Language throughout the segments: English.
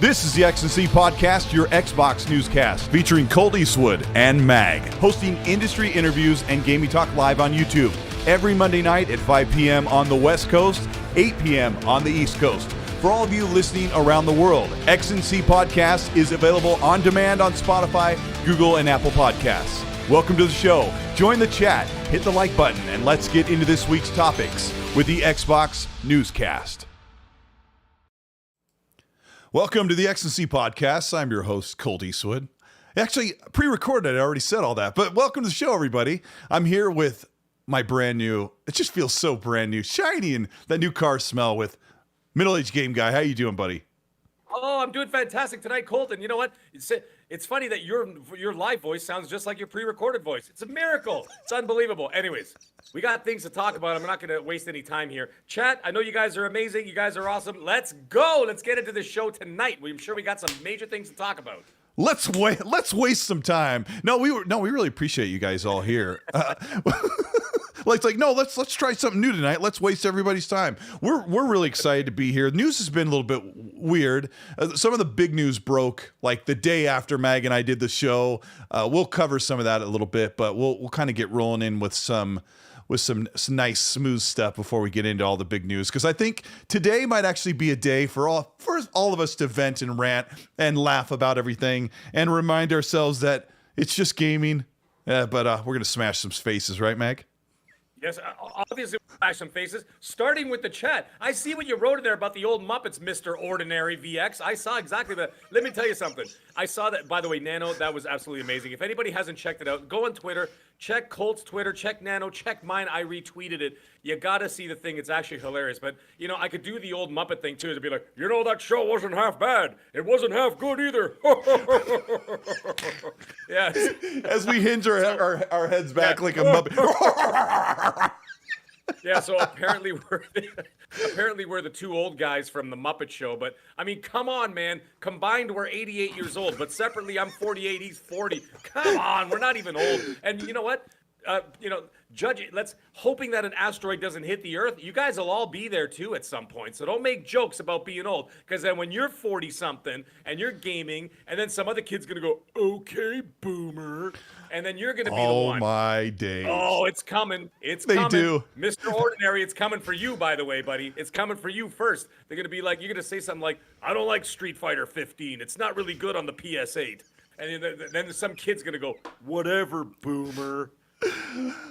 This is the X&C Podcast, your Xbox newscast, featuring Colteastwood and Mag, hosting industry interviews and gaming talk live on YouTube every Monday night at 5 p.m. on the West Coast, 8 p.m. on the East Coast. For all of you listening around the world, X&C Podcast is available on demand on Spotify, Google, and Apple Podcasts. Welcome to the show. Join the chat, hit the like button, and let's get into this week's topics with the Xbox newscast. Welcome to the X&C Podcast. I'm your host, Colteastwood. Actually, pre-recorded, I already said all that, but welcome to the show, everybody. I'm here with my brand new, it just feels so brand new, shiny, and that new car smell with Middle-Aged Game Guy. How you doing, buddy? Oh, I'm doing fantastic tonight, Colton. You know what? It's funny that your live voice sounds just like your pre-recorded voice. It's a miracle. It's unbelievable. Anyways, we got things to talk about. I'm not going to waste any time here. Chat, I know you guys are amazing. You guys are awesome. Let's go. Let's get into the show tonight. I'm sure we got some major things to talk about. Let's waste some time. We really appreciate you guys all here. Let's try something new tonight. Let's waste everybody's time. We're really excited to be here. News has been a little bit weird. Some of the big news broke like the day after Mag and I did the show. We'll cover some of that a little bit, but we'll kind of get rolling in with some nice smooth stuff before we get into all the big news, because I think today might actually be a day for all of us to vent and rant and laugh about everything and remind ourselves that it's just gaming. But we're gonna smash some faces, right, Mag? Yes, obviously we'll flash some faces, starting with the chat. I see what you wrote in there about the old Muppets, Mr. Ordinary VX. I saw exactly that. Let me tell you something. I saw that, by the way, Nano, that was absolutely amazing. If anybody hasn't checked it out, go on Twitter, check Colt's Twitter, check Nano, check mine. I retweeted it. You got to see the thing. It's actually hilarious. But, I could do the old Muppet thing, too, to be like, that show wasn't half bad. It wasn't half good either. Yes. As we hinge our heads back like a Muppet. Yeah, so apparently we're the two old guys from the Muppet Show. But, I mean, come on, man. Combined, we're 88 years old. But separately, I'm 48, he's 40. Come on, we're not even old. And you know what? Judge it. Let's hoping that an asteroid doesn't hit the Earth. You guys will all be there too at some point. So don't make jokes about being old, because then when you're 40 something and you're gaming, and then some other kid's gonna go, "Okay, boomer," and then you're gonna be the one. Oh my days! Oh, it's coming. They do, Mr. Ordinary. It's coming for you, by the way, buddy. It's coming for you first. They're gonna be like, you're gonna say something like, "I don't like Street Fighter 15. It's not really good on the PS8." And then some kid's gonna go, "Whatever, boomer."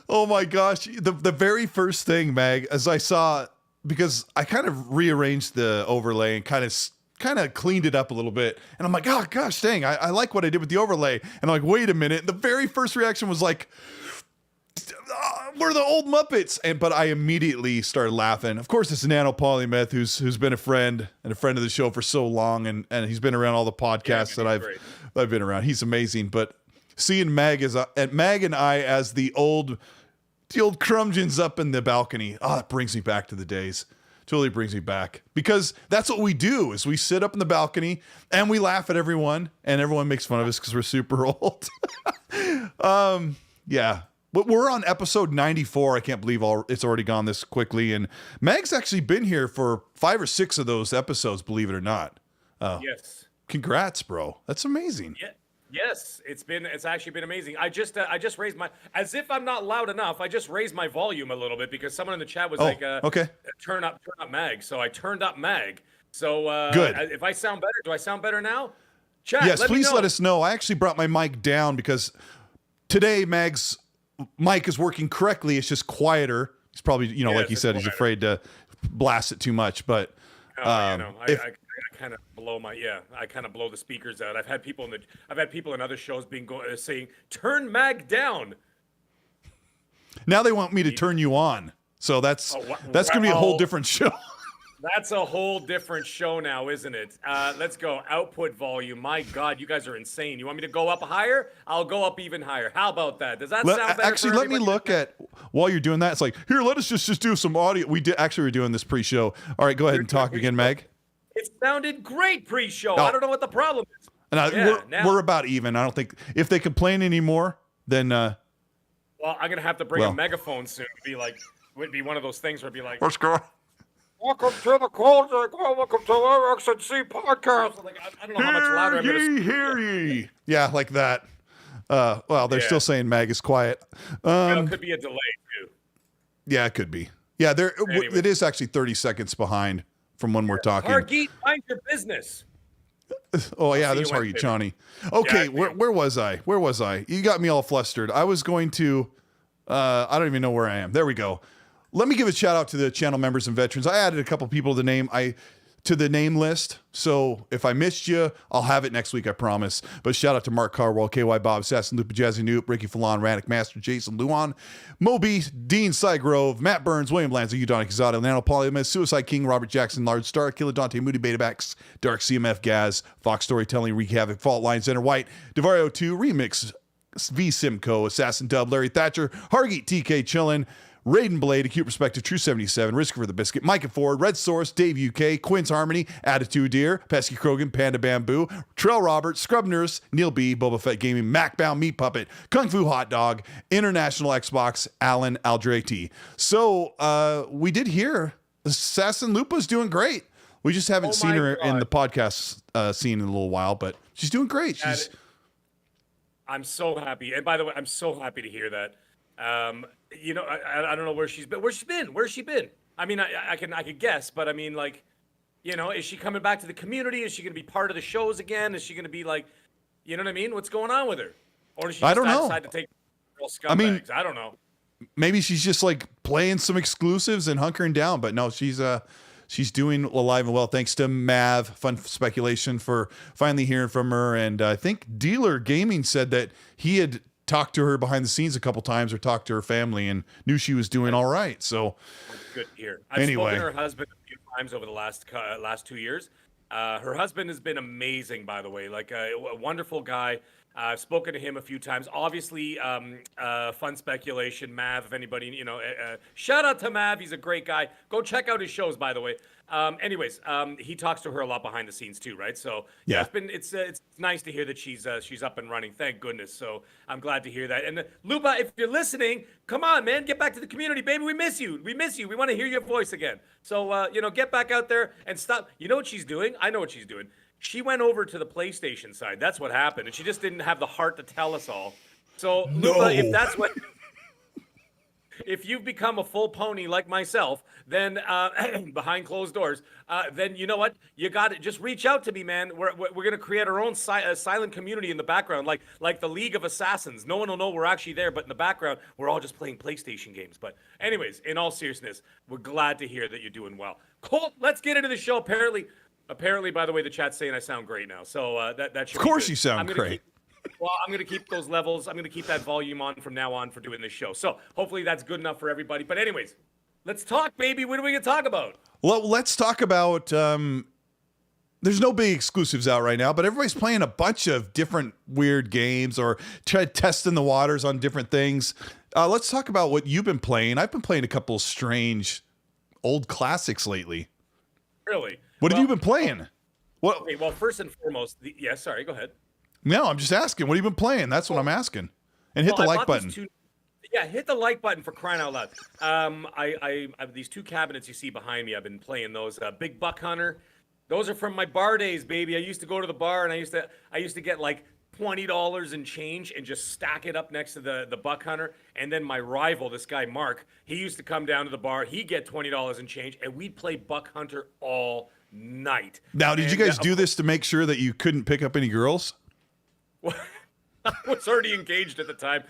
Oh my gosh. The very first thing, Mag, as I saw, because I kind of rearranged the overlay and kind of cleaned it up a little bit. And I'm like, oh gosh, dang, I like what I did with the overlay. And I'm like, wait a minute. And the very first reaction was like, we're the old Muppets. But I immediately started laughing. Of course, it's Nano Polymeth, who's been a friend of the show for so long. And he's been around all the podcasts that I've been around. He's amazing. But seeing Mag and I as the old curmudgeons up in the balcony, it brings me back to the days. Totally brings me back, because that's what we do. Is we sit up in the balcony and we laugh at everyone, and everyone makes fun of us because we're super old. Yeah, but we're on episode 94. I can't believe it's already gone this quickly, and Mag's actually been here for 5 or 6 of those episodes. Believe it or not. Yes. Congrats, bro. That's amazing. Yeah. Yes, it's actually been amazing. I just raised my, as if I'm not loud enough, I just raised my volume a little bit because someone in the chat was okay, turn up Mag. So I turned up Mag. So good. If I sound better, do I sound better now? Chat, yes, please let us know. I actually brought my mic down because today Mag's mic is working correctly. It's just quieter. He's probably, like he said, he's afraid to blast it too much. But I kind of blow the speakers out. I've had people in other shows saying, "Turn Mag down." Now they want me to turn you on. So that's gonna be a whole different show. That's a whole different show now, isn't it? Let's go. Output volume. My God, you guys are insane. You want me to go up higher? I'll go up even higher. How about that? Does that sound better? Actually, let me look at, while you're doing that, it's like, here, let us just do some audio. We're doing this pre-show. All right, go ahead and talk again, Mag. It sounded great pre-show. I don't know what the problem is. We're about even. I don't think, if they complain anymore, then... well, I'm going to have to bring a megaphone soon. It'd be one of those things where it'd be like... Let's go. welcome to the cold drink. Welcome to our XNC podcast. I'm like, I don't know how much louder I'm going to Hear ye. Yeah, like that. Well, they're still saying Mag is quiet. It could be a delay too. Yeah, it could be. Yeah, it is actually 30 seconds behind from when we're talking. Hargeet, mind your business. Oh yeah, there's Hargeet, Johnny. Okay, where was I? You got me all flustered. I was going to. I don't even know where I am. There we go. Let me give a shout out to the channel members and veterans. I added a couple people to the name list. So if I missed you, I'll have it next week, I promise. But shout out to Mark Carwell, KY Bob, Assassin, Lupa, Jazzy Noop, Ricky Fallon, Ranick Master, Jason Luan, Moby, Dean Sygrove, Matt Burns, William Lanza, Udonic Kazada, Nano Polymus, Suicide King, Robert Jackson, Large Star, Killer Dante, Moody Betabax, Dark CMF Gaz, Fox Storytelling, Reek Havoc, Fault Line, Center White, Devario 2, Remix, V Simcoe, Assassin Dub, Larry Thatcher, Hargeet, TK Chillin, Raiden Blade, Acute Perspective, True 77, Risk for the Biscuit, Micah Ford, Red Source, Dave UK, Quinn's Harmony, Attitude Deer, Pesky Krogan, Panda Bamboo, Trell Roberts, Scrub Nurse, Neil B, Boba Fett Gaming, Macbound Meat Puppet, Kung Fu Hot Dog, International Xbox, Alan Aldrete. So we did hear Assassin Lupa's doing great. We just haven't seen her in the podcast scene in a little while, but she's doing great. I'm so happy. And by the way, I'm so happy to hear that. You know, I don't know where she's been. Where's she been? I mean, I could guess, but I mean, like, you know, is she coming back to the community? Is she going to be part of the shows again? Is she going to be like, you know what I mean? What's going on with her? Or does she decide to take real scumbags? I mean, I don't know. Maybe she's just like playing some exclusives and hunkering down, but no, she's doing alive and well. Thanks to Mav, Fun Speculation, for finally hearing from her. And I think Dealer Gaming said that he had talked to her behind the scenes a couple times or talked to her family and knew she was doing all right. So good to hear. I've spoken to her husband a few times over the last 2 years. Her husband has been amazing, by the way, like a wonderful guy. I've spoken to him a few times. Obviously, Fun Speculation, Mav, if anybody, you know, shout out to Mav. He's a great guy. Go check out his shows, by the way. Anyways, he talks to her a lot behind the scenes too, right? So yeah, it's nice to hear that she's up and running. Thank goodness. So I'm glad to hear that. And Lupa, if you're listening, come on, man, get back to the community, baby. We miss you. We miss you. We want to hear your voice again. So you know, get back out there and stop. You know what she's doing? I know what she's doing. She went over to the PlayStation side. That's what happened, and she just didn't have the heart to tell us all. So Lupa, if that's what. If you've become a full pony like myself, then behind closed doors, then you know what? You got to just reach out to me, man. We're going to create our own silent community in the background, like the League of Assassins. No one will know we're actually there, but in the background, we're all just playing PlayStation games. But anyways, in all seriousness, we're glad to hear that you're doing well. Colt, let's get into the show. Apparently, by the way, the chat's saying I sound great now. So that should. Of course, you sound great. Well, I'm going to keep those levels. I'm going to keep that volume on from now on for doing this show. So hopefully that's good enough for everybody. But anyways, let's talk, baby. What are we going to talk about? Well, let's talk about, there's no big exclusives out right now, but everybody's playing a bunch of different weird games or testing the waters on different things. Let's talk about what you've been playing. I've been playing a couple of strange old classics lately. Really? What have you been playing? Okay, well, first and foremost, sorry, go ahead. No, I'm just asking. What have you been playing? That's what I'm asking. And hit the like button. Hit the like button for crying out loud. I have these two cabinets you see behind me. I've been playing those. Big Buck Hunter. Those are from my bar days, baby. I used to go to the bar and I used to get like $20 in change and just stack it up next to the Buck Hunter. And then my rival, this guy Mark, he used to come down to the bar. He'd get $20 in change, and we'd play Buck Hunter all night. Now, did you guys do this to make sure that you couldn't pick up any girls? Well, I was already engaged at the time.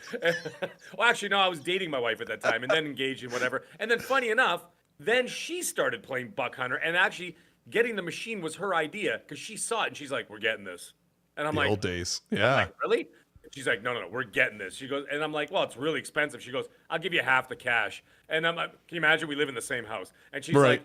Well, actually, no, I was dating my wife at that time and then engaged and whatever. And then funny enough, then she started playing Buck Hunter, and actually getting the machine was her idea because she saw it and she's like, we're getting this. And I'm like, old days. Yeah. I'm like, really? She's like, no, we're getting this. She goes, and I'm like, well, it's really expensive. She goes, I'll give you half the cash. And I'm like, can you imagine we live in the same house? And she's like,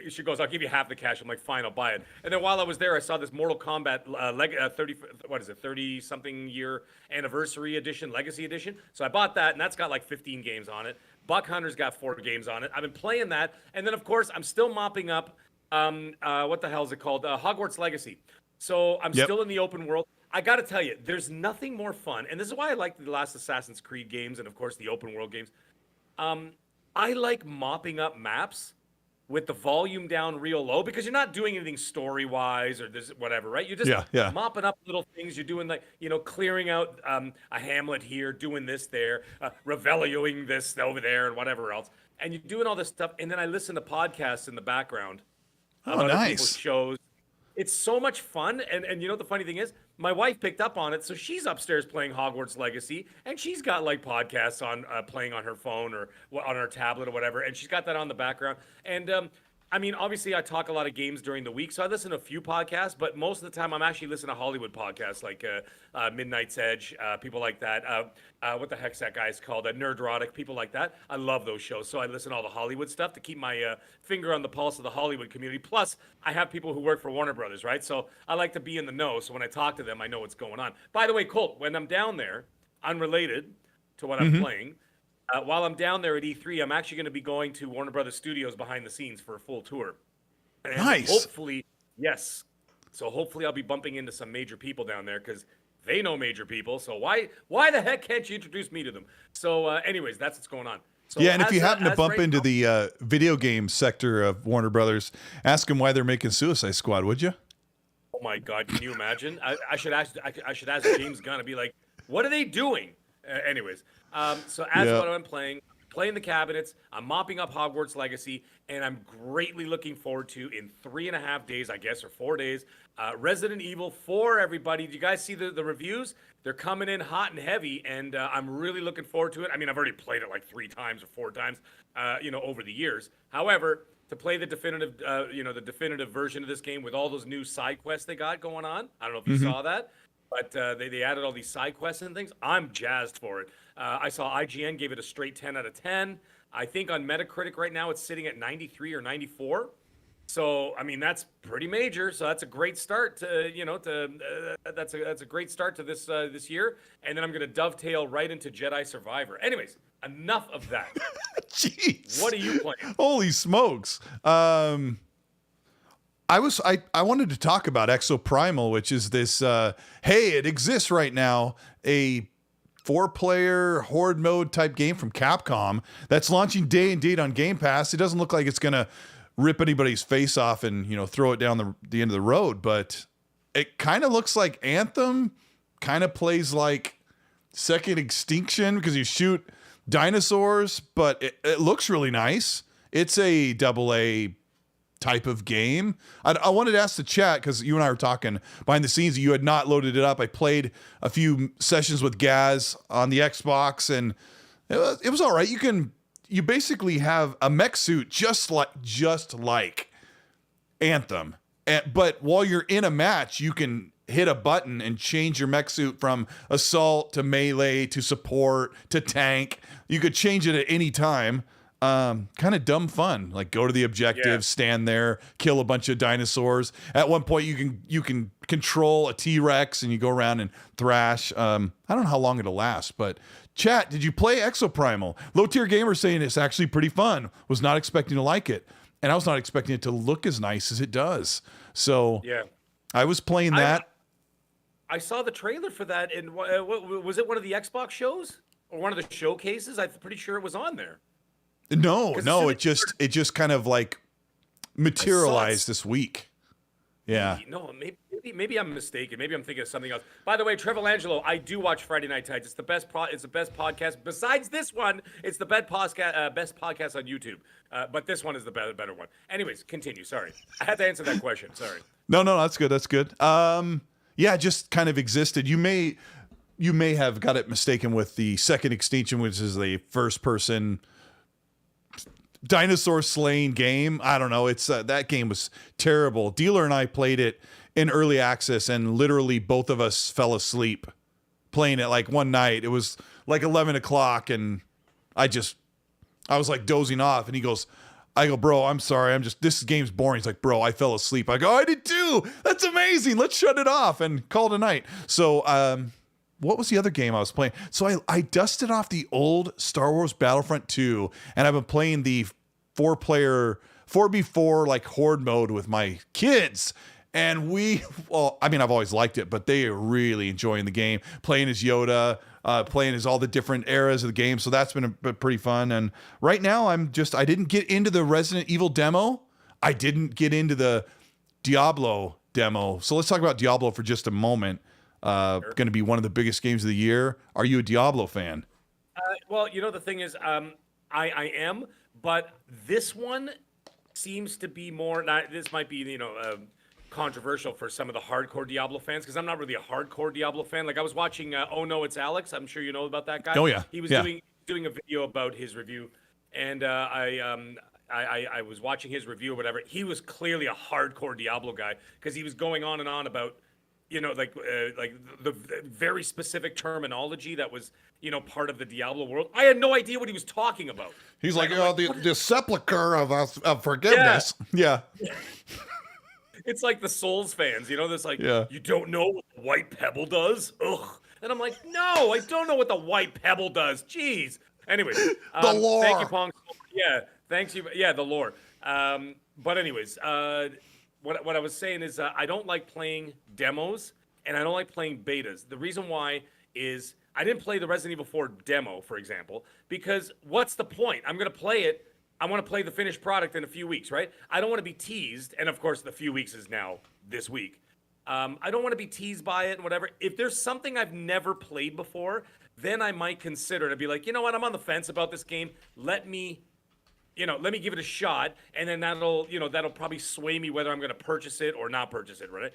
she goes, I'll give you half the cash. I'm like, fine, I'll buy it. And then while I was there, I saw this Mortal Kombat 30-something year anniversary edition, legacy edition. So I bought that, and that's got like 15 games on it. Buck Hunter's got 4 games on it. I've been playing that. And then, of course, I'm still mopping up, what the hell is it called? Hogwarts Legacy. So I'm still in the open world. I got to tell you, there's nothing more fun. And this is why I like the last Assassin's Creed games and, of course, the open world games. I like mopping up maps with the volume down real low because you're not doing anything story wise or this whatever, right? You're just Yeah. mopping up little things. You're doing like, clearing out a hamlet here, doing this there, revelioing this over there and whatever else. And you're doing all this stuff. And then I listen to podcasts in the background of other people's shows. It's so much fun. And you know what the funny thing is? My wife picked up on it. So she's upstairs playing Hogwarts Legacy. And she's got like podcasts on playing on her phone or on her tablet or whatever. And she's got that on the background. And I mean, obviously, I talk a lot of games during the week, so I listen to a few podcasts. But most of the time, I'm actually listening to Hollywood podcasts like Midnight's Edge, people like that. What the heck's that guy's called? Nerdrotic, people like that. I love those shows, so I listen to all the Hollywood stuff to keep my finger on the pulse of the Hollywood community. Plus, I have people who work for Warner Brothers, right? So I like to be in the know. So when I talk to them, I know what's going on. By the way, Colt, when I'm down there, unrelated to what I'm playing. While I'm down there at E3, I'm actually going to be going to Warner Brothers Studios behind the scenes for a full tour. And nice. Hopefully, yes. So hopefully I'll be bumping into some major people down there because they know major people. So why the heck can't you introduce me to them? So anyways, that's what's going on. So yeah, and if you happen to bump into the video game sector of Warner Brothers, ask them why they're making Suicide Squad, would you? Oh my God, can you imagine? I should ask James Gunn and be like, what are they doing? Anyways, so what I'm playing the cabinets, I'm mopping up Hogwarts Legacy, and I'm greatly looking forward to, in 3.5 days, I guess, or 4 days, Resident Evil 4, everybody. Do you guys see the reviews? They're coming in hot and heavy, and I'm really looking forward to it. I mean, I've already played it like 3 times or 4 times, over the years. However, to play the definitive version of this game with all those new side quests they got going on, I don't know if you saw that. But they added all these side quests and things. I'm jazzed for it. I saw IGN gave it a straight 10 out of 10. I think on Metacritic right now it's sitting at 93 or 94. So I mean that's pretty major. So that's a great start to that's a great start to this year. And then I'm going to dovetail right into Jedi Survivor. Anyways, enough of that. Jeez. What are you playing? Holy smokes. I wanted to talk about ExoPrimal, which is this, hey, it exists right now, a 4-player horde mode type game from Capcom that's launching day and date on Game Pass. It doesn't look like it's going to rip anybody's face off and, throw it down the end of the road, but it kind of looks like Anthem, kind of plays like Second Extinction because you shoot dinosaurs, but it looks really nice. It's a AA type of game. I wanted to ask the chat because you and I were talking behind the scenes. You had not loaded it up. I played a few sessions with Gaz on the Xbox, and it was all right. You basically have a mech suit just like Anthem, but while you're in a match, you can hit a button and change your mech suit from assault to melee to support to tank. You could change it at any time. Kind of dumb fun, like go to the objective, stand there, kill a bunch of dinosaurs. At one point you can control a T-Rex and you go around and thrash. I don't know how long it'll last, but chat, did you play ExoPrimal? Low Tier Gamer saying it's actually pretty fun. Was not expecting to like it. And I was not expecting it to look as nice as it does. So yeah, I was playing that. I saw the trailer for that. And was it one of the Xbox shows or one of the showcases? I'm pretty sure it was on there. No, it just kind of like materialized this week. Yeah. Maybe I'm mistaken. Maybe I'm thinking of something else. By the way, Trevor Langelo, I do watch Friday Night Tights. It's the best podcast. Besides this one, it's the best podcast on YouTube. But this one is the better one. Anyways, continue. Sorry, I had to answer that question. Sorry. No, that's good. That's good. Yeah, it just kind of existed. You may have got it mistaken with the Second Extinction, which is the first person dinosaur slaying game. I don't know. It's that game was terrible. Dealer and I played it in early access, and literally both of us fell asleep playing it. Like one night, it was like 11 o'clock, and I was like dozing off. And I go, bro, I'm sorry. This game's boring. He's like, bro, I fell asleep. I go, I did too. That's amazing. Let's shut it off and call it a night. So, what was the other game I was playing? So I dusted off the old Star Wars Battlefront 2, and I've been playing the 4-player 4v4 like horde mode with my kids. And I've always liked it, but they are really enjoying the game, playing as Yoda. playing as all the different eras of the game. So that's been pretty fun. And right now I didn't get into the Resident Evil demo. I didn't get into the Diablo demo. So let's talk about Diablo for just a moment. Sure. Going to be one of the biggest games of the year. Are you a Diablo fan? Well, the thing is, I am, but this one seems to be more. Now, this might be, controversial for some of the hardcore Diablo fans because I'm not really a hardcore Diablo fan. Like I was watching Oh No, It's Alex. I'm sure you know about that guy. Oh yeah. He was doing a video about his review, and I was watching his review or whatever. He was clearly a hardcore Diablo guy because he was going on and on about like the very specific terminology that was part of the Diablo world. I had no idea what he was talking about. He's like, the sepulcher of forgiveness. Yeah. It's like the Souls fans, this you don't know what the white pebble does? Ugh. And I'm like, no, I don't know what the white pebble does. Jeez. Anyways. The lore. Thank you, Pong. Yeah, thanks you. Yeah, the lore. But anyways, what I was saying is I don't like playing demos and I don't like playing betas. The reason why is I didn't play the Resident Evil 4 demo, for example, because what's the point? I'm going to play it. I want to play the finished product in a few weeks, right? I don't want to be teased. And of course, the few weeks is now this week. I don't want to be teased by it and whatever. If there's something I've never played before, then I might consider it and be like, you know what? I'm on the fence about this game. Let me give it a shot. And then that'll probably sway me whether I'm going to purchase it or not purchase it, right?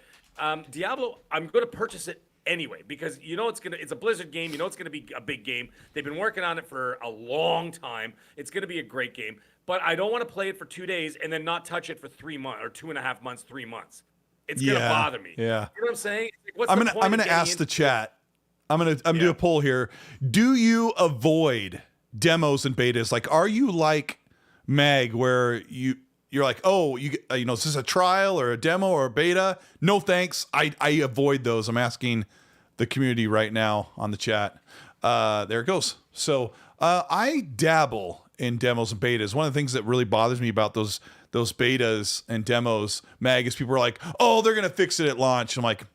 Diablo, I'm going to purchase it anyway, because it's a Blizzard game. It's going to be a big game. They've been working on it for a long time. It's going to be a great game. But I don't want to play it for 2 days and then not touch it for 3 months or 2.5 months, 3 months. It's going to bother me. Yeah. You know what I'm saying? Like, I'm going to ask the chat. I'm going to do a poll here. Do you avoid demos and betas? Like, are you like Mag where you're like, oh, is this a trial or a demo or a beta? No, thanks. I avoid those. I'm asking the community right now on the chat. There it goes. So I dabble in demos and betas. One of the things that really bothers me about those betas and demos, Mag, is people are like, oh, they're going to fix it at launch. I'm like,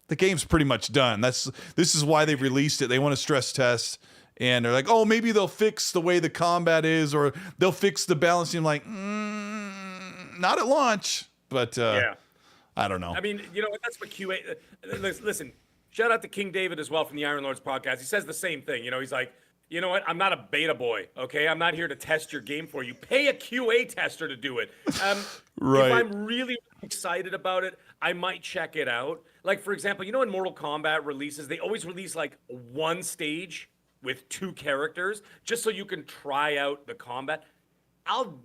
the game's pretty much done. This is why they've released it. They want to stress test. And they're like, oh, maybe they'll fix the way the combat is, or they'll fix the balancing. I'm like, not at launch. But I don't know. I mean, that's what QA. Listen, shout out to King David as well from the Iron Lords podcast. He says the same thing. He's like, you know what? I'm not a beta boy. Okay, I'm not here to test your game for you. Pay a QA tester to do it. Right. If I'm really excited about it, I might check it out. Like for example, in Mortal Kombat releases, they always release like one stage with 2 characters just so you can try out the combat. I'll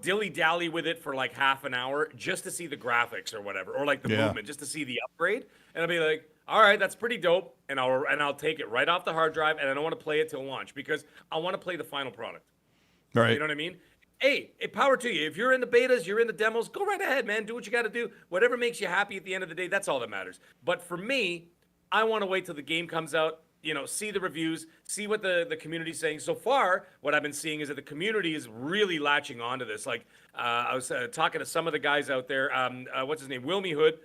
dilly-dally with it for like half an hour just to see the graphics or whatever, or like the movement, just to see the upgrade. And I'll be like, all right, that's pretty dope. And I'll take it right off the hard drive, and I don't want to play it till launch because I want to play the final product. Right. You know what I mean? Hey, power to you. If you're in the betas, you're in the demos, go right ahead, man. Do what you got to do. Whatever makes you happy at the end of the day, that's all that matters. But for me, I want to wait till the game comes out, see the reviews, see what the community's saying. So far, what I've been seeing is that the community is really latching onto this. Like, I was talking to some of the guys out there. What's his name? Wilmy Hood.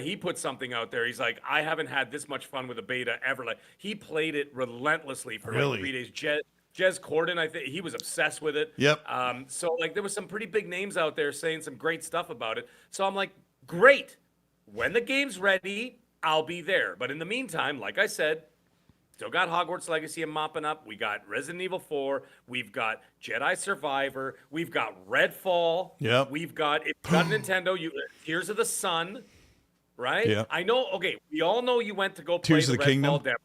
He put something out there. He's like, I haven't had this much fun with a beta ever. Like, he played it relentlessly for like 3 days. Jez Corden, I think he was obsessed with it. Yep. So like, there was some pretty big names out there saying some great stuff about it. So I'm like, great. When the game's ready, I'll be there. But in the meantime, like I said, still got Hogwarts Legacy I'm mopping up. We got Resident Evil 4. We've got Jedi Survivor. We've got Redfall. Yep. We've got, if you got Nintendo, Tears of the Sun, right? Yeah. I know, okay, we all know you went to go play Tears the of the Redfall Kingdom? demo.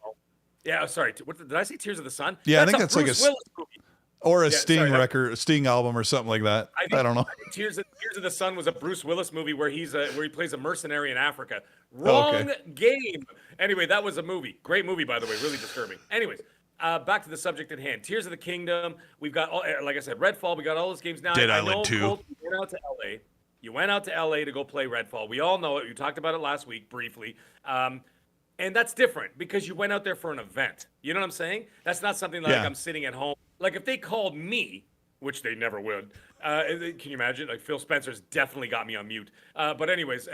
Yeah, sorry. What, did I say Tears of the Sun? Yeah, I think that's like Bruce a Willis movie. Or a Sting record, a Sting album or something like that. I don't know. Tears of the Sun was a Bruce Willis movie where he plays a mercenary in Africa. Wrong game. Anyway, that was a movie. Great movie, by the way. Really disturbing. Anyways, back to the subject at hand. Tears of the Kingdom. We've got, like I said, Redfall. We got all those games now. Dead I Island know, 2. Colt, you went out to LA. You went out to LA to go play Redfall. We all know it. You talked about it last week briefly. And that's different because you went out there for an event. You know what I'm saying? That's not something like I'm sitting at home. Like if they called me, which they never would. Can you imagine? Like Phil Spencer's definitely got me on mute. But anyways,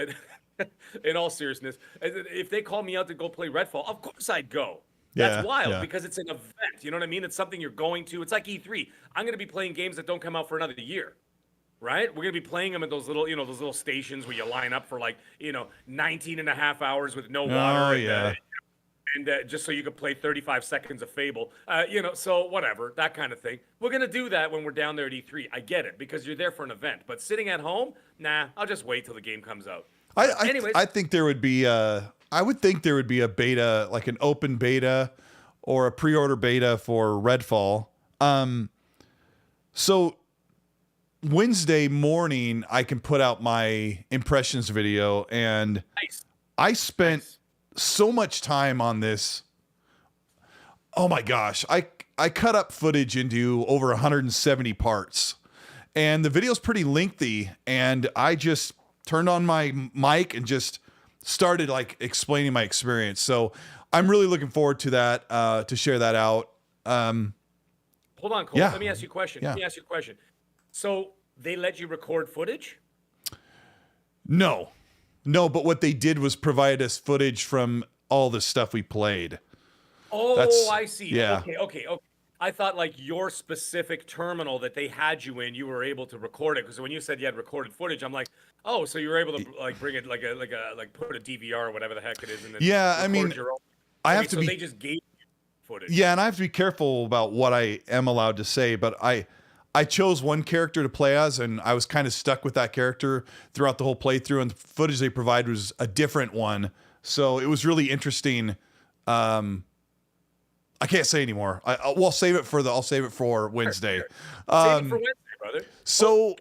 in all seriousness, if they called me out to go play Redfall, of course I'd go. That's Yeah, wild yeah. because it's an event. You know what I mean? It's something you're going to. It's like E3. I'm going to be playing games that don't come out for another year. Right? We're going to be playing them at those little, those little stations where you line up for like, 19 and a half hours with no Oh water yeah. and just so you could play 35 seconds of Fable. So whatever, that kind of thing. We're going to do that when we're down there at E3. I get it because you're there for an event. But sitting at home, nah, I'll just wait till the game comes out. Anyways, I think there would be I would think there would be a beta, like an open beta or a pre-order beta for Redfall. So Wednesday morning I can put out my impressions video, and nice. I spent so much time on this. Oh my gosh. I cut up footage into over 170 parts, and the video's pretty lengthy, and I just turned on my mic and just started like explaining my experience. So I'm really looking forward to that, to share that out. Hold on, Cole. Yeah. Let me ask you a question. Yeah. Let me ask you a question. So they let you record footage? No, but what they did was provide us footage from all the stuff we played. Oh, I see. Yeah. Okay. I thought like your specific terminal that they had you in, you were able to record it. Because when you said you had recorded footage, I'm like, oh, so you were able to like bring it like put a DVR or whatever the heck it is, and then record your own. So they just gave you footage. Yeah, and I have to be careful about what I am allowed to say, but I chose one character to play as, and I was kind of stuck with that character throughout the whole playthrough, and the footage they provided was a different one. So it was really interesting. I can't say anymore. I'll save it for Wednesday. Save it for Wednesday, brother. So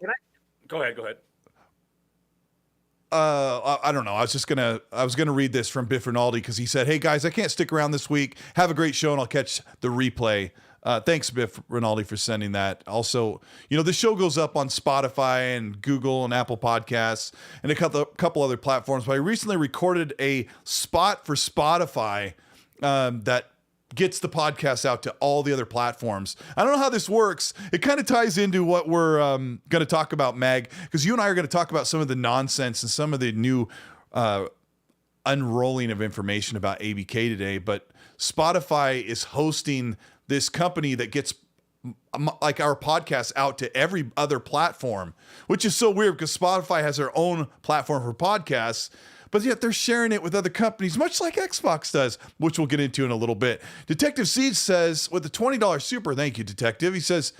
Go ahead. I don't know. I was gonna read this from Biff Rinaldi because he said, "Hey guys, I can't stick around this week. Have a great show, and I'll catch the replay." Thanks, Biff Rinaldi, for sending that. Also, the show goes up on Spotify and Google and Apple Podcasts and a couple other platforms. But I recently recorded a spot for Spotify that gets the podcast out to all the other platforms. I don't know how this works. It kind of ties into what we're going to talk about, Mag, because you and I are going to talk about some of the nonsense and some of the new unrolling of information about ABK today. But Spotify is hosting this company that gets like our podcast out to every other platform, which is so weird because Spotify has their own platform for podcasts, but yet they're sharing it with other companies, much like Xbox does, which we'll get into in a little bit. Detective Siege says, with a $20 super, thank you, Detective. He says,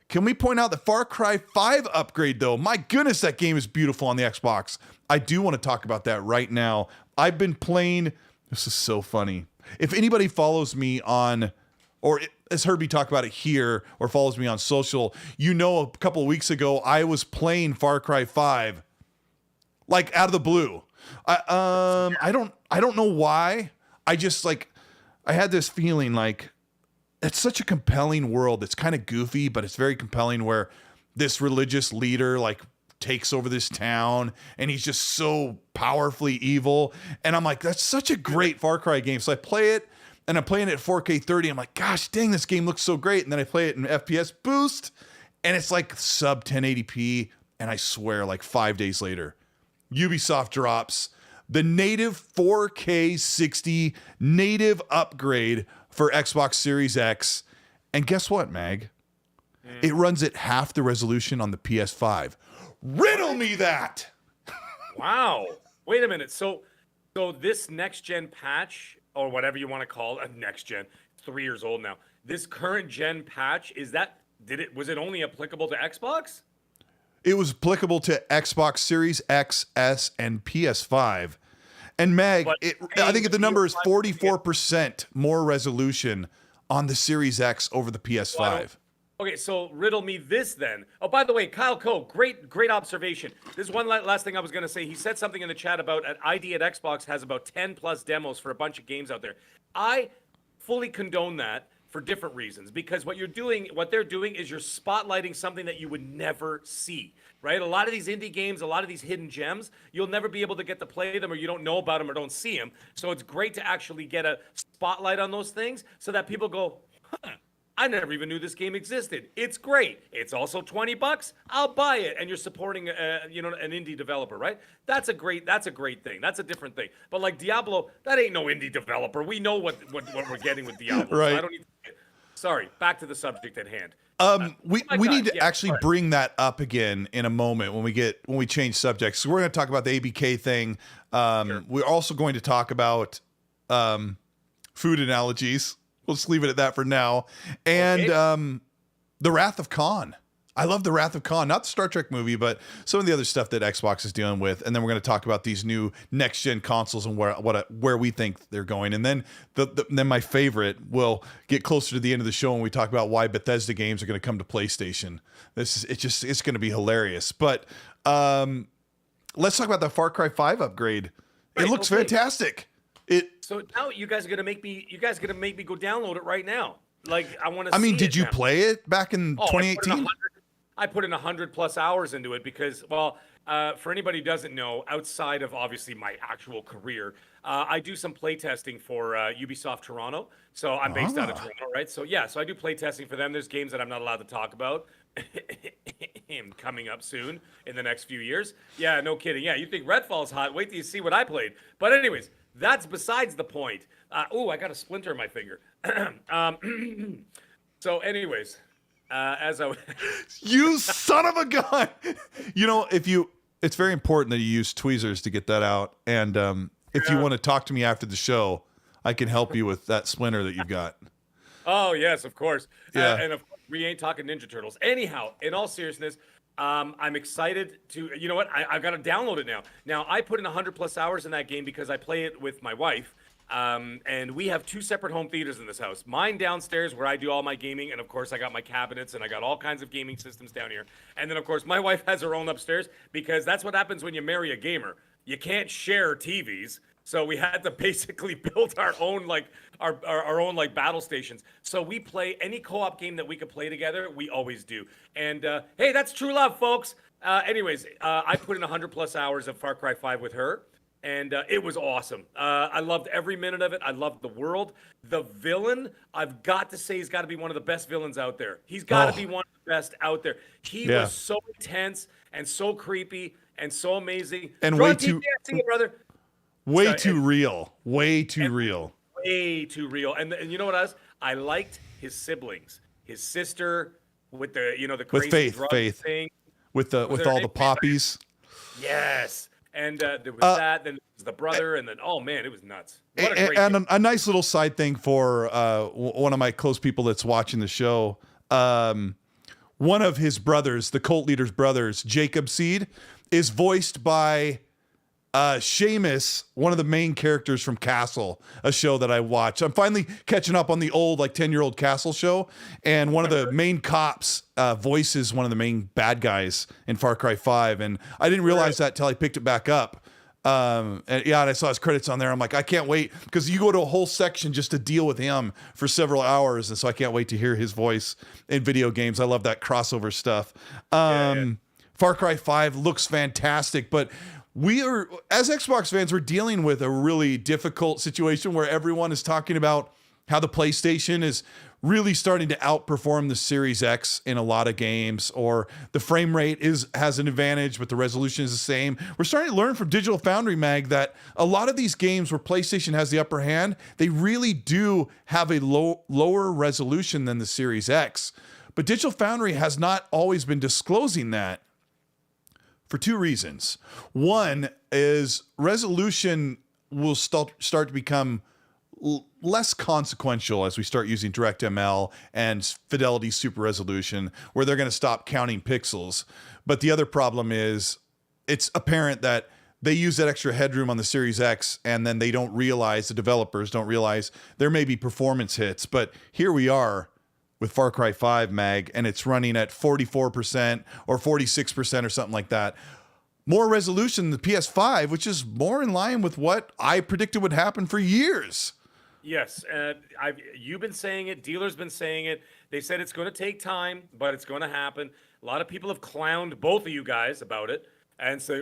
can we point out the Far Cry 5 upgrade, though? My goodness, that game is beautiful on the Xbox. I do want to talk about that right now. I've been playing, this is so funny. If anybody follows me on, or has heard me talk about it here, or follows me on social, a couple of weeks ago, I was playing Far Cry 5, like out of the blue. I don't know why. I just I had this feeling like it's such a compelling world. It's kind of goofy, but it's very compelling, where this religious leader takes over this town and he's just so powerfully evil. And I'm like, that's such a great Far Cry game. So I play it, and I'm playing it at 4K 30. I'm like, gosh dang, this game looks so great. And then I play it in FPS boost, and it's like sub 1080p. And I swear, 5 days later, Ubisoft drops the native 4K 60 native upgrade for Xbox Series X. And guess what, Mag? It runs at half the resolution on the PS5. Riddle me that! Wow. Wait a minute. So this next gen patch, or whatever you want to call it, next gen, 3 years old now. This current gen patch, was it only applicable to Xbox? It was applicable to Xbox Series X, S, and PS5. And Mag, I think the number is 44% more resolution on the Series X over the PS5. Okay, so riddle me this then. Oh, by the way, Kyle Coe, great observation. This is one last thing I was going to say. He said something in the chat about ID at Xbox has about 10 plus demos for a bunch of games out there. I fully condone that for different reasons, because what they're doing is you're spotlighting something that you would never see, right? A lot of these indie games, a lot of these hidden gems, you'll never be able to get to play them, or you don't know about them or don't see them. So it's great to actually get a spotlight on those things so that people go, huh, I never even knew this game existed. It's great. It's also $20. I'll buy it. And you're supporting, an indie developer, right? That's a great thing. That's a different thing. But like Diablo, that ain't no indie developer. We know what we're getting with Diablo. Right. So I don't need to. Sorry, back to the subject at hand. We need to actually bring that up again in a moment when we change subjects. So we're going to talk about the ABK thing. Sure. We're also going to talk about food analogies. We'll just leave it at that for now. And the Wrath of Khan. I love the Wrath of Khan, not the Star Trek movie, but some of the other stuff that Xbox is dealing with. And then we're going to talk about these new next gen consoles and where we think they're going. And then then my favorite, will get closer to the end of the show when we talk about why Bethesda games are going to come to PlayStation. It's going to be hilarious. But let's talk about the Far Cry 5 upgrade. It looks fantastic. So now you guys are gonna make me go download it right now. Like I want to. I mean, did you play it back in 2018? I put in 100+ hours into it because, well, for anybody who doesn't know, outside of obviously my actual career, I do some play testing for Ubisoft Toronto. So I'm based out of Toronto, right? So yeah, so I do play testing for them. There's games that I'm not allowed to talk about coming up soon in the next few years. Yeah, no kidding. Yeah, you think Redfall's hot? Wait till you see what I played. But anyways. That's besides the point. I got a splinter in my finger. So anyways, as I you son of a gun. It's very important that you use tweezers to get that out. And if you want to talk to me after the show, I can help you with that splinter that you've got. Oh, yes, of course. Yeah. And of course, we ain't talking Ninja Turtles. Anyhow, in all seriousness, I'm excited to, you know what? I've got to download it now. Now, I put in 100+ hours in that game because I play it with my wife. And we have 2 separate home theaters in this house. Mine downstairs where I do all my gaming. And of course, I got my cabinets and I got all kinds of gaming systems down here. And then, of course, my wife has her own upstairs because that's what happens when you marry a gamer. You can't share TVs. So we had to basically build our own our own battle stations. So we play any co-op game that we could play together. We always do. And hey, that's true love, folks. Anyways, I put in 100+ hours of Far Cry 5 with her, and it was awesome. I loved every minute of it. I loved the world. The villain, I've got to say, he's got to be one of the best villains out there. He's got to be one of the best out there. He was so intense and so creepy and so amazing. And way too, brother. Way too real. Way too real. Way too real. And you know what else? I liked his siblings. His sister with the the crazy Faith thing. With all the poppies. Yes. And there was that. Then there was the brother, and then oh man, it was nuts. What a great game. A nice little side thing for one of my close people that's watching the show. One of his brothers, the cult leader's brothers, Jacob Seed, is voiced by Seamus, one of the main characters from Castle, a show that I watch. I'm finally catching up on the old 10-year-old Castle show, and one of the main cops voices one of the main bad guys in Far Cry 5, and I didn't realize that till I picked it back up. And I saw his credits on there. I'm like, I can't wait, because you go to a whole section just to deal with him for several hours, and so I can't wait to hear his voice in video games. I love that crossover stuff. Far Cry 5 looks fantastic, but we are, as Xbox fans, we're dealing with a really difficult situation where everyone is talking about how the PlayStation is really starting to outperform the Series X in a lot of games, or the frame rate has an advantage, but the resolution is the same. We're starting to learn from Digital Foundry, Mag, that a lot of these games where PlayStation has the upper hand, they really do have a lower resolution than the Series X. But Digital Foundry has not always been disclosing that, for 2 reasons. One is resolution will start to become less consequential as we start using DirectML and Fidelity Super Resolution, where they're going to stop counting pixels. But the other problem is it's apparent that they use that extra headroom on the Series X, and then the developers don't realize there may be performance hits. But here we are with Far Cry 5, Mag, and it's running at 44% or 46% or something like that. More resolution than the PS5, which is more in line with what I predicted would happen for years. Yes, you've been saying it. Dealer's been saying it. They said it's going to take time, but it's going to happen. A lot of people have clowned both of you guys about it and say,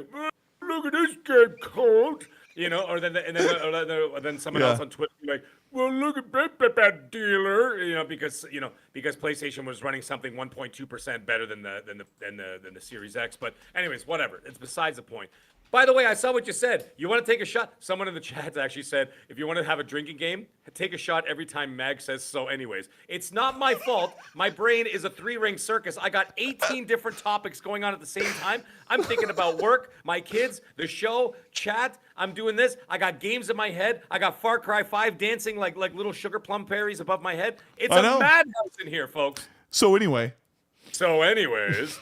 "Look at this game, Colt." You know, or then someone else on Twitter be like, well, look at that dealer, because PlayStation was running something 1.2% better than the Series X. But anyways, whatever. It's besides the point. By the way, I saw what you said. You want to take a shot? Someone in the chat actually said, if you want to have a drinking game, take a shot every time Mag says so anyways. It's not my fault. My brain is a three-ring circus. I got 18 different topics going on at the same time. I'm thinking about work, my kids, the show, chat. I'm doing this. I got games in my head. I got Far Cry 5 dancing like little sugar plum fairies above my head. It's a madhouse in here, folks. So anyways, right.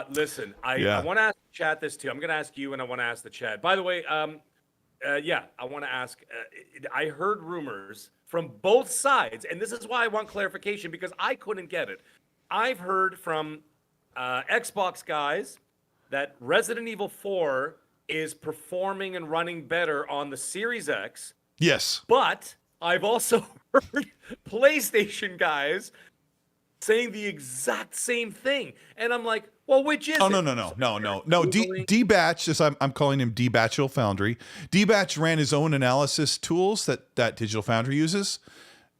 Listen, I want to ask the chat this too. I'm going to ask you, and I want to ask the chat. By the way, I want to ask. I heard rumors from both sides, and this is why I want clarification because I couldn't get it. I've heard from Xbox guys that Resident Evil 4 is performing and running better on the Series X. Yes, but I've also heard PlayStation guys saying the exact same thing, and I'm like, well, which is it? No. D-Batch, as I'm calling him Digital Foundry. D-Batch ran his own analysis tools that Digital Foundry uses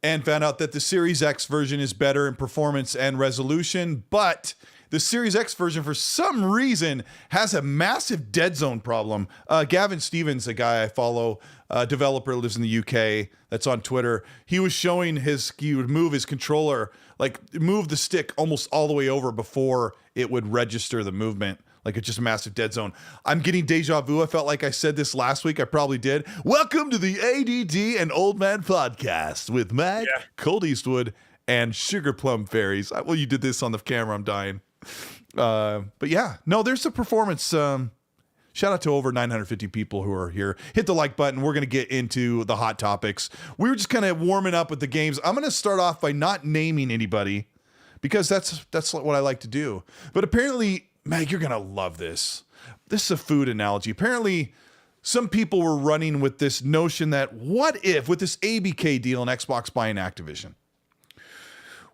and found out that the Series X version is better in performance and resolution, but the Series X version, for some reason, has a massive dead zone problem. Gavin Stevens, a guy I follow, a developer lives in the UK that's on Twitter. He was showing he would move his controller, like move the stick almost all the way over before it would register the movement. Like it's just a massive dead zone. I'm getting deja vu. I felt like I said this last week. I probably did. Welcome to the ADD and Old Man Podcast with Mag, Colteastwood, and Sugar Plum Fairies. Well, you did this on the camera. I'm dying. But yeah, no, there's a performance. Shout out to over 950 people who are here. Hit the like button. We're going to get into the hot topics. We were just kind of warming up with the games. I'm going to start off by not naming anybody because that's what I like to do. But apparently, Mag, you're going to love this. This is a food analogy. Apparently, some people were running with this notion that what if, with this ABK deal and Xbox buying Activision,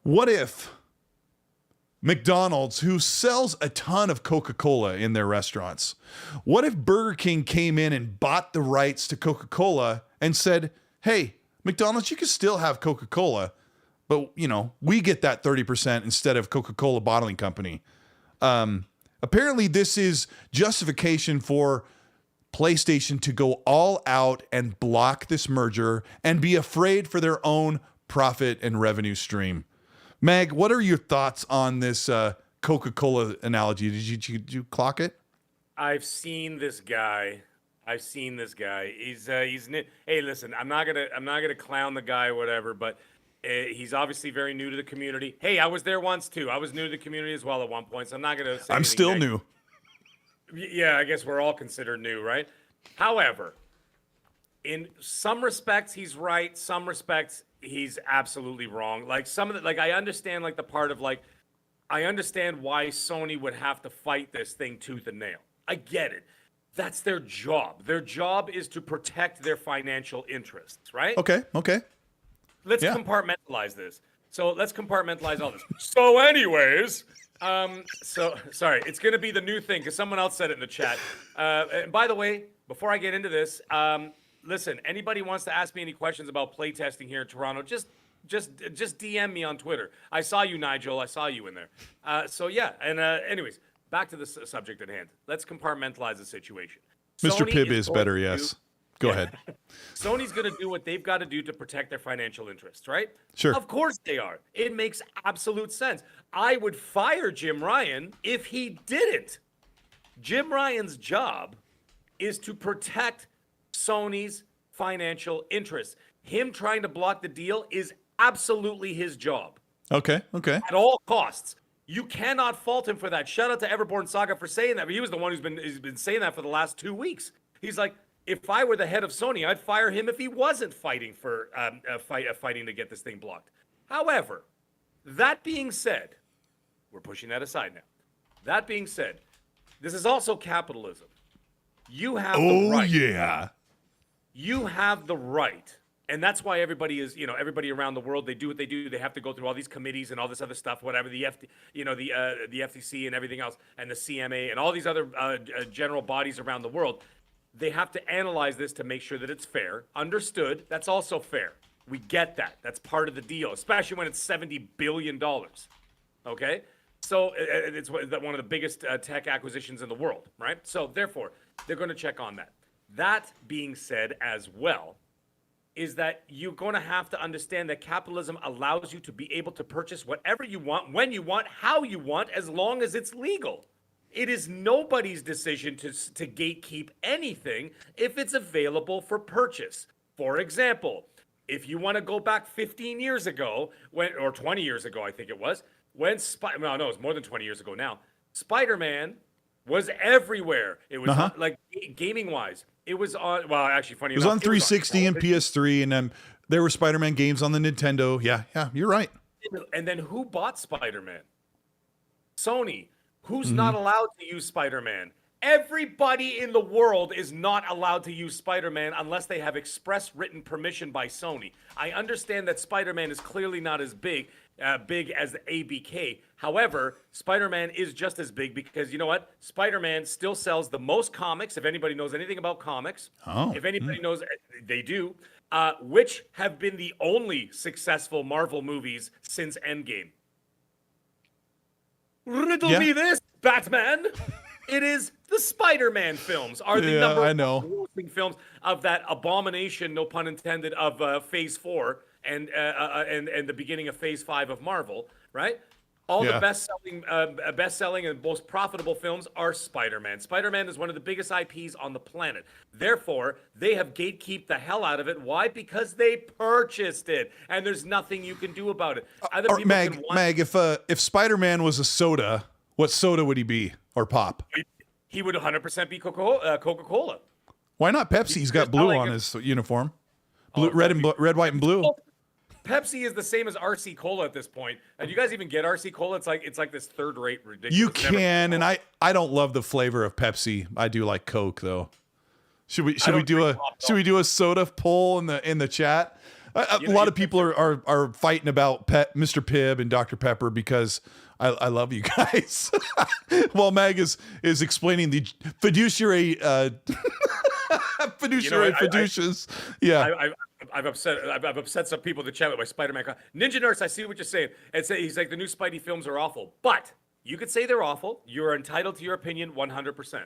what if McDonald's, who sells a ton of Coca-Cola in their restaurants, what if Burger King came in and bought the rights to Coca-Cola and said, hey, McDonald's, you can still have Coca-Cola, but, we get that 30% instead of Coca-Cola Bottling Company. Apparently, this is justification for PlayStation to go all out and block this merger and be afraid for their own profit and revenue stream. Mag, what are your thoughts on this Coca-Cola analogy? Did you clock it? I've seen this guy. He's new. Hey, listen, I'm not gonna clown the guy or whatever, but he's obviously very new to the community. Hey, I was there once too. I was new to the community as well at one point, so I'm not gonna say I'm still new. Yeah, I guess we're all considered new, right? However, in some respects, he's right. Some respects, he's absolutely wrong. Like I understand like the part of like, I understand why Sony would have to fight this thing tooth and nail. I get it. That's their job. Their job is to protect their financial interests, right? Okay. Let's compartmentalize this. So let's compartmentalize all this. So anyways, sorry, it's going to be the new thing because someone else said it in the chat. And by the way, before I get into this, listen, anybody wants to ask me any questions about playtesting here in Toronto, just DM me on Twitter. I saw you, Nigel. I saw you in there. Anyways, back to the subject at hand. Let's compartmentalize the situation. Mr. Sony Pibb is better, yes. Go ahead. Sony's going to do what they've got to do to protect their financial interests, right? Sure. Of course they are. It makes absolute sense. I would fire Jim Ryan if he didn't. Jim Ryan's job is to protect Sony's financial interests. Him trying to block the deal is absolutely his job. Okay. At all costs. You cannot fault him for that. Shout out to Everborn Saga for saying that. But he was the one who's been saying that for the last 2 weeks. He's like, if I were the head of Sony, I'd fire him if he wasn't fighting for fighting to get this thing blocked. However, that being said, we're pushing that aside now. That being said, this is also capitalism. You have the right. Yeah. You have the right And that's why everybody is, everybody around the world, they do what they do. They have to go through all these committees and all this other stuff, whatever, the FTC and everything else, and the CMA and all these other general bodies around the world. They have to analyze this to make sure that it's fair. Understood. That's also fair. We get that. That's part of the deal, especially when it's $70 billion. Okay? So it's one of the biggest tech acquisitions in the world, right? So therefore, they're going to check on that. That being said as well, is that you're going to have to understand that capitalism allows you to be able to purchase whatever you want, when you want, how you want, as long as it's legal. It is nobody's decision to gatekeep anything if it's available for purchase. For example, if you want to go back 15 years ago, or 20 years ago, I think it was, no, it's more than 20 years ago now, Spider-Man was everywhere. It was like gaming-wise. It was on, well, actually, funny enough. It was on 360 and PS3, and then there were Spider-Man games on the Nintendo. Yeah, you're right. And then who bought Spider-Man? Sony. Who's not allowed to use Spider-Man? Everybody in the world is not allowed to use Spider-Man unless they have express written permission by Sony. I understand that Spider-Man is clearly not as big as the ABK. However, Spider-Man is just as big because you know what? Spider-Man still sells the most comics, if anybody knows anything about comics. If anybody knows, they do, which have been the only successful Marvel movies since Endgame. Riddle me this, Batman. It is the Spider-Man films are the number one grossing films of that abomination, no pun intended, of Phase 4 and the beginning of Phase 5 of Marvel, right? All the best-selling and most profitable films are Spider-Man. Spider-Man is one of the biggest IPs on the planet. Therefore, they have gatekeeped the hell out of it. Why? Because they purchased it, and there's nothing you can do about it. Mag, if Spider-Man was a soda, what soda would he be, or pop? He would 100% be Coca-Cola. Why not Pepsi? He's got blue on his uniform. Blue, red, white, and blue. Pepsi is the same as RC Cola at this point. Do you guys even get RC Cola? It's like this third-rate ridiculous. You can, and I don't love the flavor of Pepsi. I do like Coke though. Should we do a soda poll in the chat? A lot of people are fighting about Mr. Pibb and Dr. Pepper because I love you guys. While Mag is explaining the fiduciary fiducious. Yeah. I've upset some people in the chat with my Spider-Man. Ninja Nurse, I see what you're saying. He's like, the new Spidey films are awful. But you could say they're awful. You're entitled to your opinion 100%.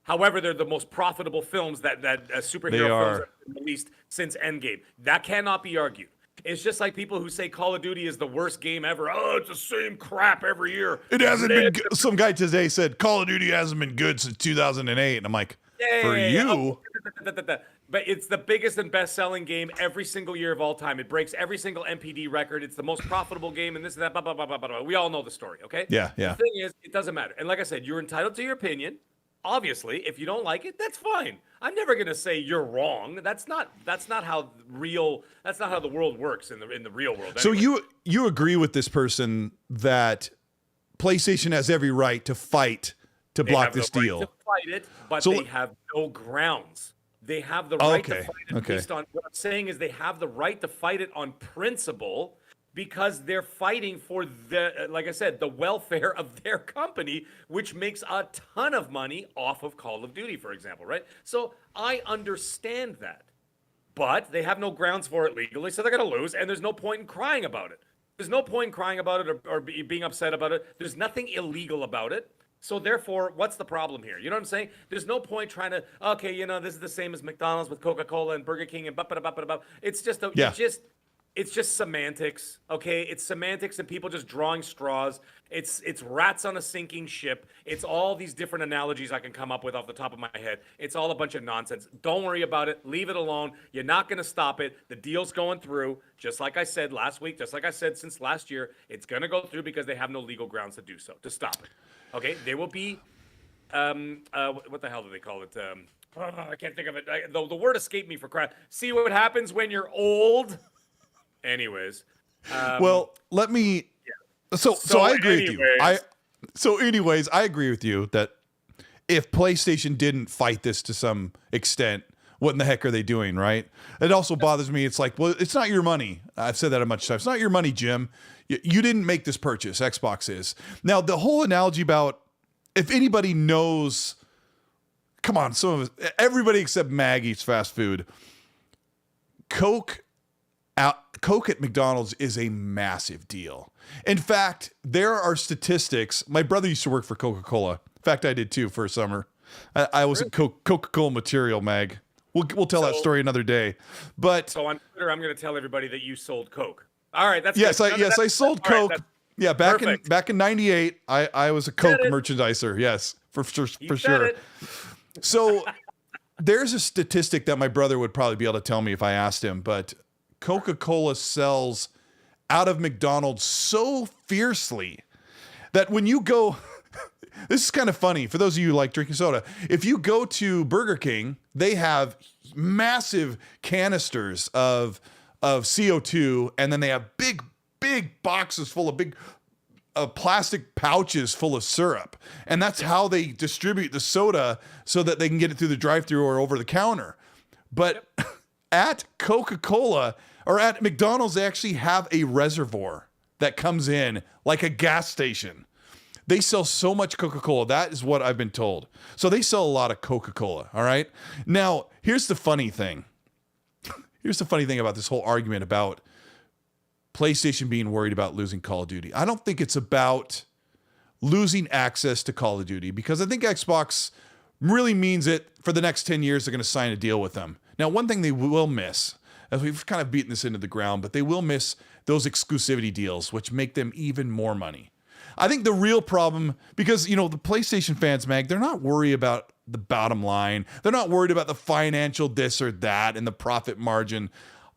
However, they're the most profitable films that superhero films have been released since Endgame. That cannot be argued. It's just like people who say Call of Duty is the worst game ever. Oh, it's the same crap every year. It hasn't been good. Some guy today said Call of Duty hasn't been good since 2008. And I'm like, you. But it's the biggest and best-selling game every single year of all time. It breaks every single NPD record. It's the most profitable game, and this and that, blah, blah, blah, blah, blah. We all know the story, okay? Yeah. The thing is, it doesn't matter. And like I said, you're entitled to your opinion. Obviously, if you don't like it, that's fine. I'm never gonna say you're wrong. That's not how the world works in the real world. Anyway. So you agree with this person that PlayStation has every right to fight to block this deal? Right to fight it, but they have no grounds. They have the right to fight it based on what I'm saying is they have the right to fight it on principle because they're fighting for like I said, the welfare of their company, which makes a ton of money off of Call of Duty, for example, right? So I understand that, but they have no grounds for it legally, so they're going to lose, and there's no point in crying about it. There's no point in crying about it or being upset about it. There's nothing illegal about it. So therefore, what's the problem here? You know what I'm saying? There's no point trying to, this is the same as McDonald's with Coca-Cola and Burger King and it's just it's just semantics, okay? It's semantics and people just drawing straws. It's rats on a sinking ship. It's all these different analogies I can come up with off the top of my head. It's all a bunch of nonsense. Don't worry about it. Leave it alone. You're not going to stop it. The deal's going through. Just like I said last week, just like I said since last year, it's going to go through because they have no legal grounds to do so, to stop it. Okay, they will be, what the hell do they call it? I can't think of it. The word escaped me for crap. See what happens when you're old? Anyways. Well, let me, so I agree with you. I agree with you that if PlayStation didn't fight this to some extent, what in the heck are they doing, right? It also bothers me. It's like, well, it's not your money. I've said that a bunch of times. It's not your money, Jim. You didn't make this purchase. Xbox is. Now, the whole analogy about if anybody knows, come on, some of us, everybody except Mag eats fast food. Coke at McDonald's is a massive deal. In fact, there are statistics. My brother used to work for Coca-Cola. In fact, I did too for a summer. I was a Coca-Cola material, Mag. We'll tell that story another day. But so on Twitter, I'm going to tell everybody that you sold Coke. All right, that's yes, good. I sold Coke. Right, yeah, back in '98, I was a Coke merchandiser. Yes, for sure. So there's a statistic that my brother would probably be able to tell me if I asked him, but Coca-Cola sells out of McDonald's so fiercely that when you go, this is kind of funny for those of you who like drinking soda. If you go to Burger King, they have massive canisters of CO2, and then they have big boxes full of big plastic pouches full of syrup. And that's how they distribute the soda so that they can get it through the drive-thru or over the counter. But at Coca-Cola or at McDonald's, they actually have a reservoir that comes in like a gas station. They sell so much Coca-Cola. That is what I've been told. So they sell a lot of Coca-Cola, all right? Now, here's the funny thing. Here's the funny thing about this whole argument about PlayStation being worried about losing Call of Duty. I don't think it's about losing access to Call of Duty, because I think Xbox really means it. For the next 10 years, they're going to sign a deal with them. Now, one thing they will miss, as we've kind of beaten this into the ground, but they will miss those exclusivity deals, which make them even more money. I think the real problem, because, the PlayStation fans, Mag, they're not worried about the bottom line. They're not worried about the financial this or that and the profit margin.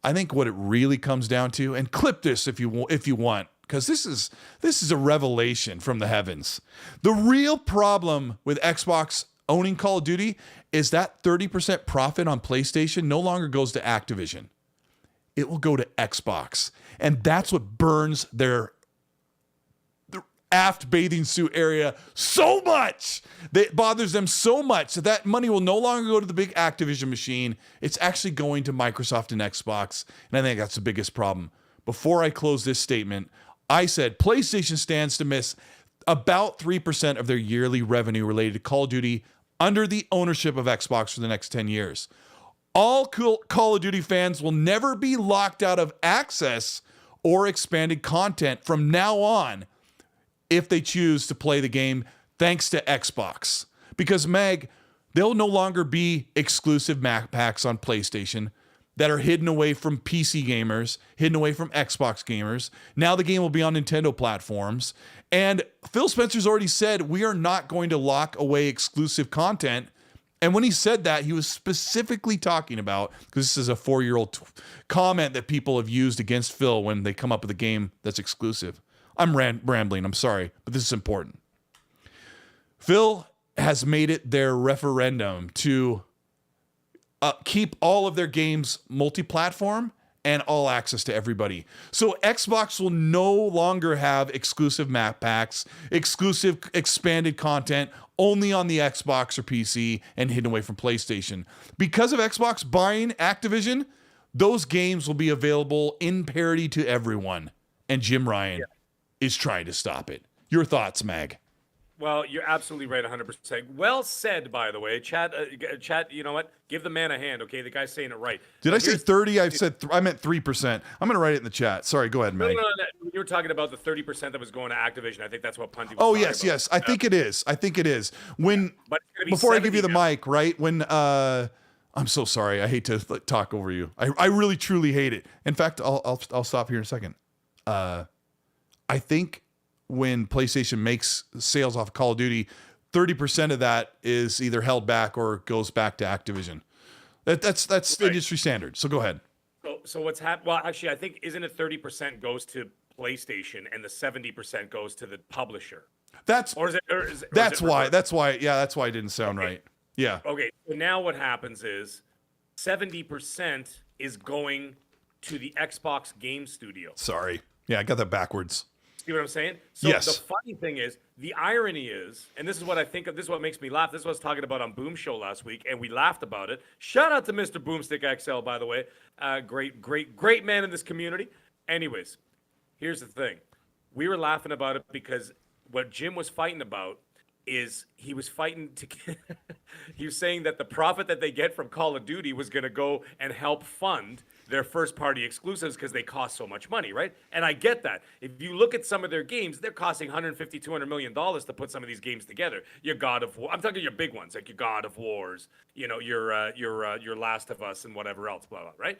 I think what it really comes down to, and clip this if you want, because this is a revelation from the heavens. The real problem with Xbox owning Call of Duty is that 30% profit on PlayStation no longer goes to Activision. It will go to Xbox. And that's what burns their aft bathing suit area so much. It bothers them so much that money will no longer go to the big Activision machine. It's actually going to Microsoft and Xbox. And I think that's the biggest problem. Before I close this statement, I said PlayStation stands to miss about 3% of their yearly revenue related to Call of Duty under the ownership of Xbox for the next 10 years. All Call of Duty fans will never be locked out of access or expanded content from now on if they choose to play the game thanks to Xbox. Because, Meg, there'll no longer be exclusive map packs on PlayStation that are hidden away from PC gamers, hidden away from Xbox gamers. Now the game will be on Nintendo platforms. And Phil Spencer's already said we are not going to lock away exclusive content. And when he said that, he was specifically talking about, because this is a 4-year-old comment that people have used against Phil when they come up with a game that's exclusive. I'm rambling, I'm sorry, but this is important. Phil has made it their referendum to keep all of their games multi-platform and all access to everybody. So Xbox will no longer have exclusive map packs, exclusive expanded content only on the Xbox or PC and hidden away from PlayStation. Because of Xbox buying Activision, those games will be available in parity to everyone. And Jim Ryan is trying to stop it. Your thoughts, Mag? Well, you're absolutely right, 100%. Well said, by the way. Chat, you know what? Give the man a hand, okay? The guy's saying it right. Did I say 30? I meant 3%. I'm going to write it in the chat. Sorry, go ahead, Mag. No. You were talking about the 30% that was going to Activision. I think that's what Punty was talking about. Yes. I think it is. When before I give you the mic, right? When I'm so sorry. I hate to talk over you. I really truly hate it. In fact, I'll stop here in a second. I think when PlayStation makes sales off of Call of Duty, 30% of that is either held back or goes back to Activision. That's right. Industry standard. So go ahead. So what's happened? Well, actually, I think isn't it 30% goes to PlayStation and the 70% goes to the publisher? That's why it didn't sound right. Yeah. Okay. So now what happens is 70% is going to the Xbox Game Studio. Sorry. Yeah, I got that backwards. See what I'm saying? So Yes. the funny thing is, the irony is, and this is what I think of, this is what makes me laugh. This is what I was talking about on Boom Show last week, and we laughed about it. Shout out to Mr. Boomstick XL, by the way. Great man in this community. Anyways, here's the thing. We were laughing about it because what Jim was fighting about is he was fighting to he was saying that the profit that they get from Call of Duty was going to go and help fund their first party exclusives because they cost so much money, right? And I get that. If you look at some of their games, they're costing $150-200 million to put some of these games together. Your God of War, I'm talking your big ones, like your God of Wars, you know, your Last of Us and whatever else, blah blah, right?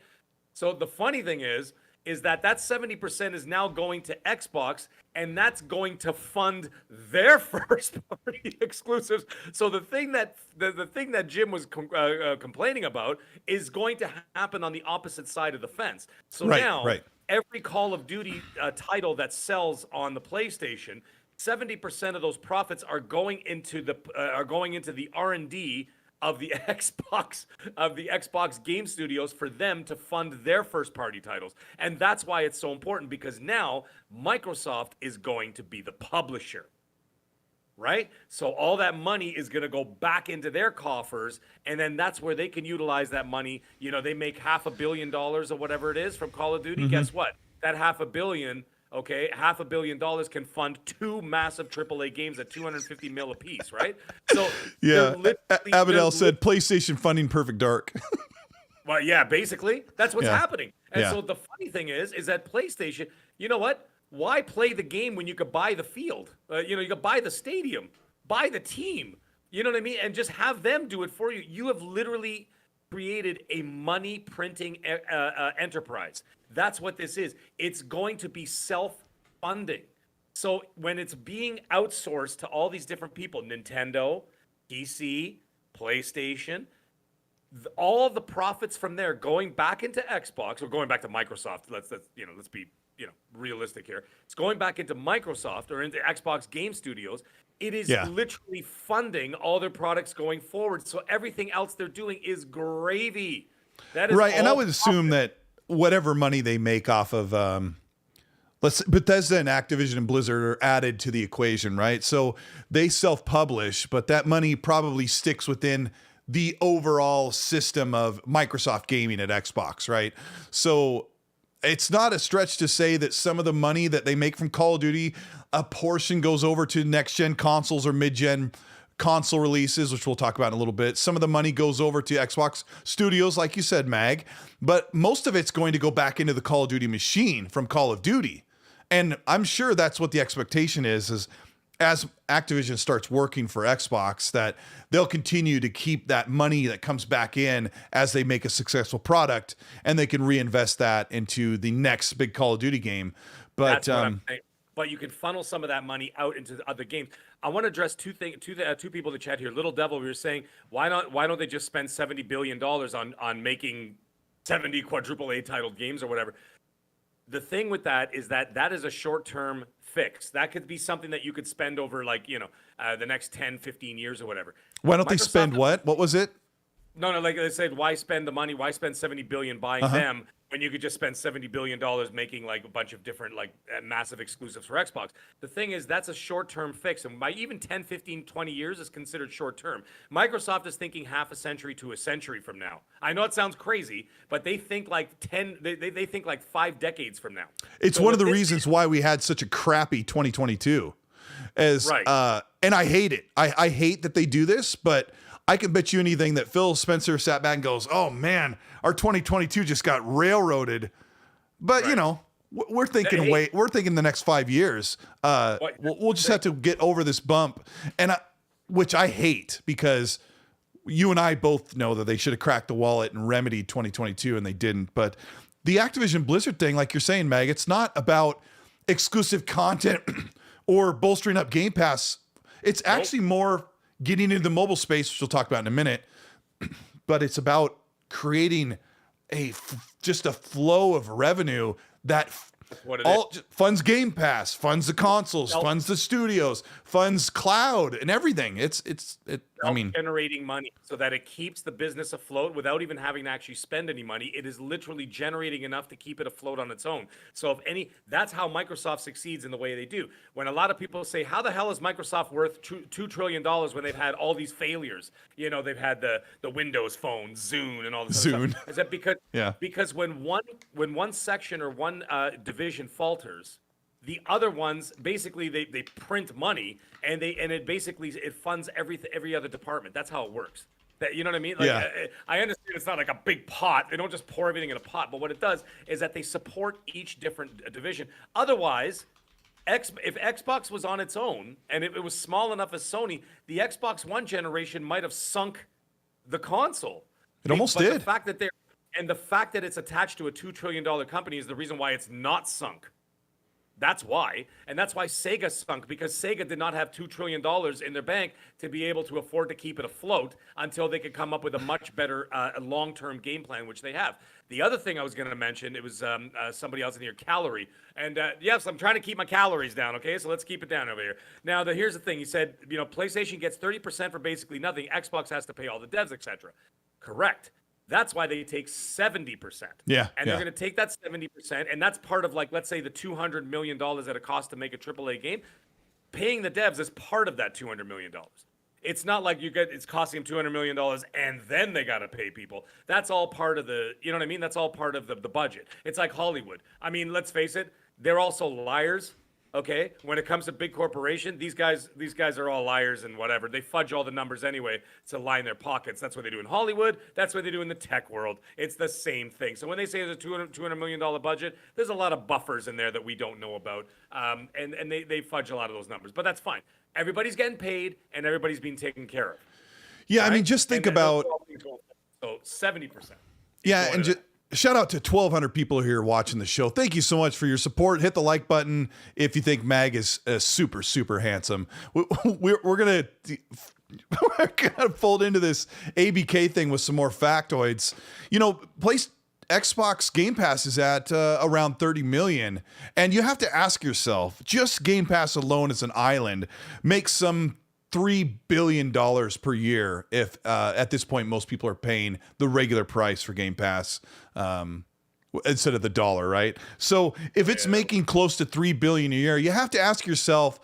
So the funny thing is that 70% is now going to Xbox, and that's going to fund their first party exclusives. So the thing that the thing that Jim was complaining about is going to happen on the opposite side of the fence. So now every Call of Duty title that sells on the PlayStation, 70% of those profits are going into the R&D of the Xbox game studios for them to fund their first party titles. And that's why it's so important, because now Microsoft is going to be the publisher, right? So all that money is going to go back into their coffers, and then that's where they can utilize that money. You know, they make $500 million or whatever it is from Call of Duty. Guess what? That $500 million, okay, $500 million can fund 2 massive AAA games at $250 million apiece, right? So yeah, Abadel said PlayStation funding Perfect Dark. Well, yeah, basically that's what's happening. And so the funny thing is that PlayStation, you know what? Why play the game when you could buy the field? You know, you could buy the stadium, buy the team. You know what I mean? And just have them do it for you. You have literally created a money printing enterprise. That's what this is. It's going to be self-funding. So when it's being outsourced to all these different people, Nintendo, PC, PlayStation, all the profits from there going back into Xbox, or going back to Microsoft. Let's be realistic here. It's going back into Microsoft or into Xbox Game Studios. It is literally funding all their products going forward. So everything else they're doing is gravy. That is right. And I would assume that whatever money they make off of Bethesda and Activision and Blizzard are added to the equation, right? So they self-publish, but that money probably sticks within the overall system of Microsoft gaming at Xbox, right? So it's not a stretch to say that some of the money that they make from Call of Duty, a portion goes over to next-gen consoles or mid-gen console releases, which we'll talk about in a little bit. Some of the money goes over to Xbox Studios, like you said, Mag, but most of it's going to go back into the Call of Duty machine from Call of Duty. And I'm sure that's what the expectation is as Activision starts working for Xbox, that they'll continue to keep that money that comes back in as they make a successful product, and they can reinvest that into the next big Call of Duty game. But that's what I'm saying. But you can funnel some of that money out into the other games. I want to address two people in the chat here. Little Devil, we were saying, why don't they just spend $70 billion on making 70 quadruple A titled games or whatever? The thing with that is that is a short-term fix. That could be something that you could spend over the next 10, 15 years or whatever. Why don't they spend what? What was it? No, like I said, why spend the money? Why spend $70 billion buying them when you could just spend $70 billion making like a bunch of different massive exclusives for Xbox? The thing is, that's a short-term fix. And by even 10, 15, 20 years is considered short-term. Microsoft is thinking half a century to a century from now. I know it sounds crazy, but they think like 10, they think like 5 decades from now. It's one of the reasons why we had such a crappy 2022. And I hate it. I hate that they do this, but I can bet you anything that Phil Spencer sat back and goes, "Oh man, our 2022 just got railroaded." But we're thinking we're thinking the next 5 years. We'll just have to get over this bump, which I hate, because you and I both know that they should have cracked the wallet and remedied 2022, and they didn't. But the Activision Blizzard thing, like you're saying, Meg, it's not about exclusive content or bolstering up Game Pass. It's actually more getting into the mobile space, which we'll talk about in a minute, but it's about creating just a flow of revenue that funds Game Pass, funds the consoles, funds the studios, funds cloud and everything. I mean, generating money so that it keeps the business afloat without even having to actually spend any money. It is literally generating enough to keep it afloat on its own. So that's how Microsoft succeeds in the way they do. When a lot of people say, how the hell is Microsoft worth $2 trillion when they've had all these failures? You know, they've had the Windows Phone, Zune, and all this other stuff. Is that because when one section or one division falters, the other ones basically they print money and it funds every other department. That's how it works. That, you know what I mean? Like, I understand it's not like a big pot. They don't just pour everything in a pot. But what it does is that they support each different division. Otherwise, if Xbox was on its own and it was small enough as Sony, the Xbox One generation might have sunk the console. It almost did. The fact that it's attached to a $2 trillion company is the reason why it's not sunk. That's why. And that's why Sega sunk, because Sega did not have $2 trillion in their bank to be able to afford to keep it afloat until they could come up with a much better long-term game plan, which they have. The other thing I was going to mention, it was somebody else in here, calorie. And yes, I'm trying to keep my calories down, okay? So let's keep it down over here. Now, here's the thing. He said, PlayStation gets 30% for basically nothing. Xbox has to pay all the devs, etc. Correct. That's why they take 70%. Yeah. And they're going to take that 70%. And that's part of, like, let's say the $200 million that it costs to make a AAA game. Paying the devs is part of that $200 million. It's not like it's costing them $200 million and then they got to pay people. That's all part of you know what I mean? That's all part of the budget. It's like Hollywood. I mean, let's face it. They're also liars. Okay, when it comes to big corporation, these guys are all liars and whatever. They fudge all the numbers anyway to line their pockets. That's what they do in Hollywood. That's what they do in the tech world. It's the same thing. So when they say there's a $200 million budget, there's a lot of buffers in there that we don't know about, and they fudge a lot of those numbers. But that's fine. Everybody's getting paid and everybody's being taken care of. Yeah, right? I mean, just think about so 70%. Yeah, and just. Shout out to 1,200 people here watching the show. Thank you so much for your support. Hit the like button if you think Mag is super, super handsome. We're gonna fold into this ABK thing with some more factoids. Xbox Game Pass is at around 30 million, and you have to ask yourself, just Game Pass alone as an island makes some $3 billion per year if at this point most people are paying the regular price for Game Pass instead of the dollar, right? So if it's making close to $3 billion a year, you have to ask yourself,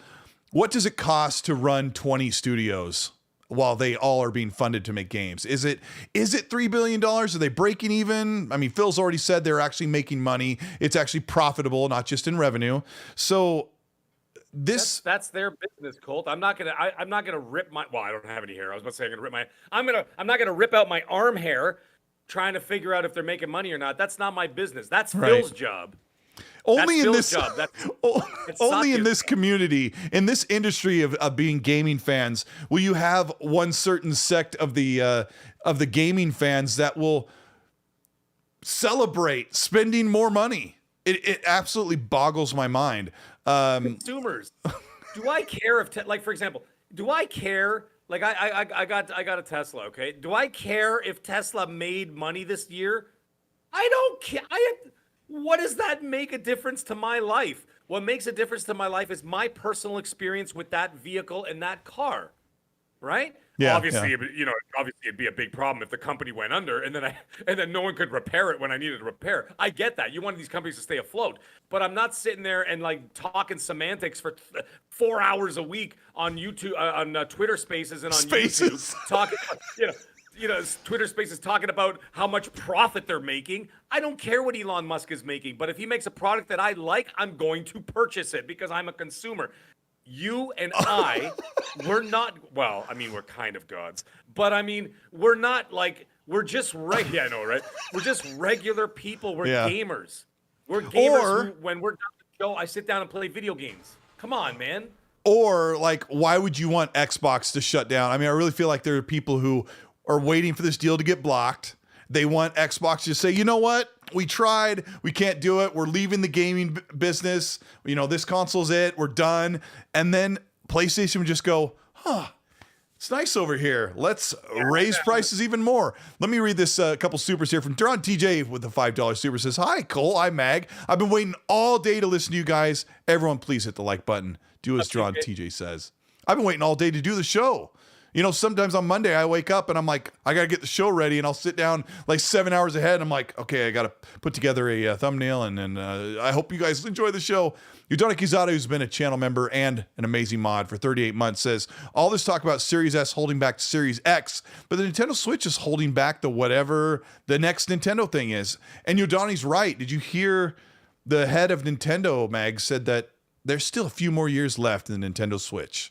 what does it cost to run 20 studios while they all are being funded to make games? Is it $3 billion? Are they breaking even? I mean, Phil's already said they're actually making money. It's actually profitable, not just in revenue. So that's their business, Colt. I'm not gonna rip my. Well, I don't have any hair. I was about to say I'm not gonna rip out my arm hair, trying to figure out if they're making money or not. That's not my business. That's Phil's job. Only in this community, in this industry of being gaming fans, will you have one certain sect of the gaming fans that will celebrate spending more money. It absolutely boggles my mind. Consumers, do I care if for example, do I care? Like I got a Tesla. Okay, do I care if Tesla made money this year? I don't care. What does that make a difference to my life? What makes a difference to my life is my personal experience with that vehicle and that car, right? Yeah. Obviously, it'd be a big problem if the company went under and then no one could repair it when I needed to repair. I get that. You want these companies to stay afloat, but I'm not sitting there and like talking semantics for 4 hours a week on YouTube, on Twitter Spaces and on YouTube, talking, Twitter Spaces talking about how much profit they're making. I don't care what Elon Musk is making, but if he makes a product that I like, I'm going to purchase it because I'm a consumer. You and I, we're not, well, I mean, we're kind of gods, but I mean, we're not like, we're just, yeah, I know, right? We're just regular people. We're gamers. We're gamers who, when we're done the show, I sit down and play video games. Come on, man. Or like, why would you want Xbox to shut down? I mean, I really feel like there are people who are waiting for this deal to get blocked. They want Xbox to say, you know what? We tried. We can't do it. We're leaving the gaming business. This console's it. We're done. And then PlayStation would just go, it's nice over here. Let's raise prices even more. Let me read this couple supers here from Duran TJ with the $5 super. Says, hi, Cole. I'm Mag. I've been waiting all day to listen to you guys. Everyone, please hit the like button. Do as Duran TJ says. I've been waiting all day to do the show. You know, sometimes on Monday I wake up and I'm like, I got to get the show ready, and I'll sit down like 7 hours ahead. And I'm like, okay, I got to put together a thumbnail, and I hope you guys enjoy the show. Udona Kizada, who's been a channel member and an amazing mod for 38 months, says, all this talk about Series S holding back to Series X, but the Nintendo Switch is holding back the whatever the next Nintendo thing is. And Udoni's right. Did you hear the head of Nintendo, Mag, said that there's still a few more years left in the Nintendo Switch?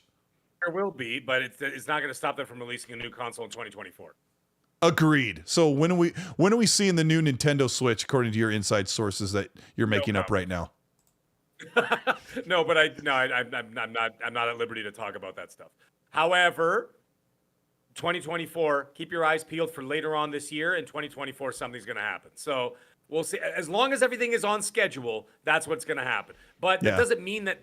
There will be, but it's not going to stop them from releasing a new console in 2024. Agreed. So when are we seeing the new Nintendo Switch, according to your inside sources that you're making up right now? No, but I'm not at liberty to talk about that stuff. However, 2024, keep your eyes peeled for later on this year. In 2024, something's going to happen. So we'll see. As long as everything is on schedule, that's what's going to happen. But that doesn't mean that.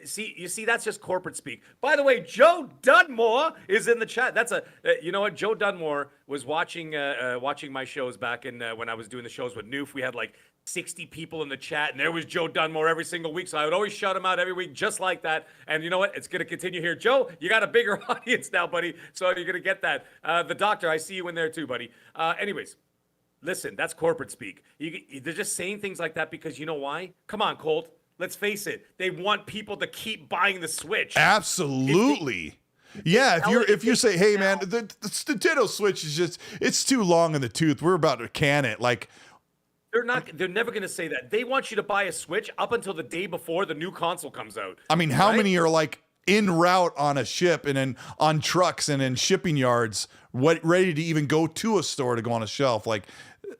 You see, that's just corporate speak. By the way, Joe Dunmore is in the chat. That's you know what? Joe Dunmore was watching my shows back in when I was doing the shows with Noof. We had like 60 people in the chat, and there was Joe Dunmore every single week. So I would always shout him out every week just like that. And you know what? It's going to continue here. Joe, you got a bigger audience now, buddy. So you're going to get that. The doctor, I see you in there too, buddy. Anyways, listen, that's corporate speak. They're just saying things like that because you know why? Come on, Colt. Let's face it. They want people to keep buying the Switch. Absolutely. Yeah, if you say, hey man, the Nintendo Switch is just, it's too long in the tooth. We're about to can it. Like, they're never going to say that. They want you to buy a Switch up until the day before the new console comes out. I mean, how many are like en route on a ship and then on trucks and in shipping yards, ready to even go to a store to go on a shelf? Like,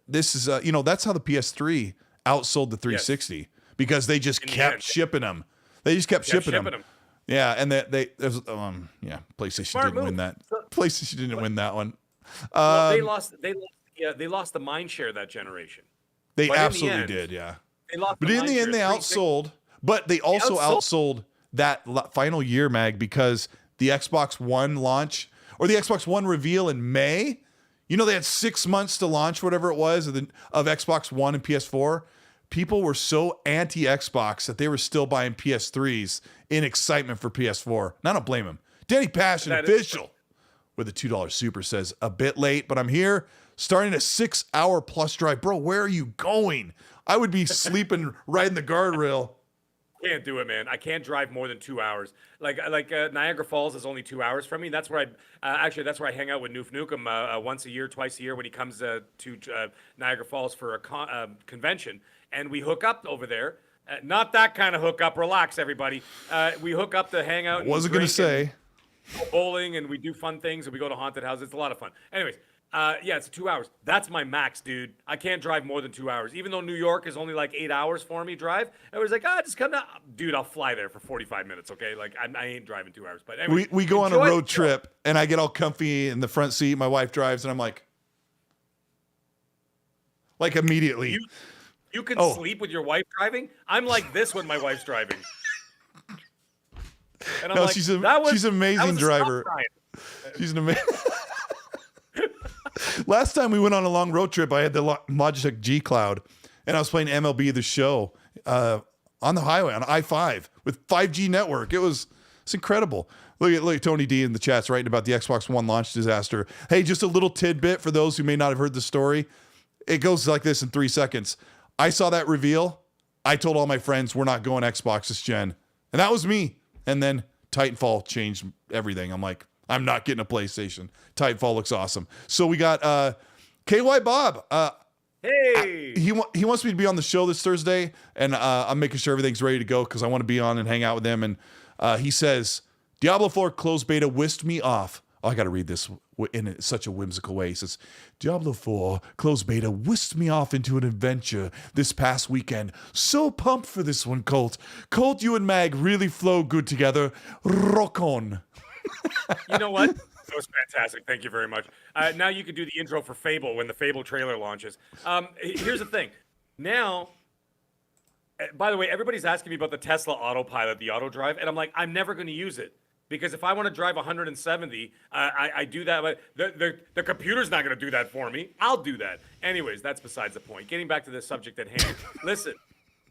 this is, that's how the PS3 outsold the 360. Yes. Because they just kept shipping them. They just kept shipping them. Yeah, and PlayStation didn't win that. PlayStation didn't win that one. Well, they lost the mind share that generation. They absolutely did, yeah. They lost but in the end, they outsold. But they also outsold that final year, Mag, because the Xbox One launch or the Xbox One reveal in May. You know, they had 6 months to launch whatever it was of Xbox One and PS4. People were so anti-Xbox that they were still buying PS3s in excitement for PS4. And I don't blame him. Danny Passion, official, with a $2 super, says, a bit late, but I'm here. Starting a 6-hour plus drive. Bro, where are you going? I would be sleeping right in the guardrail. Can't do it, man. I can't drive more than 2 hours. Like Niagara Falls is only 2 hours from me. That's where that's where I hang out with Noof Nukem once a year, twice a year when he comes to Niagara Falls for a convention. And we hook up over there. Not that kind of hookup. Relax, everybody. We hook up to hang out. Wasn't going to say. Bowling, and we do fun things, and we go to haunted houses. It's a lot of fun. Anyways, it's 2 hours. That's my max, dude. I can't drive more than 2 hours. Even though New York is only like 8 hours for me drive. I was like, just come down. Dude, I'll fly there for 45 minutes, okay? Like, I ain't driving 2 hours. But anyway, we go on a road trip, and I get all comfy in the front seat. My wife drives, and I'm like immediately. You can sleep with your wife driving? I'm like this when my wife's driving. And I'm she's an amazing driver. She's an amazing. Last time we went on a long road trip, I had the Logitech xCloud, and I was playing MLB The Show on the highway on I-5 with 5G network. It's incredible. Look at Tony D in the chat's writing about the Xbox One launch disaster. Hey, just a little tidbit for those who may not have heard the story. It goes like this in 3 seconds. I saw that reveal. I told all my friends we're not going Xbox this gen. And that was me. And then Titanfall changed everything. I'm like, I'm not getting a PlayStation. Titanfall looks awesome. So we got KY Bob. Hey. He wants me to be on the show this Thursday. And I'm making sure everything's ready to go because I want to be on and hang out with him. And he says, Diablo 4 closed beta whisked me off. Oh, I got to read this in such a whimsical way. He says, Diablo 4 closed beta whisked me off into an adventure this past weekend. So pumped for this one, Colt. Colt, you and Mag really flow good together. Rock on. You know what? That was fantastic. Thank you very much. Now you can do the intro for Fable when the Fable trailer launches. Here's the thing. Now, by the way, everybody's asking me about the Tesla autopilot, the auto drive, and I'm like, I'm never going to use it. Because if I want to drive 170, I do that. But the computer's not going to do that for me. I'll do that. Anyways, that's besides the point. Getting back to the subject at hand. Listen,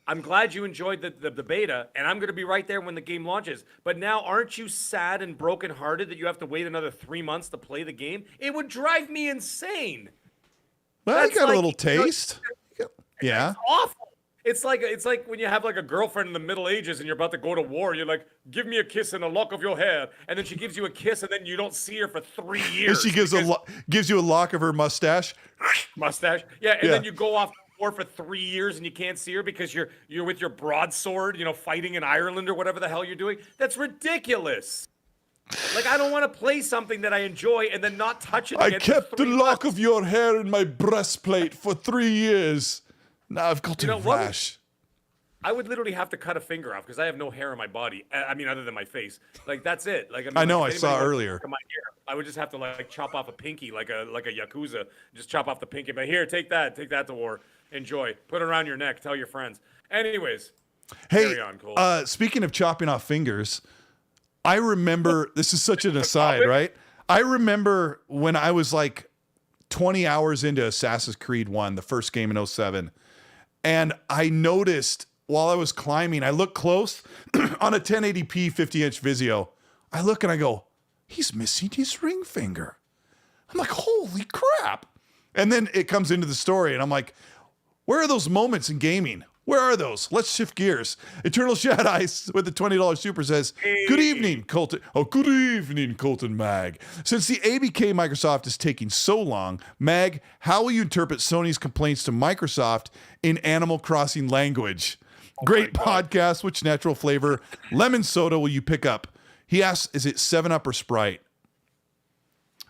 I'm glad you enjoyed the beta, and I'm going to be right there when the game launches. But now, aren't you sad and brokenhearted that you have to wait another 3 months to play the game? It would drive me insane. Well, That's you got like, a little taste. Yeah. It's awful. It's like when you have like a girlfriend in the Middle Ages and you're about to go to war. You're like, give me a kiss and a lock of your hair, and then she gives you a kiss, and then you don't see her for 3 years. And she gives you a lock of her mustache. Yeah, and then you go off to war for 3 years and you can't see her because you're with your broadsword, fighting in Ireland or whatever the hell you're doing. That's ridiculous. Like, I don't want to play something that I enjoy and then not touch it again. I kept the lock of your hair in my breastplate for 3 years. Now I've got a rash. I would literally have to cut a finger off because I have no hair on my body. I mean, other than my face. Like, that's it. Like, I know. I saw earlier. My hair, I would just have to like chop off a pinky, like a yakuza. Just chop off the pinky. But here, take that to war. Enjoy. Put it around your neck. Tell your friends. Anyways, hey, carry on, Cole. Speaking of chopping off fingers, I remember. This is such an aside, right? I remember when I was like 20 hours into Assassin's Creed 1, the first game in 07, and I noticed while I was climbing, I looked close on a 1080p 50-inch Vizio. I look and I go, he's missing his ring finger. I'm like, holy crap. And then it comes into the story and I'm like, where are those moments in gaming? Where are those? Let's shift gears. Eternal Shaddai with the $20 super says, good evening, Colton. Oh, good evening, Colton Mag. Since the ABK Microsoft is taking so long, Mag, how will you interpret Sony's complaints to Microsoft in Animal Crossing language? Great podcast. Which natural flavor lemon soda will you pick up? He asks, is it 7-Up or Sprite?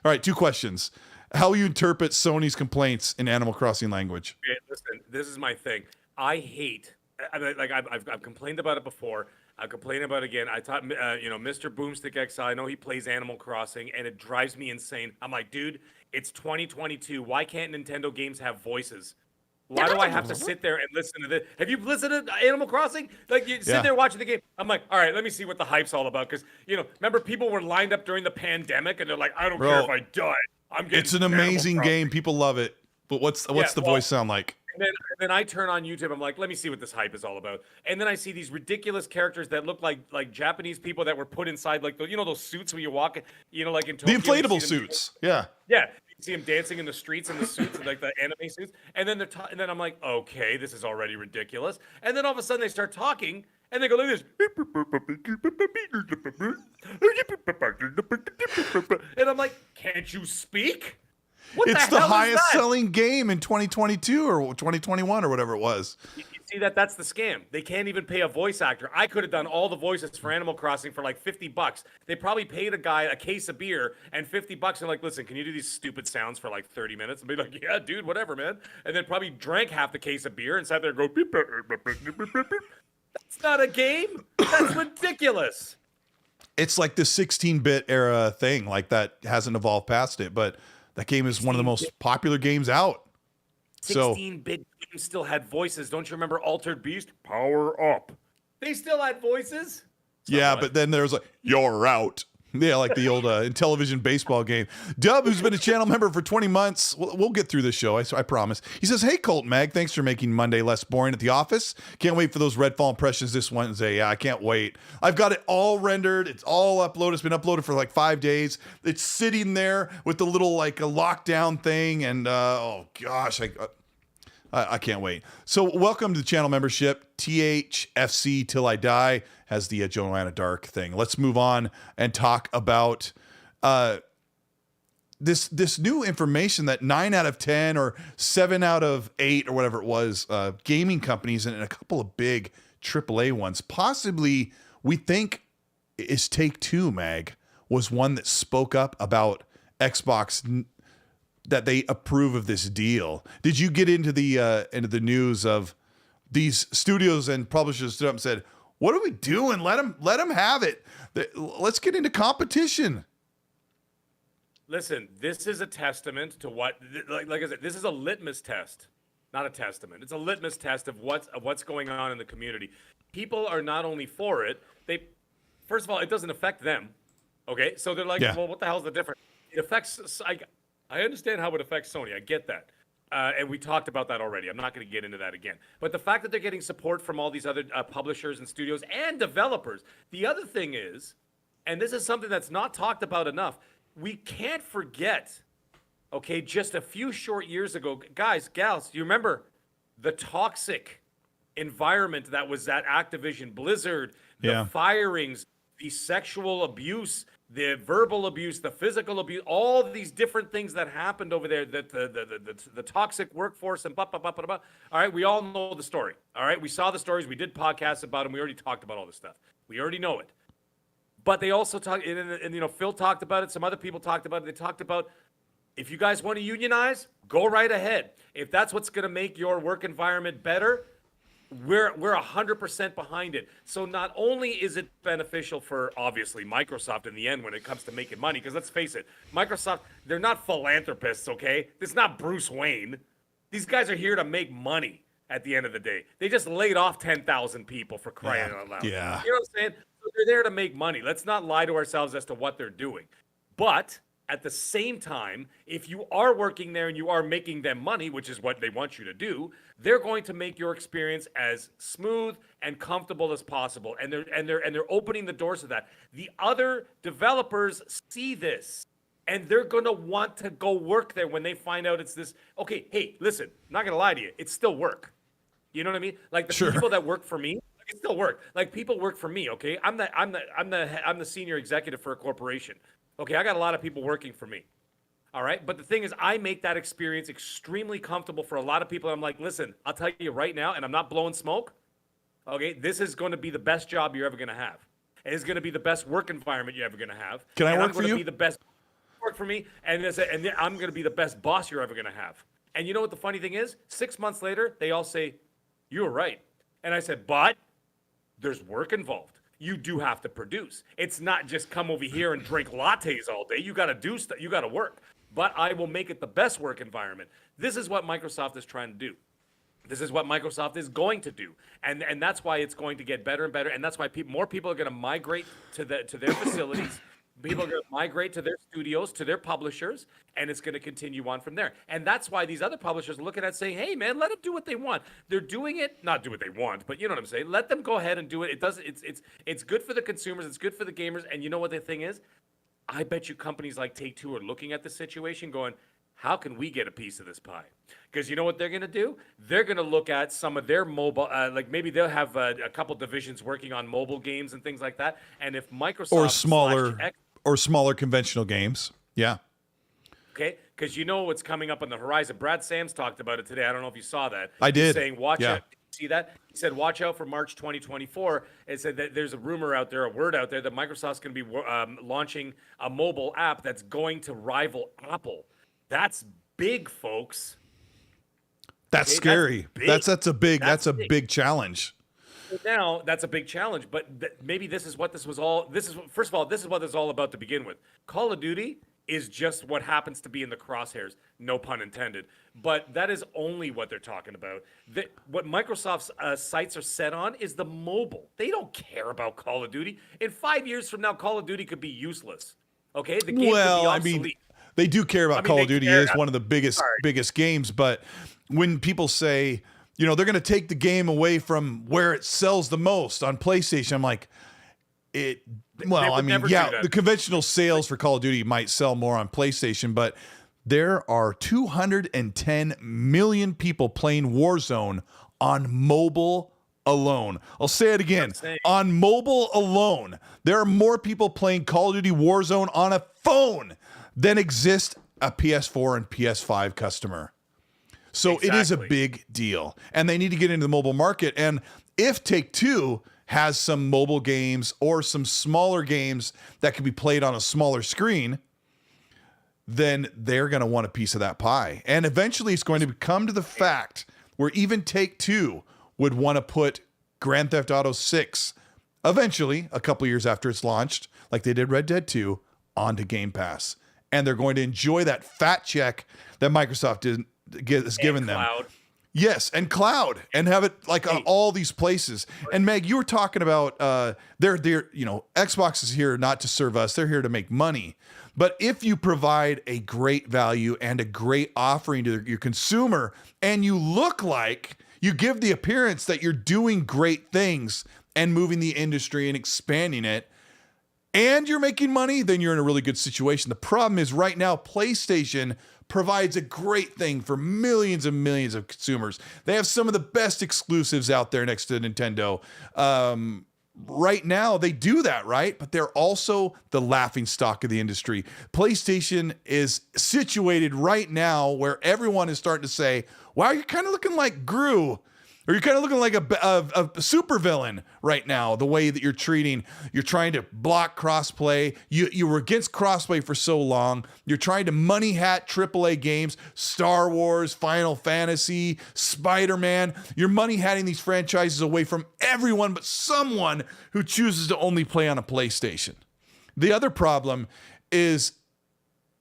All right, 2 questions. How will you interpret Sony's complaints in Animal Crossing language? Okay, listen, this is my thing. I hate. I've complained about it before. I've complained about it again. I thought, Mr. Boomstick XI. I know he plays Animal Crossing, and it drives me insane. I'm like, dude, it's 2022. Why can't Nintendo games have voises? Why do I have to sit there and listen to this? Have you listened to Animal Crossing? Like, you sit there watching the game. I'm like, all right, let me see what the hype's all about. Because, remember people were lined up during the pandemic, and they're like, I don't care if I die. I'm getting. It's an amazing game. People love it. But what's the voice sound like? And then I turn on YouTube. I'm like, let me see what this hype is all about. And then I see these ridiculous characters that look like Japanese people that were put inside like those suits where you walk, like in Tokyo. The inflatable suits. Yeah. Yeah. You see them dancing in the streets in the suits, like the anime suits. And then and then I'm like, okay, this is already ridiculous. And then all of a sudden they start talking and they go like this. And I'm like, can't you speak? It's the highest selling game in 2022 or 2021 or whatever it was. You see that's the scam. They can't even pay a voice actor. I could have done all the voices for Animal Crossing for like $50. They probably paid a guy a case of beer and $50 and like, listen, can you do these stupid sounds for like 30 minutes? And be like, yeah, dude, whatever, man. And then probably drank half the case of beer and sat there and go, beep, beep, beep, beep, beep, beep. That's not a game. That's ridiculous. It's like the 16-bit era thing, like that hasn't evolved past it, but that game is one of the most popular games out. 16-bit games still had voices. Don't you remember Altered Beast? Power up. They still had voices? Yeah, but then there's like, you're out. Yeah, like the old Intellivision baseball game. Dub, who's been a channel member for 20 months. We'll get through this show, I promise. He says, hey, Colt Mag, thanks for making Monday less boring at the office. Can't wait for those Redfall impressions this Wednesday. Yeah, I can't wait. I've got it all rendered. It's all uploaded. It's been uploaded for like 5 days. It's sitting there with the little like a lockdown thing. And oh, gosh, I can't wait. So welcome to the channel membership. THFC Till I Die has the Joanna Dark thing. Let's move on and talk about this new information that 9 out of 10 or 7 out of 8 or whatever it was, gaming companies and a couple of big AAA ones, possibly we think is Take-Two, Mag, was one that spoke up about Xbox that they approve of this deal. Did you get into the news of these studios and publishers stood up and said, what are we doing? Let them have it. Let's get into competition. Listen, this is a testament to what, like I said, this is a litmus test, not a testament. It's a litmus test of what's going on in the community. People are not only for it, first of all, it doesn't affect them. Okay, so they're like, well, what the hell's the difference? It affects. I understand how it affects Sony. I get that. and we talked about that already. I'm not going to get into that again. But the fact that they're getting support from all these other publishers and studios and developers. The other thing is, and this is something that's not talked about enough, we can't forget, okay, just a few short years ago, guys, gals, do you remember the toxic environment that was at Activision Blizzard, the firings, the sexual abuse, the verbal abuse, the physical abuse, all these different things that happened over there, that the toxic workforce and blah, blah, blah, blah, blah. All right, we all know the story. All right, we saw the stories. We did podcasts about them. We already talked about all this stuff. We already know it. But they also talked, and you know, Phil talked about it. Some other people talked about it. They talked about, if you guys want to unionize, go right ahead. If that's what's going to make your work environment better, we're 100% behind it. So not only is it beneficial for, obviously, Microsoft in the end when it comes to making money, because let's face it, Microsoft, they're not philanthropists, okay? It's not Bruce Wayne. These guys are here to make money at the end of the day. They just laid off 10,000 people, for crying out loud. Yeah. You know what I'm saying? So they're there to make money. Let's not lie to ourselves as to what they're doing. But at the same time, if you are working there and you are making them money, which is what they want you to do, they're going to make your experience as smooth and comfortable as possible. And they're opening the doors to that. The other developers see this, and they're going to want to go work there when they find out it's this. Okay, hey, listen, I'm not going to lie to you. It's still work. You know what I mean? Like the people that work for me, it still work. Like people work for me, okay? I'm the senior executive for a corporation. Okay, I got a lot of people working for me. All right, but the thing is, I make that experience extremely comfortable for a lot of people. I'm like, listen, I'll tell you right now, and I'm not blowing smoke. Okay, this is going to be the best job you're ever going to have. It's going to be the best work environment you're ever going to have. Can I work for you? I'm going to be the best work for me, and I'm going to be the best boss you're ever going to have. And you know what the funny thing is? 6 months later, they all say, you were right. And I said, but there's work involved. You do have to produce. It's not just come over here and drink lattes all day. You got to do stuff. You got to work. But I will make it the best work environment. This is what Microsoft is trying to do. This is what Microsoft is going to do. And that's why it's going to get better and better. And that's why more people are going to migrate to their facilities. People are going to migrate to their studios, to their publishers, and it's going to continue on from there. And that's why these other publishers are looking at saying, hey, man, let them do what they want. They're doing it, not do what they want, but you know what I'm saying? Let them go ahead and do it. It's good for the consumers. It's good for the gamers. And you know what the thing is? I bet you companies like Take-Two are looking at the situation going, how can we get a piece of this pie? Because you know what they're going to do? They're going to look at some of their mobile, like maybe they'll have a couple divisions working on mobile games and things like that. And if Microsoft or smaller conventional games. Yeah. Okay, because you know what's coming up on the horizon. Brad Sams talked about it today. I don't know if you saw that. I did. He's saying, watch out. See that? He said, watch out for March 2024. It said that there's a rumor out there, a word out there, that Microsoft's going to be launching a mobile app that's going to rival Apple. That's big, folks. That's scary. That's a big challenge. Now that's a big challenge, but maybe this is what this was all. First of all, this is what this is all about to begin with. Call of Duty is just what happens to be in the crosshairs, no pun intended. But that is only what they're talking about. What Microsoft's sights are set on is the mobile. They don't care about Call of Duty. In 5 years from now, Call of Duty could be useless. Okay, the game could be obsolete. I mean, they do care about Call of Duty. It is one of the biggest games. But when people say, you know, they're going to take the game away from where it sells the most on PlayStation, I'm like, the conventional sales for Call of Duty might sell more on PlayStation, but there are 210 million people playing Warzone on mobile alone. I'll say it again. On mobile alone, there are more people playing Call of Duty Warzone on a phone than exist a PS4 and PS5 customer. So It is a big deal, and they need to get into the mobile market. And if Take-Two has some mobile games or some smaller games that can be played on a smaller screen, then they're going to want a piece of that pie. And eventually it's going to come to the fact where even Take-Two would want to put Grand Theft Auto 6, eventually, a couple years after it's launched, like they did Red Dead 2, onto Game Pass. And they're going to enjoy that fat check that Microsoft has given them. Yes, and cloud, and have it like on all these places. And Meg, you were talking about they're Xbox is here not to serve us; they're here to make money. But if you provide a great value and a great offering to your consumer, and you look like you give the appearance that you're doing great things and moving the industry and expanding it, and you're making money, then you're in a really good situation. The problem is right now, PlayStation provides a great thing for millions and millions of consumers. They have some of the best exclusives out there next to Nintendo. Right now, they do that, right? But they're also the laughing stock of the industry. PlayStation is situated right now where everyone is starting to say, wow, you're kind of looking like Gru. Or you're kind of looking like a supervillain right now, the way that you're trying to block crossplay. You were against crossplay for so long. You're trying to money hat AAA games, Star Wars, Final Fantasy, Spider-Man. You're money hatting these franchises away from everyone but someone who chooses to only play on a PlayStation. The other problem is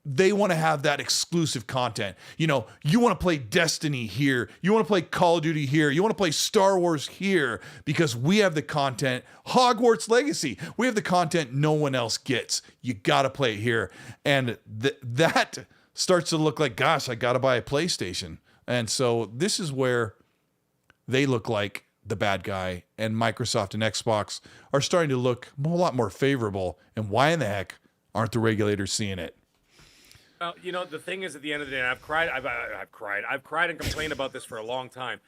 they want to have that exclusive content. You know, you want to play Destiny here. You want to play Call of Duty here. You want to play Star Wars here because we have the content. Hogwarts Legacy. We have the content no one else gets. You got to play it here. And that starts to look like, gosh, I got to buy a PlayStation. And so this is where they look like the bad guy, and Microsoft and Xbox are starting to look a lot more favorable. And why in the heck aren't the regulators seeing it? You know, the thing is, at the end of the day, I've cried and complained about this for a long time.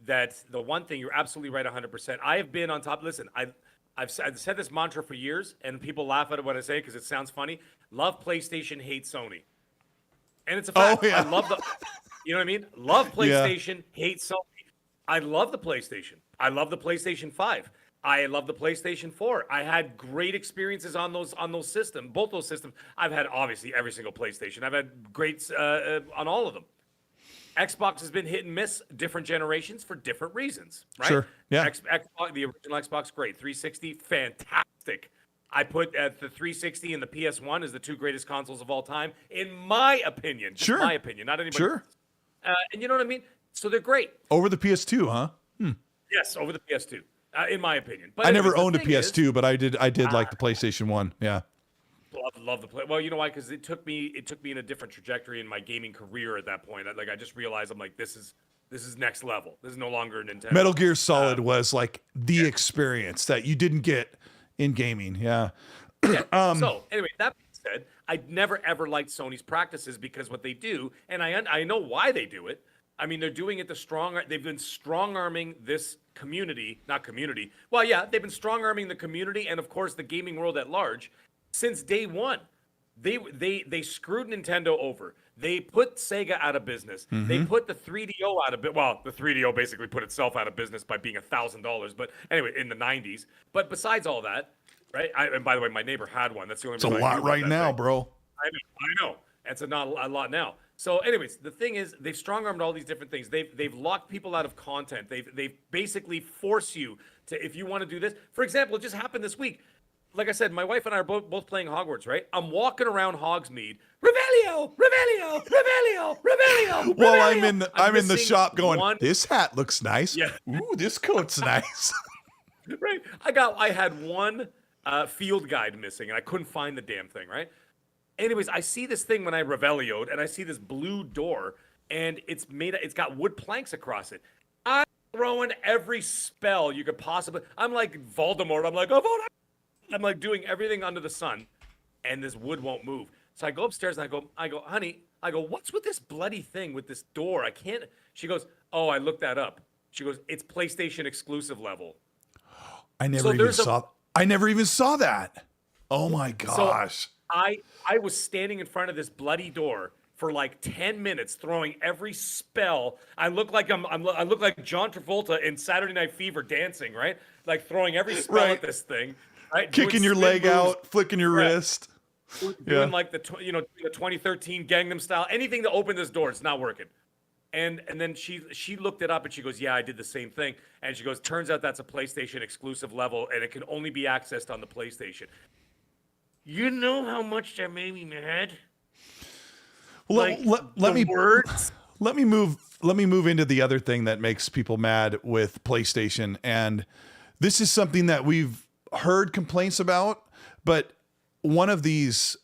That the one thing, you're absolutely right, 100%. I have been on top. Listen, I've said this mantra for years, and people laugh at it when I say it because it sounds funny. Love PlayStation, hate Sony, and it's a fact. Oh, yeah. I love you know what I mean? Love PlayStation, hate Sony. I love the PlayStation. I love the PlayStation 5. I love the PlayStation 4. I had great experiences on those systems, both those systems. I've had obviously every single PlayStation. I've had greats on all of them. Xbox has been hit and miss, different generations for different reasons, right? Sure. Yeah. Xbox, the original Xbox, great. 360, fantastic. I put the 360 and the PS1 as the two greatest consoles of all time, in my opinion. Just Sure. my opinion, not anybody. Sure. And you know what I mean? So they're great. Over the PS2, huh? Yes, over the PS2. In my opinion, but I never owned a PS2, but I did like the PlayStation 1. Yeah. Love the play. Well, you know why? Because it took me in a different trajectory in my gaming career at that point. I just realized I'm like, this is next level. This is no longer Nintendo. Metal Gear Solid was like the experience that you didn't get in gaming. Yeah. So anyway, that being said, I never ever liked Sony's practices because what they do, and I know why they do it. I mean, they're doing it they've been strong-arming this community, not community. Well, yeah, they've been strong-arming the community and, of course, the gaming world at large since day one. They screwed Nintendo over. They put Sega out of business. Mm-hmm. They put the 3DO out of business. Well, the 3DO basically put itself out of business by being $1,000. But anyway, in the 90s. But besides all that, right? And by the way, my neighbor had one. That's the only reason. It's a lot right now, bro. I know. It's not a lot now. So, anyways, the thing is, they've strong-armed all these different things. They've locked people out of content. They've basically forced you to, if you want to do this. For example, it just happened this week. Like I said, my wife and I are both playing Hogwarts, right? I'm walking around Hogsmeade. Revelio, Revelio, Revelio, Revelio. Well, I'm in the shop going, this hat looks nice. Yeah. Ooh, this coat's nice. Right. I had one field guide missing, and I couldn't find the damn thing, right? Anyways, I see this thing when I Revelio'd, and I see this blue door, and it's got wood planks across it. I'm throwing every spell you could possibly. I'm like Voldemort. I'm like, I'm like doing everything under the sun, and this wood won't move. So I go upstairs and I go, honey, what's with this bloody thing with this door? I can't. She goes, oh, I looked that up. She goes, it's PlayStation exclusive level. I never even saw that. Oh my gosh. So I was standing in front of this bloody door for like 10 minutes, throwing every spell. I look like I look like John Travolta in Saturday Night Fever dancing, right? Like throwing every spell at this thing, right? Kicking your leg out, flicking your wrist. Doing like the 2013 Gangnam Style, anything to open this door. It's not working. And then she looked it up and she goes, yeah, I did the same thing. And she goes, turns out that's a PlayStation exclusive level and it can only be accessed on the PlayStation. You know how much that made me mad? Let me Let me move into the other thing that makes people mad with PlayStation, and this is something that we've heard complaints about, but one of these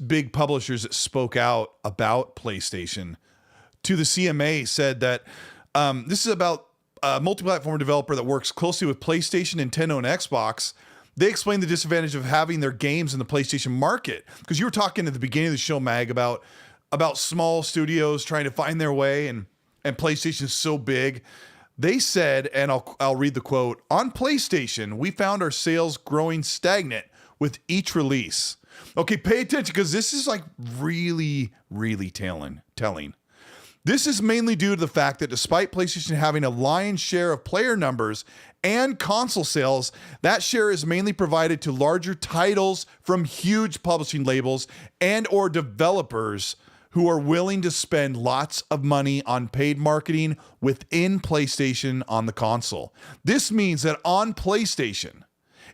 big publishers that spoke out about PlayStation to the CMA said that this is about a multi-platform developer that works closely with PlayStation, Nintendo, and Xbox. They explained the disadvantage of having their games in the PlayStation market, because you were talking at the beginning of the show, Mag, about small studios trying to find their way, and PlayStation is so big. They said, and I'll read the quote, "On PlayStation, we found our sales growing stagnant with each release." Okay, pay attention, because this is like really, really telling. This is mainly due to the fact that despite PlayStation having a lion's share of player numbers and console sales, that share is mainly provided to larger titles from huge publishing labels and or developers who are willing to spend lots of money on paid marketing within PlayStation on the console. This means that on PlayStation,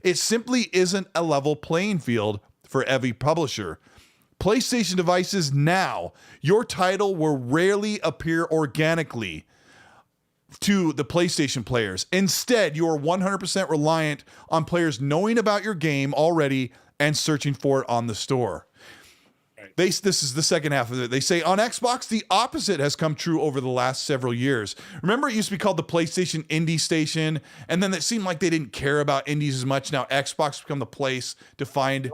it simply isn't a level playing field for every publisher. PlayStation devices now, your title will rarely appear organically to the PlayStation players. Instead, you are 100% reliant on players knowing about your game already and searching for it on the store. This is the second half of it. They say on Xbox, the opposite has come true over the last several years. Remember, it used to be called the PlayStation Indie Station, and then it seemed like they didn't care about indies as much. Now Xbox become the place to find.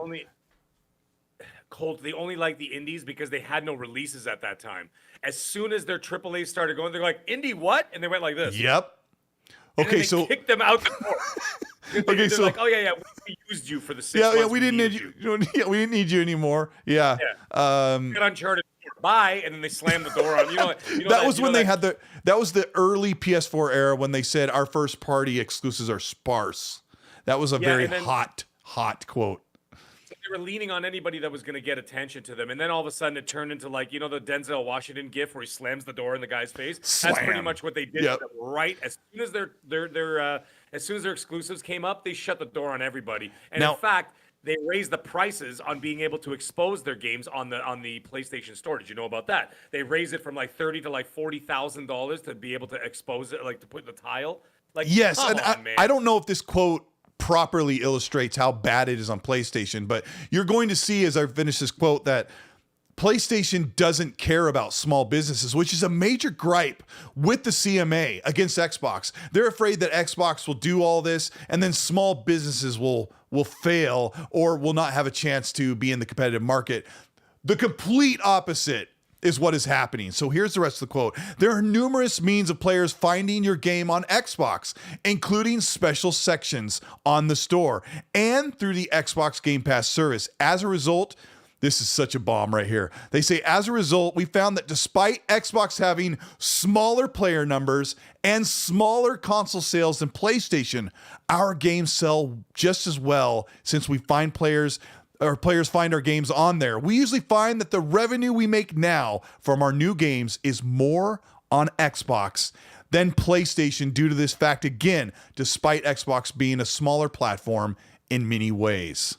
They only like the indies because they had no releases at that time. As soon as their AAA started going, they're like, "Indie what?" And they went like this. Yep. And Okay, they so kicked them out the door. They're so like, "Oh yeah, we used you for the 6 months. we didn't need you. Yeah, we didn't need you anymore. Yeah. Get Uncharted. Bye," and then they slammed the door on. That was when they had that was the early PS4 era when they said our first party exclusives are sparse. That was a very hot quote. They were leaning on anybody that was going to get attention to them, and then all of a sudden it turned into like the Denzel Washington gif where he slams the door in the guy's face. Slam. That's pretty much what they did. Yep. Right as soon as their exclusives came up, they shut the door on everybody. And now, in fact, they raised the prices on being able to expose their games on the PlayStation Store. Did you know about that? They raised it from like $30,000 to like $40,000 to be able to expose it, like to put the tile. Like, yes, and man. I don't know if this quote properly illustrates how bad it is on PlayStation, but you're going to see as I finish this quote that PlayStation doesn't care about small businesses, which is a major gripe with the CMA against Xbox. They're afraid that Xbox will do all this and then small businesses will fail or will not have a chance to be in the competitive market. The complete opposite is what is happening. So here's the rest of the quote. There are numerous means of players finding your game on Xbox, including special sections on the store and through the Xbox Game Pass service. As a result, this is such a bomb right here. They say, as a result, we found that despite Xbox having smaller player numbers and smaller console sales than PlayStation, our games sell just as well since we find players find our games on there. We usually find that the revenue we make now from our new games is more on Xbox than PlayStation due to this fact, again, despite Xbox being a smaller platform in many ways.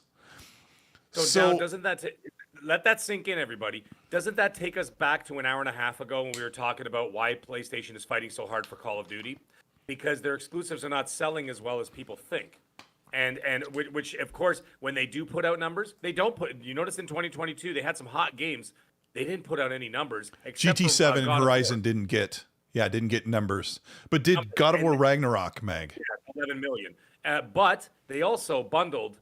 So now, doesn't that let that sink in, everybody? Doesn't that take us back to an hour and a half ago when we were talking about why PlayStation is fighting so hard for Call of Duty? Because their exclusives are not selling as well as people think. And which, of course, when they do put out numbers, they don't put. You notice in 2022 they had some hot games. They didn't put out any numbers. GT7 and Horizon didn't get numbers, but did God of War Ragnarok, Meg? Yeah, 11 million. But they also bundled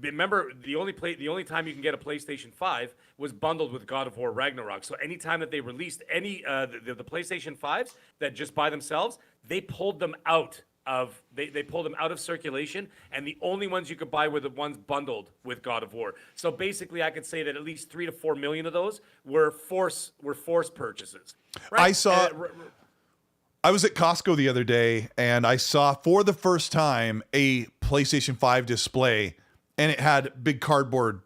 remember the only time you can get a PlayStation 5 was bundled with God of War Ragnarok. So anytime that they released any the PlayStation 5s that just by themselves, they pulled them out of circulation, and the only ones you could buy were the ones bundled with God of War. So basically I could say that at least 3 to 4 million of those were forced purchases. Right? I was at Costco the other day and I saw for the first time a PlayStation 5 display, and it had big cardboard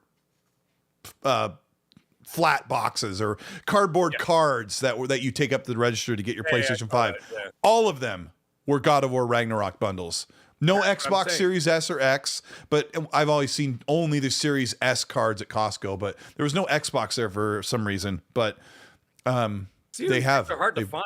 flat boxes or cardboard cards that you take up to the register to get your PlayStation 5. All of them were God of War Ragnarok bundles. No Xbox Series S or X, but I've always seen only the Series S cards at Costco, but there was no Xbox there for some reason. But Series have. They're hard to find.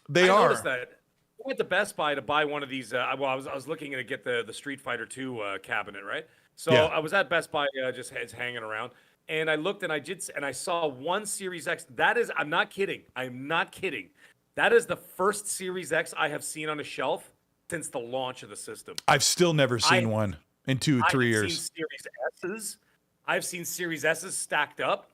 They I are. noticed that. I went to Best Buy to buy one of these. I was looking to get the Street Fighter 2 cabinet, right? So Yeah. I was at Best Buy just hanging around, and I looked and I saw one Series X. That is, I'm not kidding. I'm not kidding. That is the first Series X I have seen on a shelf since the launch of the system. I've still never seen one in 2-3 years. Seen Series S's. I've seen Series S's stacked up.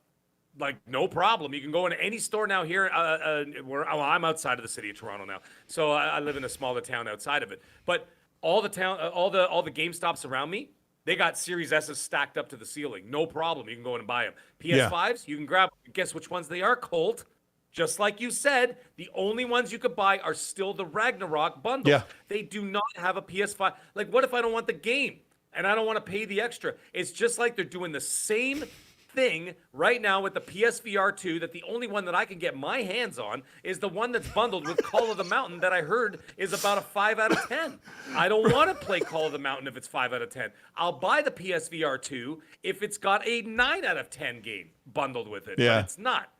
Like, no problem. You can go into any store now here. I'm outside of the city of Toronto now, so I live in a smaller town outside of it. But all the GameStops around me, they got Series S's stacked up to the ceiling. No problem. You can go in and buy them. PS5s, you can grab. Guess which ones they are, Colt? Just like you said, the only ones you could buy are still the Ragnarok bundle. Yeah. They do not have a PS5. Like, what if I don't want the game and I don't want to pay the extra? It's just like they're doing the same thing right now with the PSVR 2, that the only one that I can get my hands on is the one that's bundled with Call of the Mountain, that I heard is about a 5 out of 10. I don't want to play Call of the Mountain if it's 5 out of 10. I'll buy the PSVR 2 if it's got a 9 out of 10 game bundled with it. Yeah. But it's not.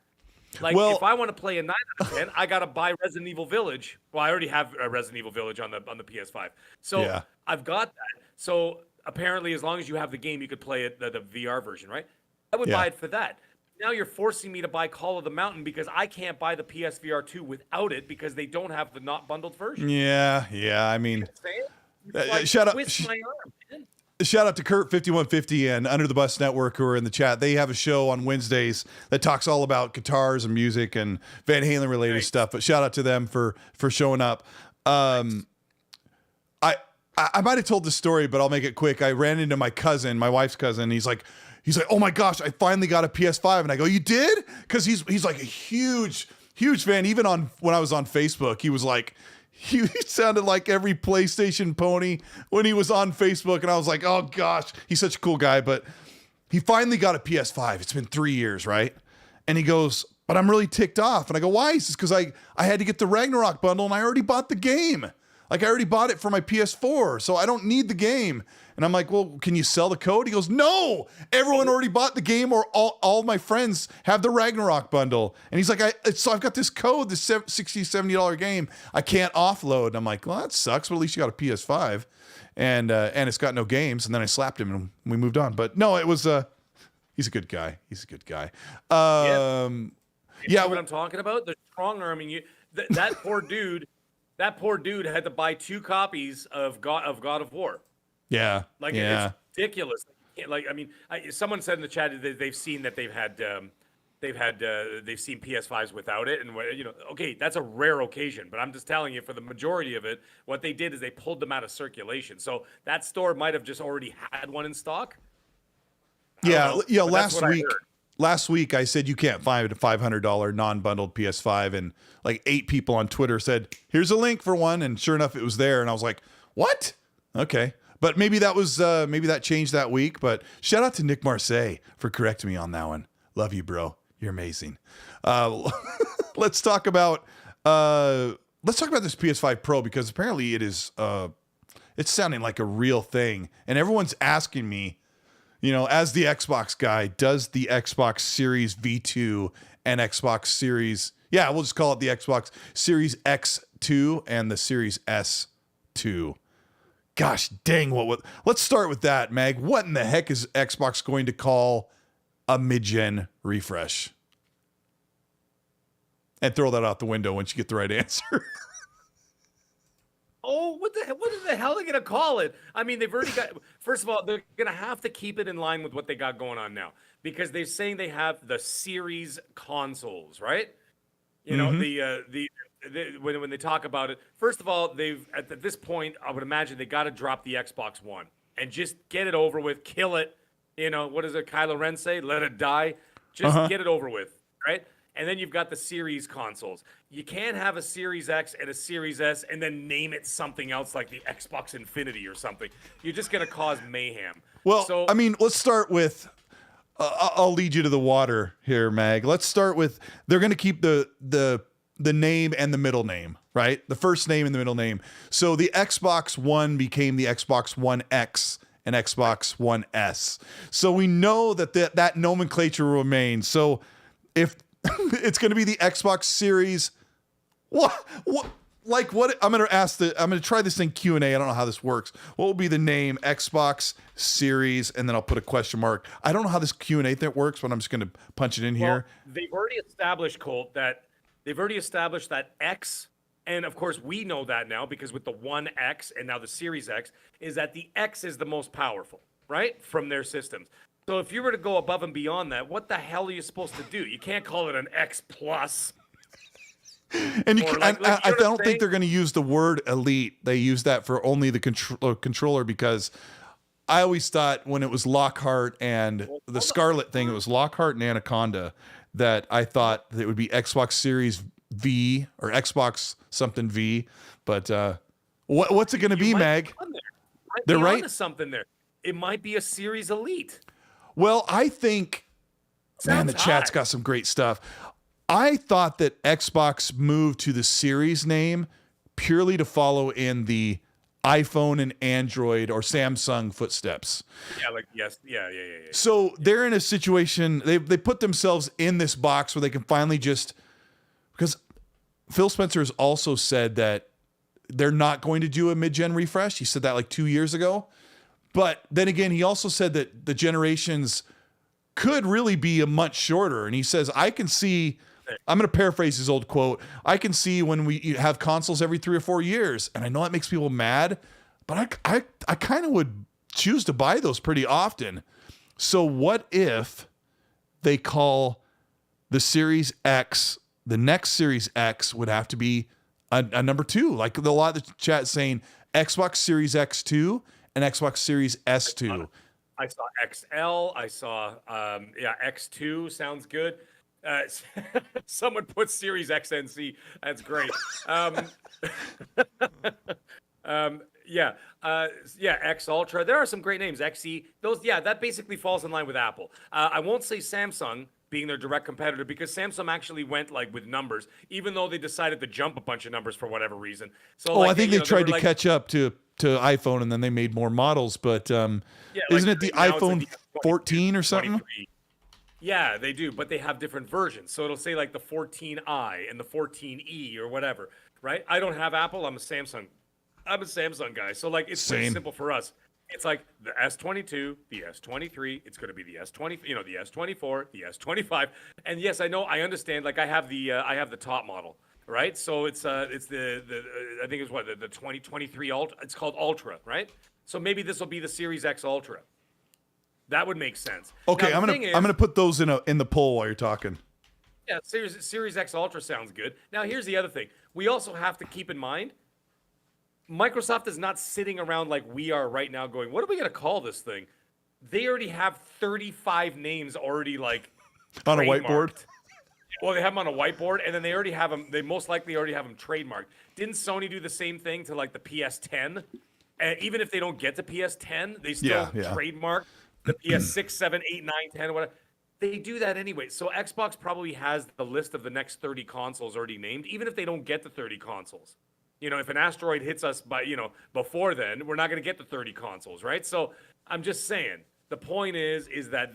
Like, if I want to play a 9 out of 10, I got to buy Resident Evil Village. Well, I already have a Resident Evil Village on the PS5. So I've got that. So apparently, as long as you have the game, you could play it, the VR version, right? I would buy it for that. Now you're forcing me to buy Call of the Mountain because I can't buy the PSVR 2 without it because they don't have the not bundled version. Yeah. I mean, like, shout out to Kurt 5150 and Under the Bus Network who are in the chat. They have a show on Wednesdays that talks all about guitars and music and Van Halen related stuff. But shout out to them for showing up. I might have told this story, but I'll make it quick. I ran into my cousin, my wife's cousin. He's like, oh my gosh, I finally got a PS5. And I go, you did? Because he's like a huge fan. Even when I was on Facebook, he was like, he sounded like every PlayStation pony when he was on Facebook. And I was like, oh gosh, he's such a cool guy. But he finally got a PS5. It's been 3 years, right? And he goes, but I'm really ticked off. And I go, why? He says, because I had to get the Ragnarok bundle and I already bought the game. Like, I already bought it for my PS4, so I don't need the game. And I'm like, well, can you sell the code? He goes, no, everyone already bought the game, or all my friends have the Ragnarok bundle. And he's like, so I've got this code, this $60, $70 game. I can't offload. And I'm like, well, that sucks, but at least you got a PS5. And it's got no games. And then I slapped him and we moved on. But no, it was, he's a good guy. Yeah, what I'm talking about? The strong arming you. That poor dude. That poor dude had to buy 2 copies of God of War. Yeah, like it's ridiculous. Like, I mean, someone said in the chat that they've seen PS5s without it, and okay, that's a rare occasion. But I'm just telling you, for the majority of it, what they did is they pulled them out of circulation. So that store might have just already had one in stock. Last week, I said you can't find a $500 non-bundled PS5, and like 8 people on Twitter said, "Here's a link for one," and sure enough, it was there. And I was like, "What? Okay." But maybe that changed that week. But shout out to Nick Marseille for correcting me on that one. Love you, bro. You're amazing. Let's talk about this PS5 Pro, because apparently it is it's sounding like a real thing, and everyone's asking me, as the Xbox guy, does the Xbox Series V2 and Xbox Series, we'll just call it the Xbox Series X2 and the Series S2. Gosh dang, let's start with that, Mag. What in the heck is Xbox going to call a mid-gen refresh? And throw that out the window once you get the right answer. Oh, what the hell are they going to call it? I mean, they've already got, first of all, they're going to have to keep it in line with what they got going on now, because they're saying they have the series consoles, right? When they talk about it, first of all, they've, at this point, I would imagine they got to drop the Xbox One and just get it over with, kill it. What does Kylo Ren say? Let it die. Just get it over with, right? And then you've got the series consoles. You can't have a Series X and a Series S and then name it something else like the Xbox Infinity or something. You're just going to cause mayhem. Well, so, I mean, let's start with, I'll lead you to the water here, Mag. Let's start with, they're going to keep the name and the middle name, right? The first name and the middle name. So the Xbox One became the Xbox One X and Xbox One S. So we know that nomenclature will remain. So if It's going to be the Xbox Series. What? Like what? I'm going to try this in Q&A. I don't know how this works. What will be the name? Xbox Series, and then I'll put a question mark. I don't know how this Q&A thing works, but I'm just going to punch it in here. They've already established, Colt, that X, and of course we know that now because with the One X and now the Series X, is that the X is the most powerful, right? From their systems. So if you were to go above and beyond that, what the hell are you supposed to do? You can't call it an X Plus. And I don't think they're going to use the word elite. They use that for only the controller, because I always thought when it was Lockhart and the Scarlett thing, it was Lockhart and Anaconda, that I thought that it would be Xbox Series V or Xbox something V. But what's it going to be, Mag? They're right. Something there. It might be a Series Elite. Well, I think, man, the chat's got some great stuff. I thought that Xbox moved to the Series name purely to follow in the iPhone and Android or Samsung footsteps. Yeah, like yes, yeah. So they're in a situation, they put themselves in this box where they can finally just, because Phil Spencer has also said that they're not going to do a mid-gen refresh. He said that like 2 years ago. But then again, he also said that the generations could really be a much shorter. And he says, I can see, I'm going to paraphrase his old quote, I can see when we have consoles every 3 or 4 years. And I know that makes people mad, but I kind of would choose to buy those pretty often. So what if they call the Series X, the next Series X would have to be a number 2, like a lot of the chat saying Xbox Series X2 and Xbox Series S2. I saw XL. I saw X2 sounds good. Someone put Series XNC. That's great. X Ultra. There are some great names. XE. Those. Yeah, that basically falls in line with Apple. I won't say Samsung being their direct competitor, because Samsung actually went like with numbers, even though they decided to jump a bunch of numbers for whatever reason. So I think they tried to catch up to iPhone, and then they made more models. But isn't it the iPhone 14 or something? 23. Yeah, they do, but they have different versions. So it'll say like the 14i and the 14e or whatever, right? I don't have Apple. I'm a Samsung guy. So like it's pretty simple for us. It's like the S22, the S23. It's going to be the S20, the S24, the S25. And yes, I know, I understand. Like I have the top model, right? So it's the I think it's the 2023 Ultra. It's called Ultra, right? So maybe this will be the Series X Ultra. That would make sense. Okay, now, I'm gonna put those in the poll while you're talking. Yeah, Series X Ultra sounds good. Now here's the other thing. We also have to keep in mind, Microsoft is not sitting around like we are right now going, what are we going to call this thing? They already have 35 names already like on a whiteboard. Well, they have them on a whiteboard, and then they already have them. They most likely already have them trademarked. Didn't Sony do the same thing to like the PS10? And even if they don't get to PS10, they still trademark the PS6, 7, 8, 9, 10, whatever. They do that anyway. So Xbox probably has the list of the next 30 consoles already named, even if they don't get the 30 consoles. If an asteroid hits us before then, we're not going to get the 30 consoles, right? So I'm just saying, the point is that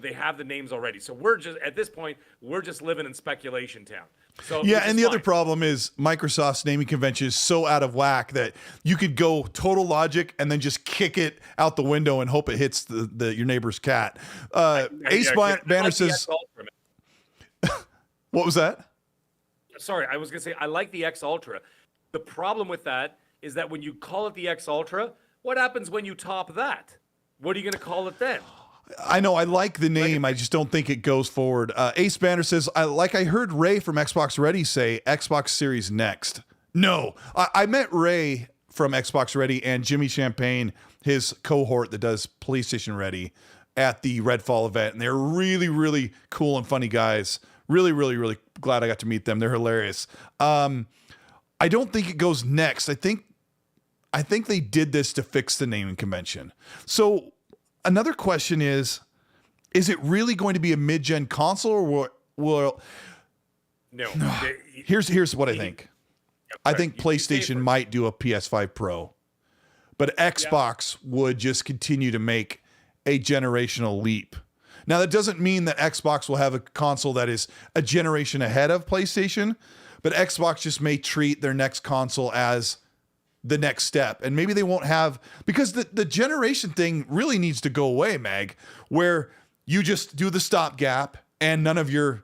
they have the names already. So at this point, we're just living in speculation town. So yeah, and the other problem is Microsoft's naming convention is so out of whack that you could go total logic and then just kick it out the window and hope it hits your neighbor's cat. Ace Banner says, what was that? Sorry, I was going to say, I like the X Ultra. The problem with that is that when you call it the X Ultra, what happens when you top that? What are you going to call it then? I know, I like the name. I just don't think it goes forward. Ace Banner says, I heard Ray from Xbox Ready say Xbox Series next. No, I met Ray from Xbox Ready and Jimmy Champagne, his cohort that does PlayStation Ready, at the Redfall event. And they're really, really cool and funny guys. Really, really, really glad I got to meet them. They're hilarious. I don't think it goes next. I think they did this to fix the naming convention. So another question is it really going to be a mid-gen console, or will no? Here's what I think. I think PlayStation might do a PS5 Pro, but Xbox would just continue to make a generational leap. Now, that doesn't mean that Xbox will have a console that is a generation ahead of PlayStation, but Xbox just may treat their next console as the next step. And maybe they won't have, because the generation thing really needs to go away, Mag, where you just do the stopgap and none of your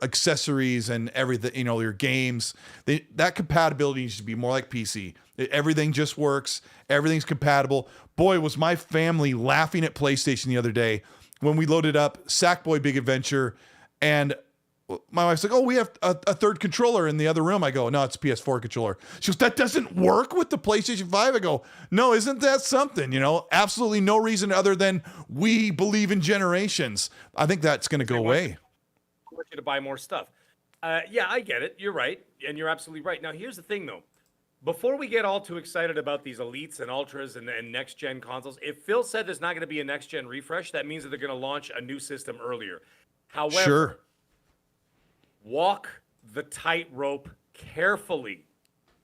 accessories and everything, your games, that compatibility needs to be more like PC. Everything just works. Everything's compatible. Boy, was my family laughing at PlayStation the other day when we loaded up Sackboy Big Adventure, and my wife's like, oh, we have a third controller in the other room. I go, no, it's a PS4 controller. She goes, that doesn't work with the PlayStation 5? I go, no, isn't that something? Absolutely no reason other than we believe in generations. I think that's going to go away. I want you to buy more stuff. Yeah, I get it. You're right. And you're absolutely right. Now, here's the thing, though. Before we get all too excited about these elites and ultras and next-gen consoles, if Phil said there's not going to be a next-gen refresh, that means that they're going to launch a new system earlier. However, sure. Walk the tightrope carefully,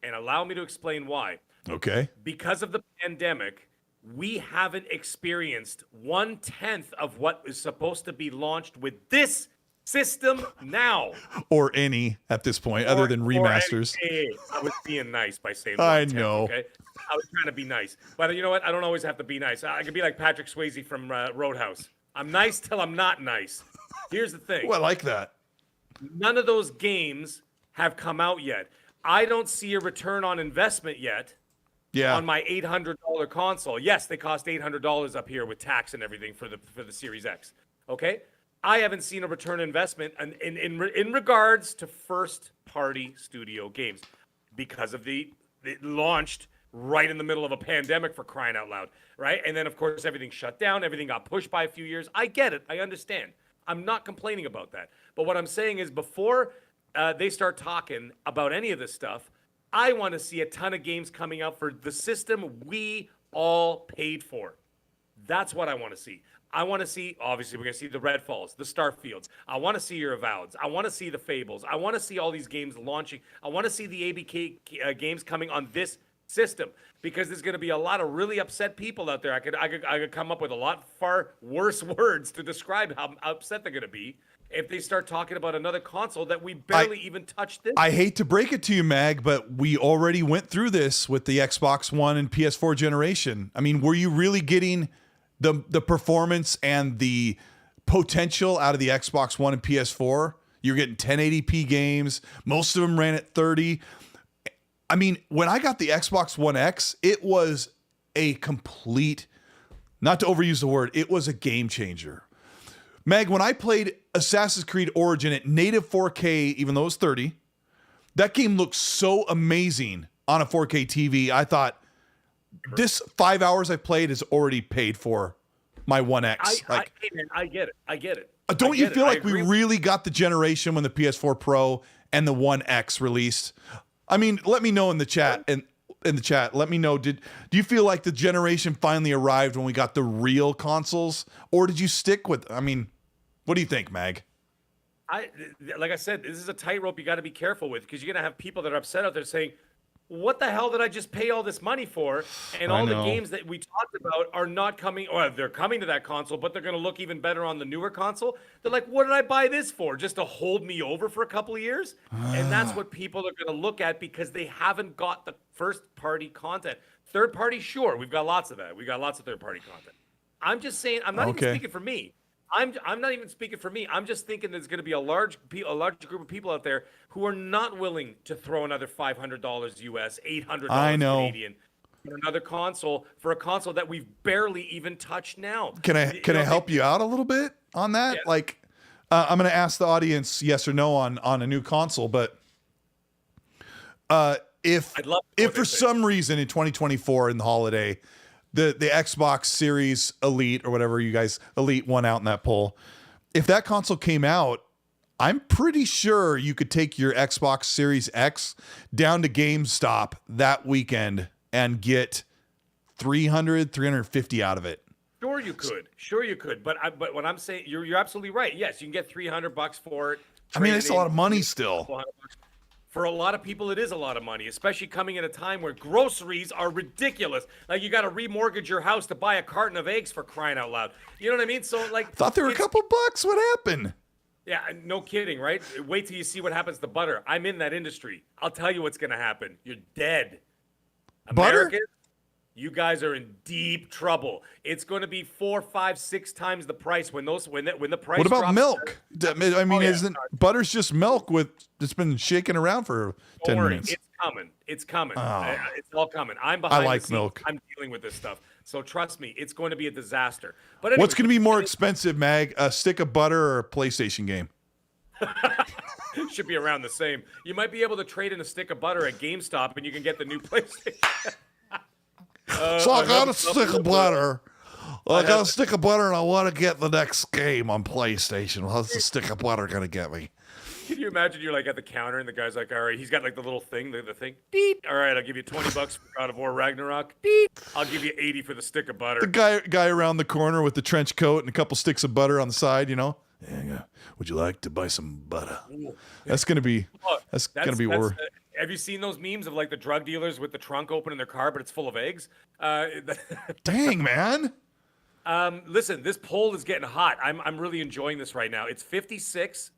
and allow me to explain why. Okay. Because of the pandemic, we haven't experienced 1/10 of what is supposed to be launched with this system now. Or any at this point, other than remasters. I was being nice by saying I 1/10, know. Okay? I was trying to be nice. But you know what? I don't always have to be nice. I could be like Patrick Swayze from Roadhouse. I'm nice till I'm not nice. Here's the thing. Oh, I like that. None of those games have come out yet. I don't see a return on investment yet on my $800 console. Yes, they cost $800 up here with tax and everything for the Series X. Okay? I haven't seen a return on investment in regards to first-party studio games because of it launched right in the middle of a pandemic, for crying out loud, right? And then, of course, everything shut down. Everything got pushed by a few years. I get it. I understand. I'm not complaining about that. But what I'm saying is before they start talking about any of this stuff, I want to see a ton of games coming out for the system we all paid for. That's what I want to see. I want to see, obviously, we're going to see the Redfalls, the Starfields. I want to see your Avoweds. I want to see the Fables. I want to see all these games launching. I want to see the ABK games coming on this system, because there's going to be a lot of really upset people out there. I could come up with a lot far worse words to describe how upset they're going to be if they start talking about another console that we barely even touched this. I hate to break it to you, Mag, but we already went through this with the Xbox One and PS4 generation. I mean, were you really getting the performance and the potential out of the Xbox One and PS4? You're getting 1080p games. Most of them ran at 30. I mean, when I got the Xbox One X, it was a complete, not to overuse the word, it was a game changer. Meg, when I played Assassin's Creed Origin at native 4K, even though it was 30, that game looked so amazing on a 4K TV. I thought, this 5 hours I played is already paid for my One X. I get it. Don't you feel like we really got the generation when the PS4 Pro and the One X released? I mean, let me know in the chat. Let me know. Do you feel like the generation finally arrived when we got the real consoles, or did you stick with? I mean, what do you think, Mag? Like I said, this is a tightrope you got to be careful with, because you're gonna have people that are upset out there saying, what the hell did I just pay all this money for? And all the games that we talked about are not coming, or they're coming to that console, but they're going to look even better on the newer console. They're like, what did I buy this for? Just to hold me over for a couple of years? And that's what people are going to look at, because they haven't got the first-party content. Third-party, sure, we've got lots of that. We got lots of third-party content. I'm just saying, I'm not even speaking for me. I'm not even speaking for me. I'm just thinking there's going to be a large group of people out there who are not willing to throw another $500 US, $800 Canadian for another console, for a console that we've barely even touched now. Can I help you out a little bit on that? Yeah. Like, I'm going to ask the audience yes or no on a new console, but if for some reason in 2024 in the holiday, the Xbox Series Elite, or whatever you guys, Elite won out in that poll, if that console came out, I'm pretty sure you could take your Xbox Series X down to GameStop that weekend and get 350 out of it. Sure you could. But what I'm saying, you're absolutely right. Yes, you can get $300 for it. I mean, it's a lot of money still. For a lot of people, it is a lot of money, especially coming at a time where groceries are ridiculous. Like, you got to remortgage your house to buy a carton of eggs, for crying out loud. You know what I mean? So, like, Thought they were a couple bucks. What happened? yeah, no kidding, right? Wait till you see what happens to butter. I'm in that industry. I'll tell you what's going to happen. You're dead. Butter? Americans, you guys are in deep trouble. It's going to be 4, 5, 6 times the price when the price. What about drops. milk? I mean, isn't butter's just milk with it's been shaking around for 10 minutes? It's coming. It's coming. Oh. It's all coming. I'm behind. I like the scenes. milk. I'm dealing with this stuff. So trust me, it's going to be a disaster. But anyway, What's going to be more expensive, Mag? A stick of butter or a PlayStation game? should be around the same. You might be able to trade in a stick of butter at GameStop, and you can get the new PlayStation. So I got a stick of butter. I got a stick of butter, and I want to get the next game on PlayStation. How's the stick of butter going to get me? Can you imagine you're like at the counter, and the guy's like, all right, he's got like the little thing, the thing. Deet. All right, I'll give you $20 for God of War Ragnarok. Deet. I'll give you 80 for the stick of butter. The guy around the corner with the trench coat and a couple sticks of butter on the side, you know? Yeah, would you like to buy some butter? That's going to be, war. Have you seen those memes of like the drug dealers with the trunk open in their car, but it's full of eggs? Dang, man. Listen, this poll is getting hot. I'm really enjoying this right now. It's 56%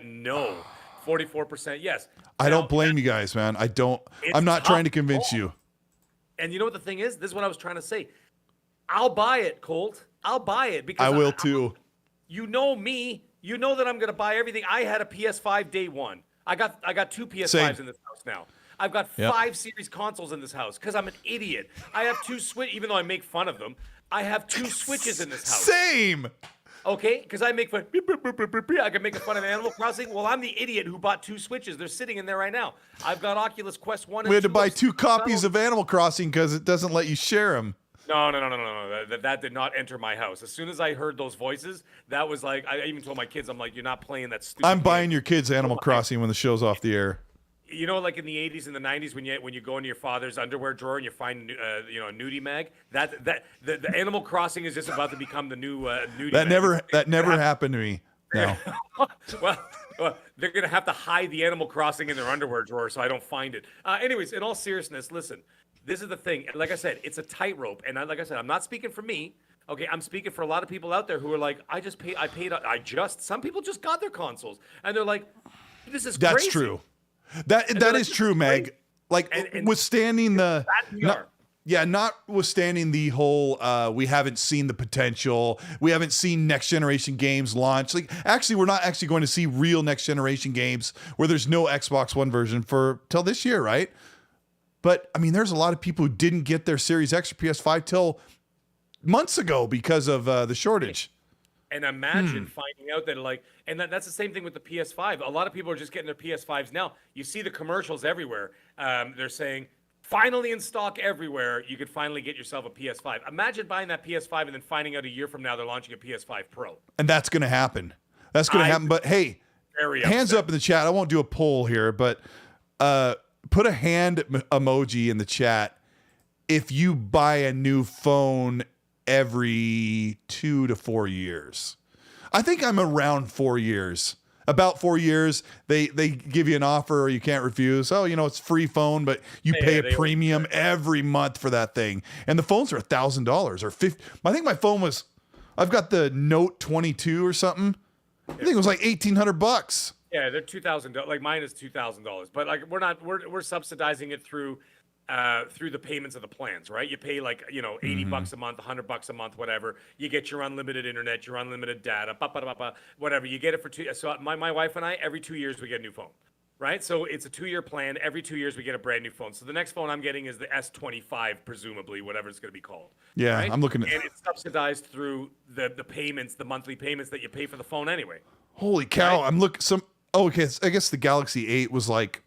no, 44% yes. I don't blame you guys, man. I'm not trying to convince you. And you know what the thing is? This is what I was trying to say. I'll buy it, Colt. I'll buy it because I will too. You know me. You know that I'm going to buy everything. I had a PS5 day one. I got 2 PS5s Same. in this house now. I've got 5 series consoles in this house because I'm an idiot. I have 2 Switch, even though I make fun of them. I have 2 Switches in this house. Same. Okay, because I make fun. I can make fun of Animal Crossing. Well, I'm the idiot who bought 2 Switches. They're sitting in there right now. I've got Oculus Quest 1 and 2. We had to buy 2 copies of Animal Crossing because it doesn't let you share them. No. That did not enter my house. As soon as I heard those voices, that was like, I even told my kids, I'm like, you're not playing that stupid I'm game. buying your kids Animal Crossing when the show's off the air. You know, like in the 80s and the 90s, when you go into your father's underwear drawer and you find a nudie mag, the Animal Crossing is just about to become the new nudie mag. That never happened to me. No. well, they're gonna have to hide the Animal Crossing in their underwear drawer so I don't find it. Anyways, in all seriousness, listen, this is the thing. Like I said, it's a tightrope, and like I said, I'm not speaking for me. Okay, I'm speaking for a lot of people out there who are like, some people just got their consoles, and they're like, this is crazy. That's true. That is true, Meg. Like, withstanding notwithstanding the whole, we haven't seen the potential. We haven't seen next generation games launch. Like, actually, we're not actually going to see real next generation games where there's no Xbox One version till this year, right? But I mean, there's a lot of people who didn't get their Series X or PS5 till months ago because of the shortage. And imagine finding out that, like, and that's the same thing with the PS5. A lot of people are just getting their PS5s now. You see the commercials everywhere. They're saying, finally in stock everywhere. You could finally get yourself a PS5. Imagine buying that PS5 and then finding out a year from now they're launching a PS5 Pro. And that's going to happen. That's going to happen. But hey, hands up in the chat. I won't do a poll here, but put a hand emoji in the chat if you buy a new phone every 2 to 4 years. I think I'm around 4 years. About 4 years, they give you an offer or you can't refuse. Oh, it's free phone, but you pay a premium every month for that thing. And the phones are $1,000 or $50. I think my phone was, I've got the Note 22 or something. I think it was like $1,800. Yeah, they're $2,000. Like mine is $2,000, but like we're subsidizing it through the payments of the plans, right? You pay like, $80 a month, $100 a month, whatever. You get your unlimited internet, your unlimited data, whatever. You get it for 2. So my wife and I, every 2 years we get a new phone, right? So it's a 2-year plan. Every 2 years we get a brand new phone. So the next phone I'm getting is the S25, presumably, whatever it's going to be called. Yeah, right? I'm looking at. And it's subsidized through the payments, the monthly payments that you pay for the phone anyway. Holy cow! Right? I'm looking okay. I guess the Galaxy 8 was like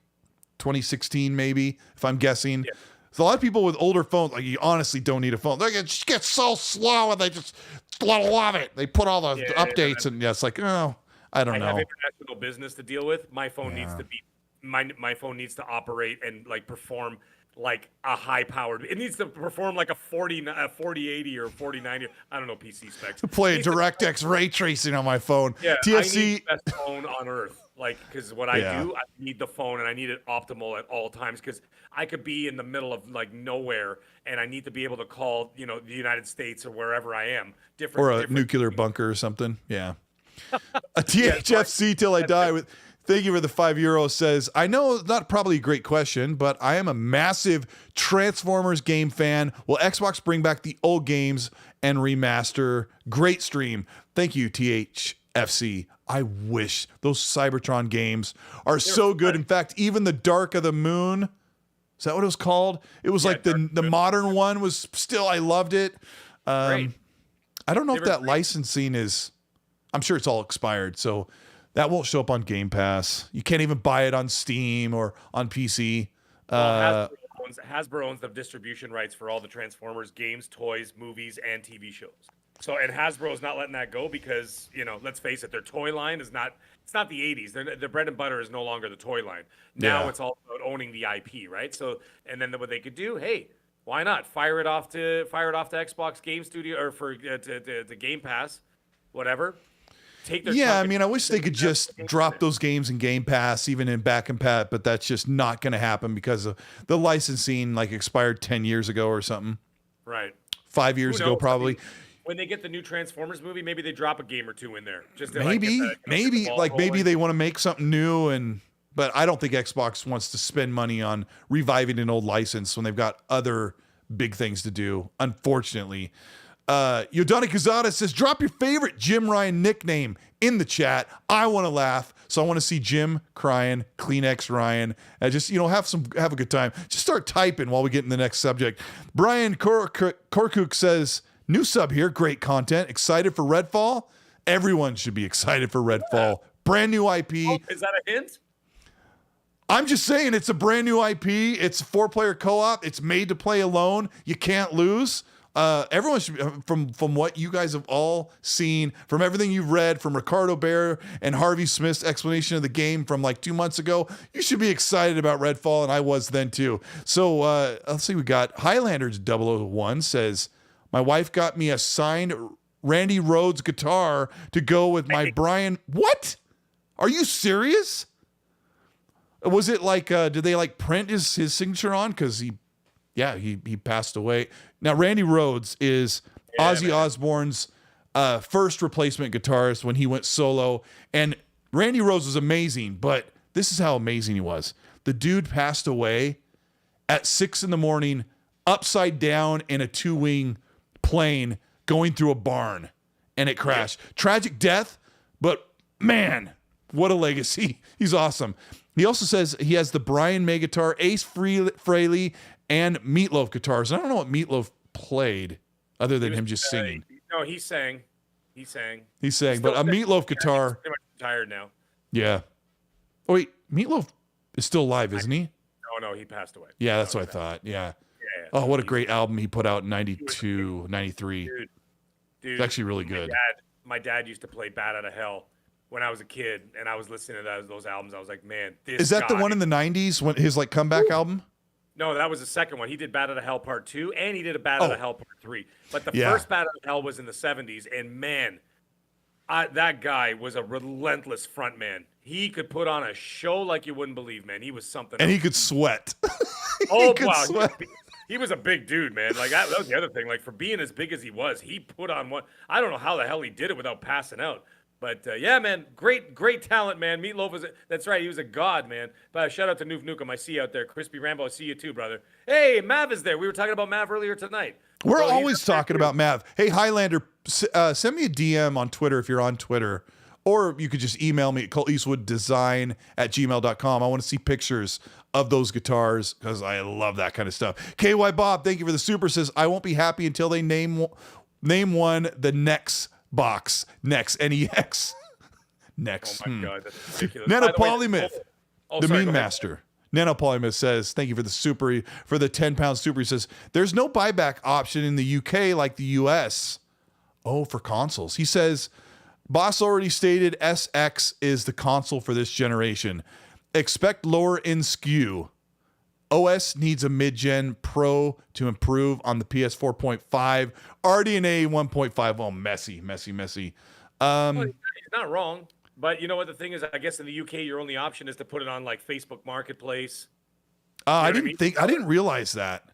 2016, maybe, if I'm guessing. Yeah. So a lot of people with older phones, like, you honestly don't need a phone. They just get so slow and they just love it. They put all the updates and it's like, oh, I don't know. I have international business to deal with. My phone needs to be my phone needs to operate and like perform like a high-powered. It needs to perform like a 4080 or 4090. I don't know PC specs. Play DirectX ray tracing on my phone. Yeah, TFC. I need the best phone on earth. Like, because what I do, I need the phone and I need it optimal at all times. Because I could be in the middle of like nowhere and I need to be able to call, the United States or wherever I am. Different nuclear bunker or something. Yeah. A THFC till I die with. Thank you for the €5 says, I know it's not probably a great question, but I am a massive Transformers game fan. Will Xbox bring back the old games and remaster? Great stream. Thank you, THFC. I wish those Cybertron games are so good. In fact, even the Dark of the Moon, is that what it was called? It was like the modern one was still, I loved it. I don't know if that licensing is, I'm sure it's all expired. So that won't show up on Game Pass. You can't even buy it on Steam or on PC. Hasbro owns the distribution rights for all the Transformers games, toys, movies, and TV shows. So, and Hasbro is not letting that go because, let's face it, their toy line is not, it's not the 80s. Their bread and butter is no longer the toy line. Now it's all about owning the IP, right? So, and then what they could do, hey, why not fire it off to Xbox Game Studio or for to Game Pass, whatever. I mean, I wish they could just drop those games in Game Pass, even in back and pat, but that's just not going to happen because of the licensing expired 10 years ago or something. Right. 5 years ago, probably. I mean, when they get the new Transformers movie, maybe they drop a game or two in there. Just to, maybe they want to make something new, but I don't think Xbox wants to spend money on reviving an old license when they've got other big things to do, unfortunately. Yodana Kazada says, drop your favorite Jim Ryan nickname in the chat. I want to laugh, so I want to see Jim crying, Kleenex Ryan. Just, have a good time. Just start typing while we get in the next subject. Brian Korkuk says, new sub here, great content. Excited for Redfall? Everyone should be excited for Redfall. Brand new IP. Oh, is that a hint? I'm just saying it's a brand new IP. It's a 4-player co-op. It's made to play alone. You can't lose. Everyone should, from what you guys have all seen, from everything you've read, from Ricardo Bear and Harvey Smith's explanation of the game from 2 months ago, you should be excited about Redfall, and I was then too. So let's see, we got Highlanders 001 says, my wife got me a signed Randy Rhoads guitar to go with my Brian. What? Are you serious? Was it did they print his signature on? Because he passed away. Now, Randy Rhoads is Ozzy Osbourne's first replacement guitarist when he went solo. And Randy Rhoads was amazing, but this is how amazing he was. The dude passed away at 6 a.m, upside down in a 2-wing plane going through a barn, and it crashed. Yeah. Tragic death, but man, what a legacy. He's awesome. He also says he has the Brian May guitar, Ace Frehley, and Meatloaf guitars. I don't know what Meatloaf played other than him just singing. No, he sang. But a Meatloaf guitar. He's pretty much retired now. Yeah. Oh, wait, Meatloaf is still alive, isn't he? No, he passed away. Yeah, that's what I thought. Yeah. Oh, what a great album he put out in 92, 93. Dude. It's actually really good. My dad used to play Bat Out of Hell when I was a kid, and I was listening to those albums. I was like, man, is that the one in the 90s, when his comeback album? No, that was the second one. He did Bat Out of Hell Part 2, and he did a Bat Out of Hell Part 3. But the first Bat Out of Hell was in the 70s, and man, that guy was a relentless front man. He could put on a show like you wouldn't believe, man. He was something else. He could sweat. Wow. He was a big dude, man. That was the other thing. For being as big as he was, he put on one. I don't know how the hell he did it without passing out. But yeah, man, great talent, man. Meatloaf that's right. He was a god, man. But shout out to Noof Nukem. I see you out there. Crispy Rambo, I see you too, brother. Hey, Mav is there. We were talking about Mav earlier tonight. We're always talking about Mav. Hey, Highlander, send me a DM on Twitter if you're on Twitter. Or you could just email me at colteastwooddesign@gmail.com. I want to see pictures of those guitars because I love that kind of stuff. KY Bob, thank you for the super. Says, I won't be happy until they name one the Nex box. Nex, Nex. Nex. Oh my God, that's ridiculous. Nanopolymath, the Meme Master. Nanopolymath says, thank you for the super, for the 10-pound super. He says, there's no buyback option in the UK like the US. Oh, for consoles. He says, Boss already stated SX is the console for this generation. Expect lower in SKU. OS needs a mid-gen Pro to improve on the PS 4.5. RDNA 1.5. Oh, messy. Well, he's not wrong. But you know what the thing is? I guess in the UK, your only option is to put it on like Facebook Marketplace. I didn't realize that.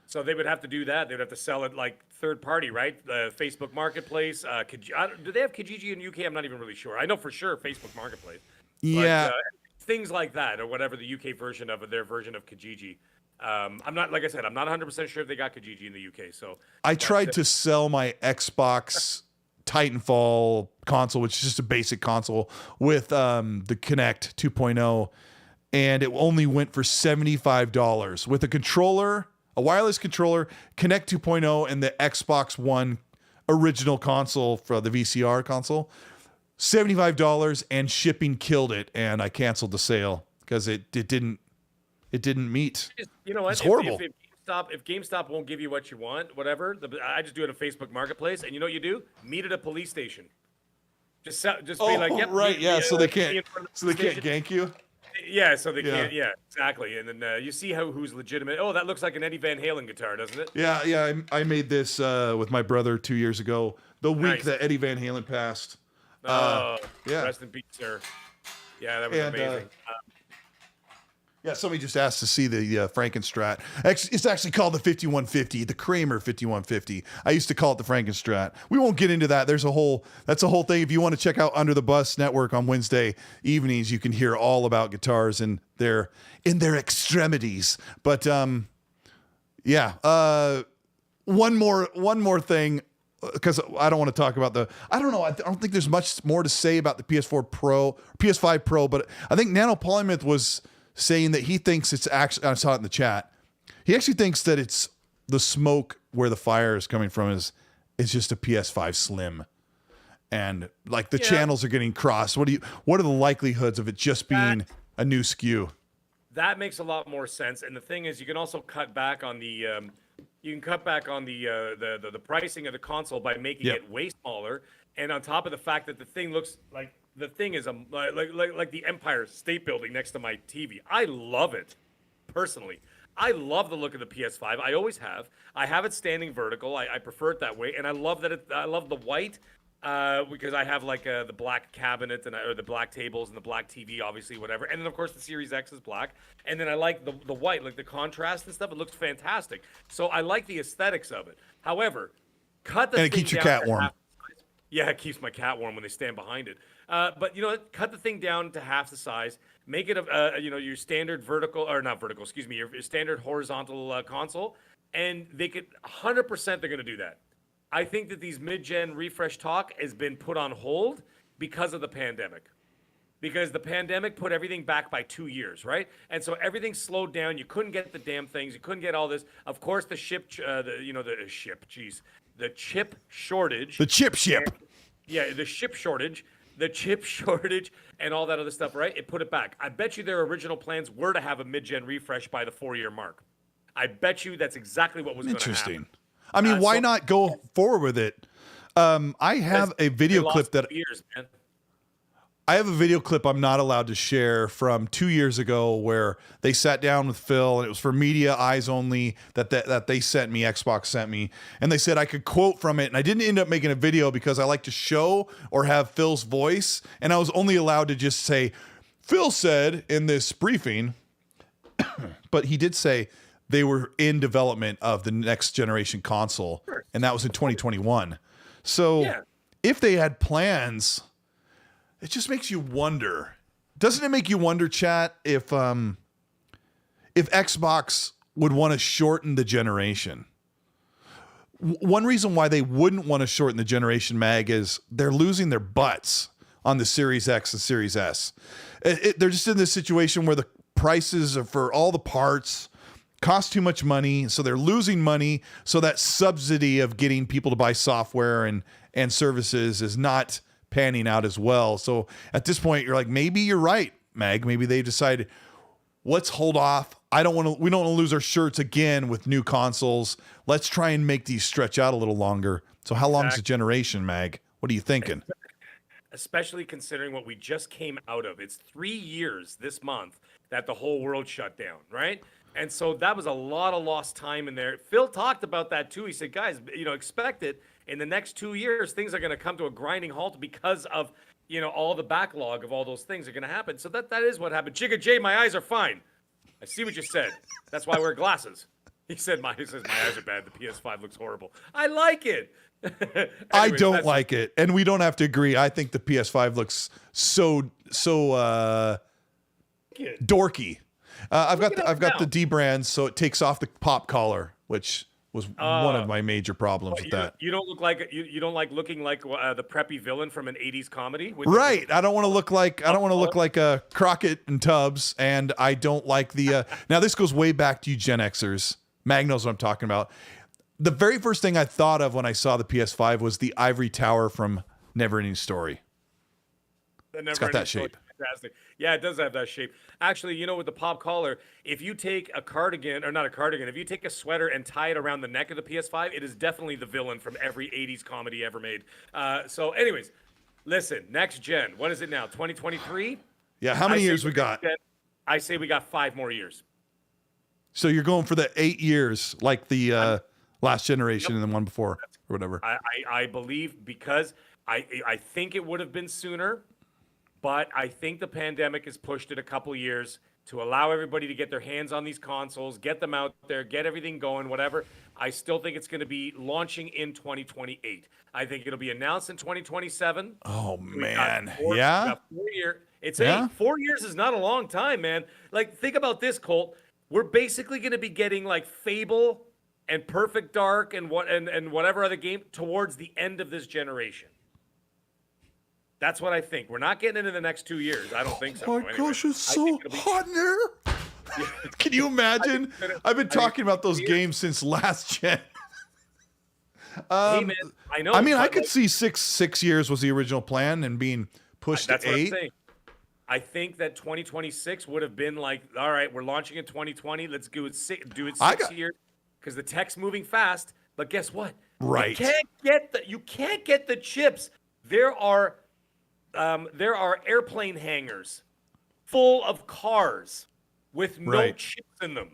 So they would have to do that. They'd have to sell it like third party, right? The Facebook Marketplace. Do they have Kijiji in UK? I'm not even really sure. I know for sure Facebook Marketplace. Yeah. But, things like that, or whatever the UK version of their version of Kijiji. I'm not, like I said, I'm not 100% sure if they got Kijiji in the UK. So I tried to sell my Xbox Titanfall console, which is just a basic console, with the Kinect 2.0, and it only went for $75 with a controller, a wireless controller, Kinect 2.0, and the Xbox One original console for the VCR console. $75, and shipping killed it, and I canceled the sale because it didn't meet. You know what? It's horrible. If GameStop won't give you what you want, whatever, I just do it on Facebook Marketplace, and you know what you do? Meet at a police station. Just be like, yep, right, yeah. So they can't station. gank you. Yeah, so they can't. Yeah, exactly. And then you see who's legitimate. Oh, that looks like an Eddie Van Halen guitar, doesn't it? Yeah. I made this with my brother 2 years ago, the week Nice. that Eddie Van Halen passed. Yeah. Yeah. Rest in peace, sir. Yeah, that was amazing. Yeah, somebody just asked to see the Frankenstrat. It's actually called the 5150, the Kramer 5150. I used to call it the Frankenstrat. We won't get into that. That's a whole thing. If you want to check out Under the Bus Network on Wednesday evenings, you can hear all about guitars and their extremities. But one more thing, because I don't want to talk about I don't know. I don't think there's much more to say about the PS5 Pro, but I think Nano Polymyth was saying that he thinks it's actually, I saw it in the chat, he actually thinks that it's the smoke where the fire is coming from is just a PS5 Slim, and like the channels are getting crossed. What are the likelihoods of it just being a new SKU? That makes a lot more sense. And the thing is, you can also cut back on the the pricing of the console by making it way smaller, and on top of the fact that the thing looks like the thing is like the Empire State Building next to my TV. I love it personally. I love the look of the PS5. I always have. I have it standing vertical. I prefer it that way, and I love that I love the white because I have like the black cabinet or the black tables and the black TV, obviously, whatever. And then of course the Series X is black, and then I like the white, like the contrast and stuff. It looks fantastic. So I like the aesthetics of it. However, cut the thing down. And it keeps your cat warm. Yeah, it keeps my cat warm when they stand behind it. But you know, cut the thing down to half the size. Make it your standard vertical, or not vertical, excuse me, your standard horizontal console, and they could 100%. They're going to do that. I think that these mid-gen refresh talk has been put on hold because of the pandemic. Because the pandemic put everything back by 2 years, right? And so everything slowed down. You couldn't get the damn things. You couldn't get all this. Of course, the chip shortage. The chip ship. The chip shortage and all that other stuff, right? It put it back. I bet you their original plans were to have a mid-gen refresh by the 4-year mark. I bet you that's exactly what was going to happen. Interesting. I mean, why not go forward with it? I have a video clip that years, man. I have a video clip I'm not allowed to share from 2 years ago where they sat down with Phil, and it was for media eyes only that they sent me, Xbox sent me, and they said I could quote from it, and I didn't end up making a video because I like to show or have Phil's voice, and I was only allowed to just say, Phil said in this briefing, but he did say they were in development of the next generation console, and that was in 2021. So if they had plans, it just makes you wonder. Doesn't it make you wonder, chat, if Xbox would want to shorten the generation? One reason why they wouldn't want to shorten the generation, Mag, is they're losing their butts on the Series X and Series S. They're just in this situation where the prices for all the parts cost too much money, so they're losing money. So that subsidy of getting people to buy software and services is not panning out as well. So at this point, you're like, maybe you're right, Mag. Maybe they decided, let's hold off. We don't want to lose our shirts again with new consoles. Let's try and make these stretch out a little longer. So how long is the generation, Mag? What are you thinking? Especially considering what we just came out of. It's 3 years this month that the whole world shut down, right? And so that was a lot of lost time in there. Phil talked about that too. He said, guys, expect it in the next 2 years, things are going to come to a grinding halt because of, all the backlog of all those things are going to happen. So that is what happened. Chigga J, my eyes are fine. I see what you said. That's why I wear glasses. He says my eyes are bad. The PS5 looks horrible. I like it. Anyways, I don't like it. And we don't have to agree. I think the PS5 looks so dorky. I've got the D brands, so it takes off the pop collar, which was one of my major problems with that. You don't look like you don't like looking like the preppy villain from an 80s comedy, right? I don't want to look like a Crockett and Tubbs, and I don't like the. Now this goes way back to you Gen Xers. Mag knows what I'm talking about. The very first thing I thought of when I saw the PS5 was the ivory tower from Neverending Story. It's got that shape. Fantastic. Yeah, it does have that shape. Actually, with the pop collar, if you take a cardigan, or not a cardigan, if you take a sweater and tie it around the neck of the PS5, it is definitely the villain from every 80s comedy ever made. So anyways, listen, next gen. What is it now? 2023? Yeah, how many years we got? I say we got 5 more years. So you're going for the 8 years, like the last generation and the one before, or whatever. I believe, because I think it would have been sooner, but I think the pandemic has pushed it a couple years to allow everybody to get their hands on these consoles, get them out there, get everything going, whatever. I still think it's going to be launching in 2028. I think it'll be announced in 2027. Oh, man. 4 years. It's 4 years is not a long time, man. Like, think about this, Colt. We're basically going to be getting like Fable and Perfect Dark and whatever other game towards the end of this generation. That's what I think. We're not getting into the next 2 years. I don't think so. Oh my gosh, it's so hot in here. Can you imagine? I've been talking about those games since last gen. Hey man, I know. I mean, I could see six years was the original plan and being pushed to 8. What I'm saying. I think that 2026 would have been like, all right, we're launching in 2020. Let's do it 6 years, because the tech's moving fast. But guess what? Right. You can't get the chips. There are airplane hangars full of cars with no chips in them.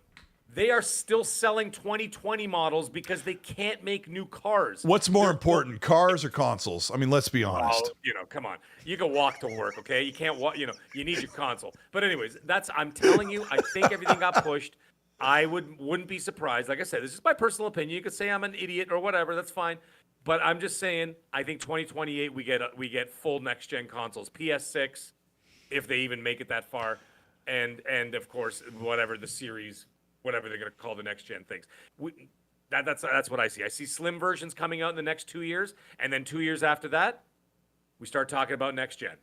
They are still selling 2020 models because they can't make new cars. What's more important, cars or consoles? I mean, let's be honest. Come on. You can walk to work, okay? You can't walk, you need your console. But anyways, I'm telling you, I think everything got pushed. I wouldn't be surprised. Like I said, this is my personal opinion. You could say I'm an idiot or whatever. That's fine. But I'm just saying, I think 2028 we get full next gen consoles, PS6, if they even make it that far, and of course whatever the series, whatever they're going to call the next gen things. That's what I see. I see slim versions coming out in the next 2 years, and then 2 years after that, we start talking about next gen.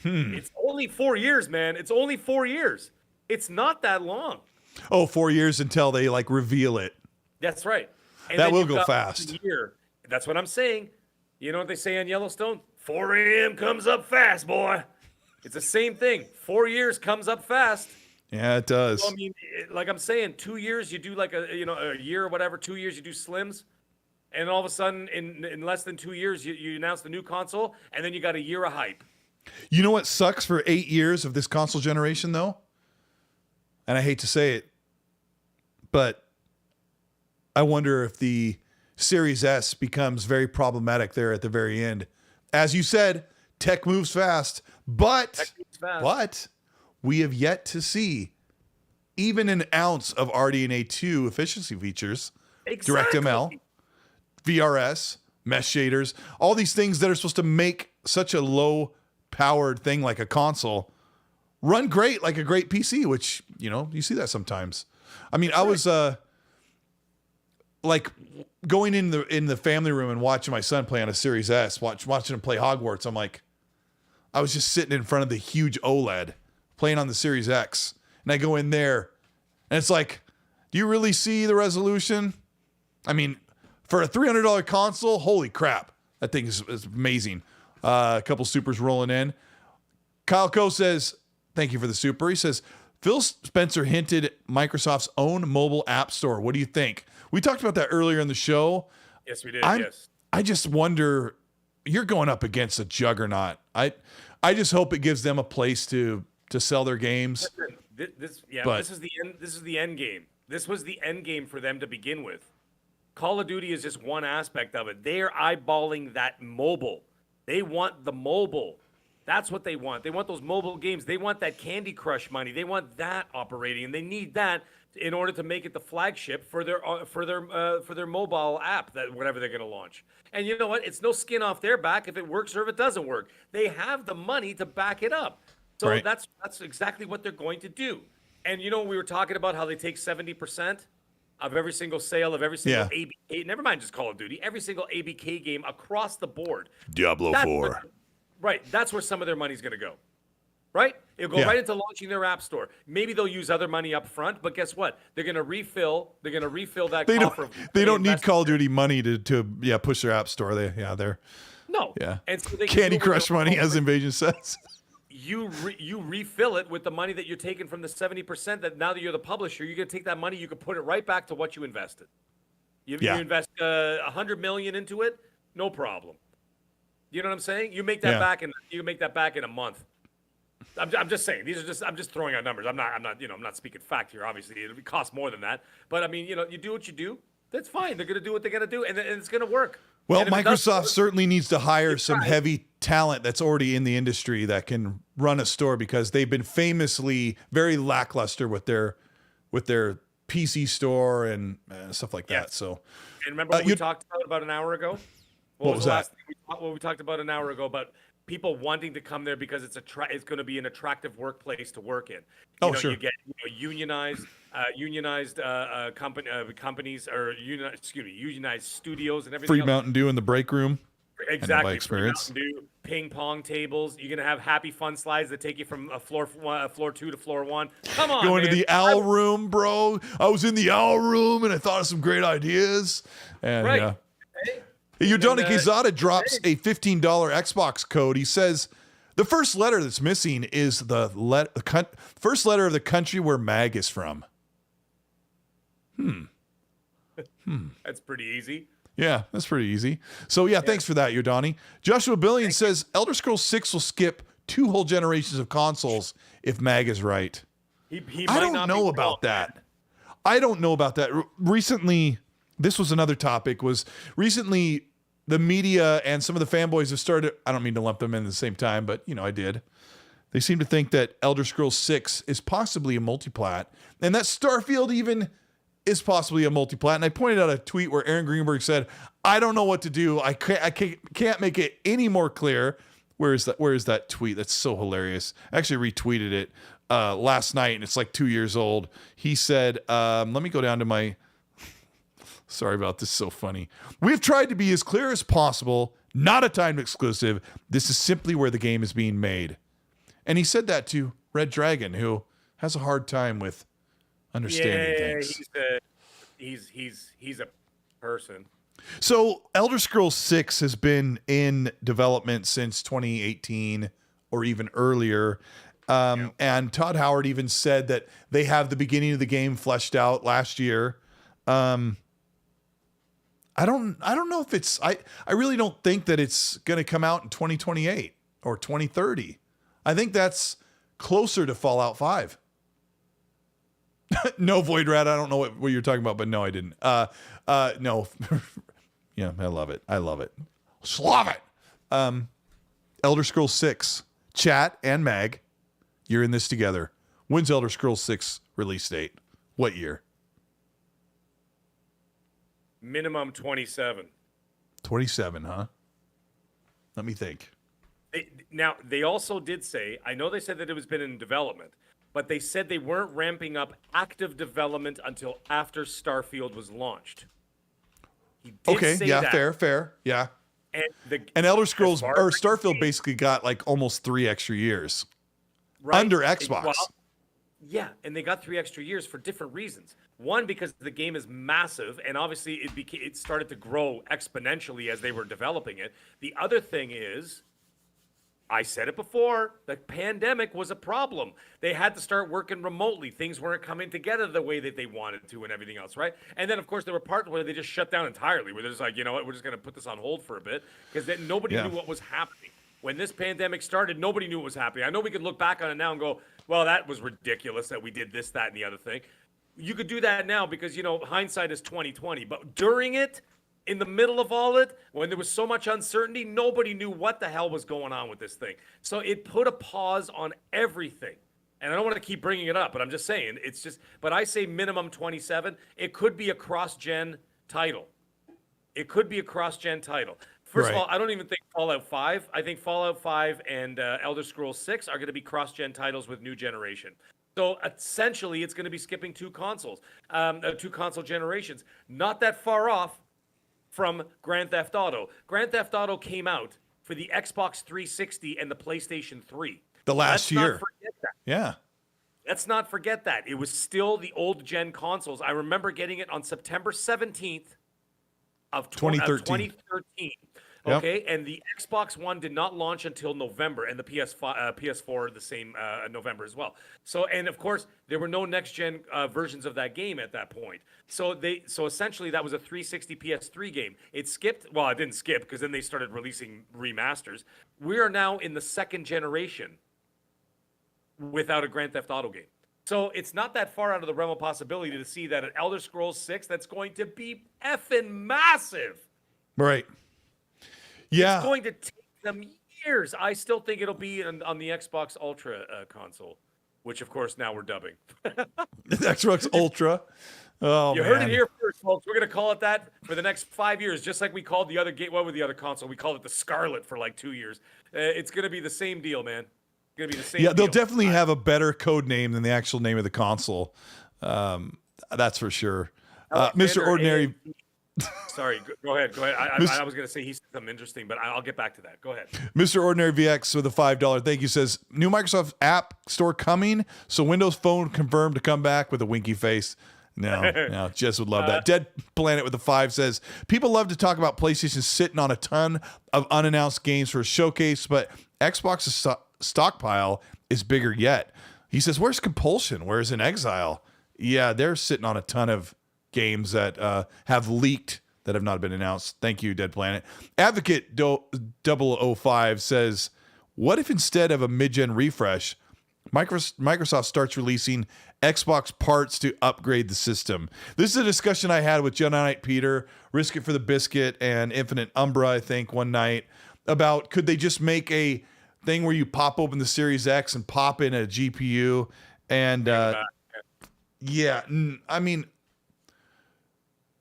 It's only 4 years, man. It's only 4 years. It's not that long. Oh, 4 years until they reveal it. That's right. And that will go fast. That's what I'm saying. You know what they say on Yellowstone? 4 a.m. comes up fast, boy. It's the same thing. 4 years comes up fast. Yeah, it does. So, I mean, like I'm saying, 2 years you do like a year or whatever. 2 years you do slims, and all of a sudden in less than 2 years you announce the new console, and then you got a year of hype. You know what sucks for 8 years of this console generation though? And I hate to say it, but I wonder if the Series S becomes very problematic there at the very end. As you said, tech moves fast, but we have yet to see even an ounce of RDNA 2 efficiency features, DirectML, VRS, mesh shaders, all these things that are supposed to make such a low-powered thing like a console run great like a great PC, which, you see that sometimes. I mean, I was going in the family room and watching my son play on a Series S, watching him play Hogwarts. I'm like, I was just sitting in front of the huge OLED playing on the Series X, and I go in there, and it's like, do you really see the resolution? I mean, for a $300 console, holy crap, that thing is amazing. A couple supers rolling in. Kyle Coe says, thank you for the super. He says, Phil Spencer hinted Microsoft's own mobile app store. What do you think? We talked about that earlier in the show. Yes, we did. Yes. I just wonder, you're going up against a juggernaut. I just hope it gives them a place to sell their games. But this is the end. This is the end game. This was the end game for them to begin with. Call of Duty is just one aspect of it. They're eyeballing that mobile. They want the mobile. That's what they want. They want those mobile games. They want that Candy Crush money. They want that operating, and they need that in order to make it the flagship for their mobile app, that whatever they're going to launch. And you know what? It's no skin off their back if it works or if it doesn't work. They have the money to back it up. So Right. that's exactly what they're going to do. And you know, we were talking about how they take 70% of every single sale of every single ABK. Never mind just Call of Duty. Every single ABK game across the board. Diablo 4. Right. That's where some of their money's going to go. Right? It'll go right into launching their app store. Maybe they'll use other money up front, but guess what? They're going to refill that coffer. They don't need Call of Duty money to push their app store. They're no. Yeah. And so they Candy Crush money, as Invasion says. You refill it with the money that you're taking from the 70%. That now that you're the publisher, you're going to take that money. You can put it right back to what you invested. You invest $100 million into it, no problem. You know what I'm saying? You make that back in a month. I'm just saying. I'm just throwing out numbers. I'm not speaking fact here. Obviously, it costs more than that. But I mean, you do what you do. That's fine. They're going to do what they're going to do, and it's going to work. Well, Microsoft certainly needs to hire some heavy talent that's already in the industry that can run a store, because they've been famously very lackluster with their PC store and stuff like that. So, and remember what we talked about an hour ago? What was that? What we talked about an hour ago about people wanting to come there because it's going to be an attractive workplace to work in. Sure. You get unionized companies, or unionized studios and everything. Free else. Mountain Dew in the break room. Exactly. Experience. Free Mountain Dew, ping pong tables. You're gonna have happy fun slides that take you from floor 2 to floor 1. Come on, Going man. to the owl room, bro. I was in the owl room and I thought of some great ideas. And right. Udoni Quezada drops a $15 Xbox code. He says the first letter that's missing is the first letter of the country where Mag is from. That's pretty easy. Yeah, that's pretty easy. So thanks for that, Udoni. Joshua Billion says Elder Scrolls 6 will skip 2 whole generations of consoles if Mag is right. I don't know about that. I don't know about that. Recently, this was another topic, recently the media and some of the fanboys have started, I don't mean to lump them in at the same time, but I did. They seem to think that Elder Scrolls 6 is possibly a multiplat, and that Starfield even is possibly a multiplat. And I pointed out a tweet where Aaron Greenberg said, I don't know what to do. I can't make it any more clear. Where is that tweet? That's so hilarious. I actually retweeted it last night, and it's like 2 years old. He said, let me go down to my... Sorry about this. So funny. We've tried to be as clear as possible. Not a timed exclusive. This is simply where the game is being made. And he said that to Red Dragon, who has a hard time with understanding things. He's a person. So Elder Scrolls 6 has been in development since 2018 or even earlier. And Todd Howard even said that they have the beginning of the game fleshed out last year. I don't know if it's, I really don't think that it's going to come out in 2028 or 2030. I think that's closer to Fallout 5. No, Void Rat, I don't know what you're talking about, but no, I didn't. No. Yeah, I love it. Just love it. Elder Scrolls 6. Chat and Mag, you're in this together. When's Elder Scrolls 6 release date? What year? Minimum 27. 27, huh? Let me think. Now, they also did say, I know they said that it was been in development, but they said they weren't ramping up active development until after Starfield was launched. He did say that. Fair. Yeah. And Elder Scrolls or Starfield basically got like almost 3 extra years under Xbox. Yeah, and they got 3 extra years for different reasons. One, because the game is massive, and obviously it started to grow exponentially as they were developing it. The other thing is, I said it before, the pandemic was a problem. They had to start working remotely. Things weren't coming together the way that they wanted to and everything else, right? And then, of course, there were parts where they just shut down entirely, where they're just like, you know what, we're just going to put this on hold for a bit, because then nobody knew what was happening. When this pandemic started, nobody knew what was happening. I know we could look back on it now and go, well, that was ridiculous that we did this, that, and the other thing. You could do that now because, hindsight is 2020. But during it, in the middle of all it, when there was so much uncertainty, nobody knew what the hell was going on with this thing. So it put a pause on everything. And I don't want to keep bringing it up, but I'm just saying, but I say minimum 27. It could be a cross-gen title. First of all, I don't even think Fallout 5. I think Fallout 5 and Elder Scrolls 6 are going to be cross-gen titles with new generation. So essentially, it's going to be skipping two console generations. Not that far off from Grand Theft Auto. Grand Theft Auto came out for the Xbox 360 and the PlayStation 3. The last year. Let's not forget that. Yeah. Let's not forget that. It was still the old gen consoles. I remember getting it on September 17th of 2013. Okay, yep. And the Xbox One did not launch until November, and the PS4 the same November as well. So, and of course, there were no next gen versions of that game at that point. So essentially, that was a 360 PS3 game. It skipped. Well, it didn't skip because then they started releasing remasters. We are now in the second generation without a Grand Theft Auto game. So it's not that far out of the realm of possibility to see that an Elder Scrolls 6 that's going to be effing massive. Right. Yeah. It's going to take them years. I still think it'll be on the Xbox Ultra console, which, of course, now we're dubbing. Xbox Ultra. Oh, you heard it here first, folks. We're going to call it that for the next 5 years, just like we called the other game. What was the other console? We called it the Scarlett for like 2 years. It's going to be the same deal, man. It's going to be the same deal. They'll definitely have a better code name than the actual name of the console. That's for sure. Mr. Ordinary... Sorry, go ahead. I was going to say he said something interesting, but I'll get back to that. Go ahead. Mr. Ordinary VX with a $5 thank you says, new Microsoft App Store coming, so Windows Phone confirmed to come back with a winky face. No, Jess would love that. Dead Planet with a 5 says, people love to talk about PlayStation sitting on a ton of unannounced games for a showcase, but Xbox's stockpile is bigger yet. He says, where's Compulsion? Where's In Exile? Yeah, they're sitting on a ton of games that have leaked that have not been announced. Thank you, Dead Planet. Advocate 005 says, what if instead of a mid-gen refresh, Microsoft starts releasing Xbox parts to upgrade the system? This is a discussion I had with Jedi Knight Peter, Risk It for the Biscuit, and Infinite Umbra, I think, one night, about could they just make a thing where you pop open the Series X and pop in a GPU? And I mean,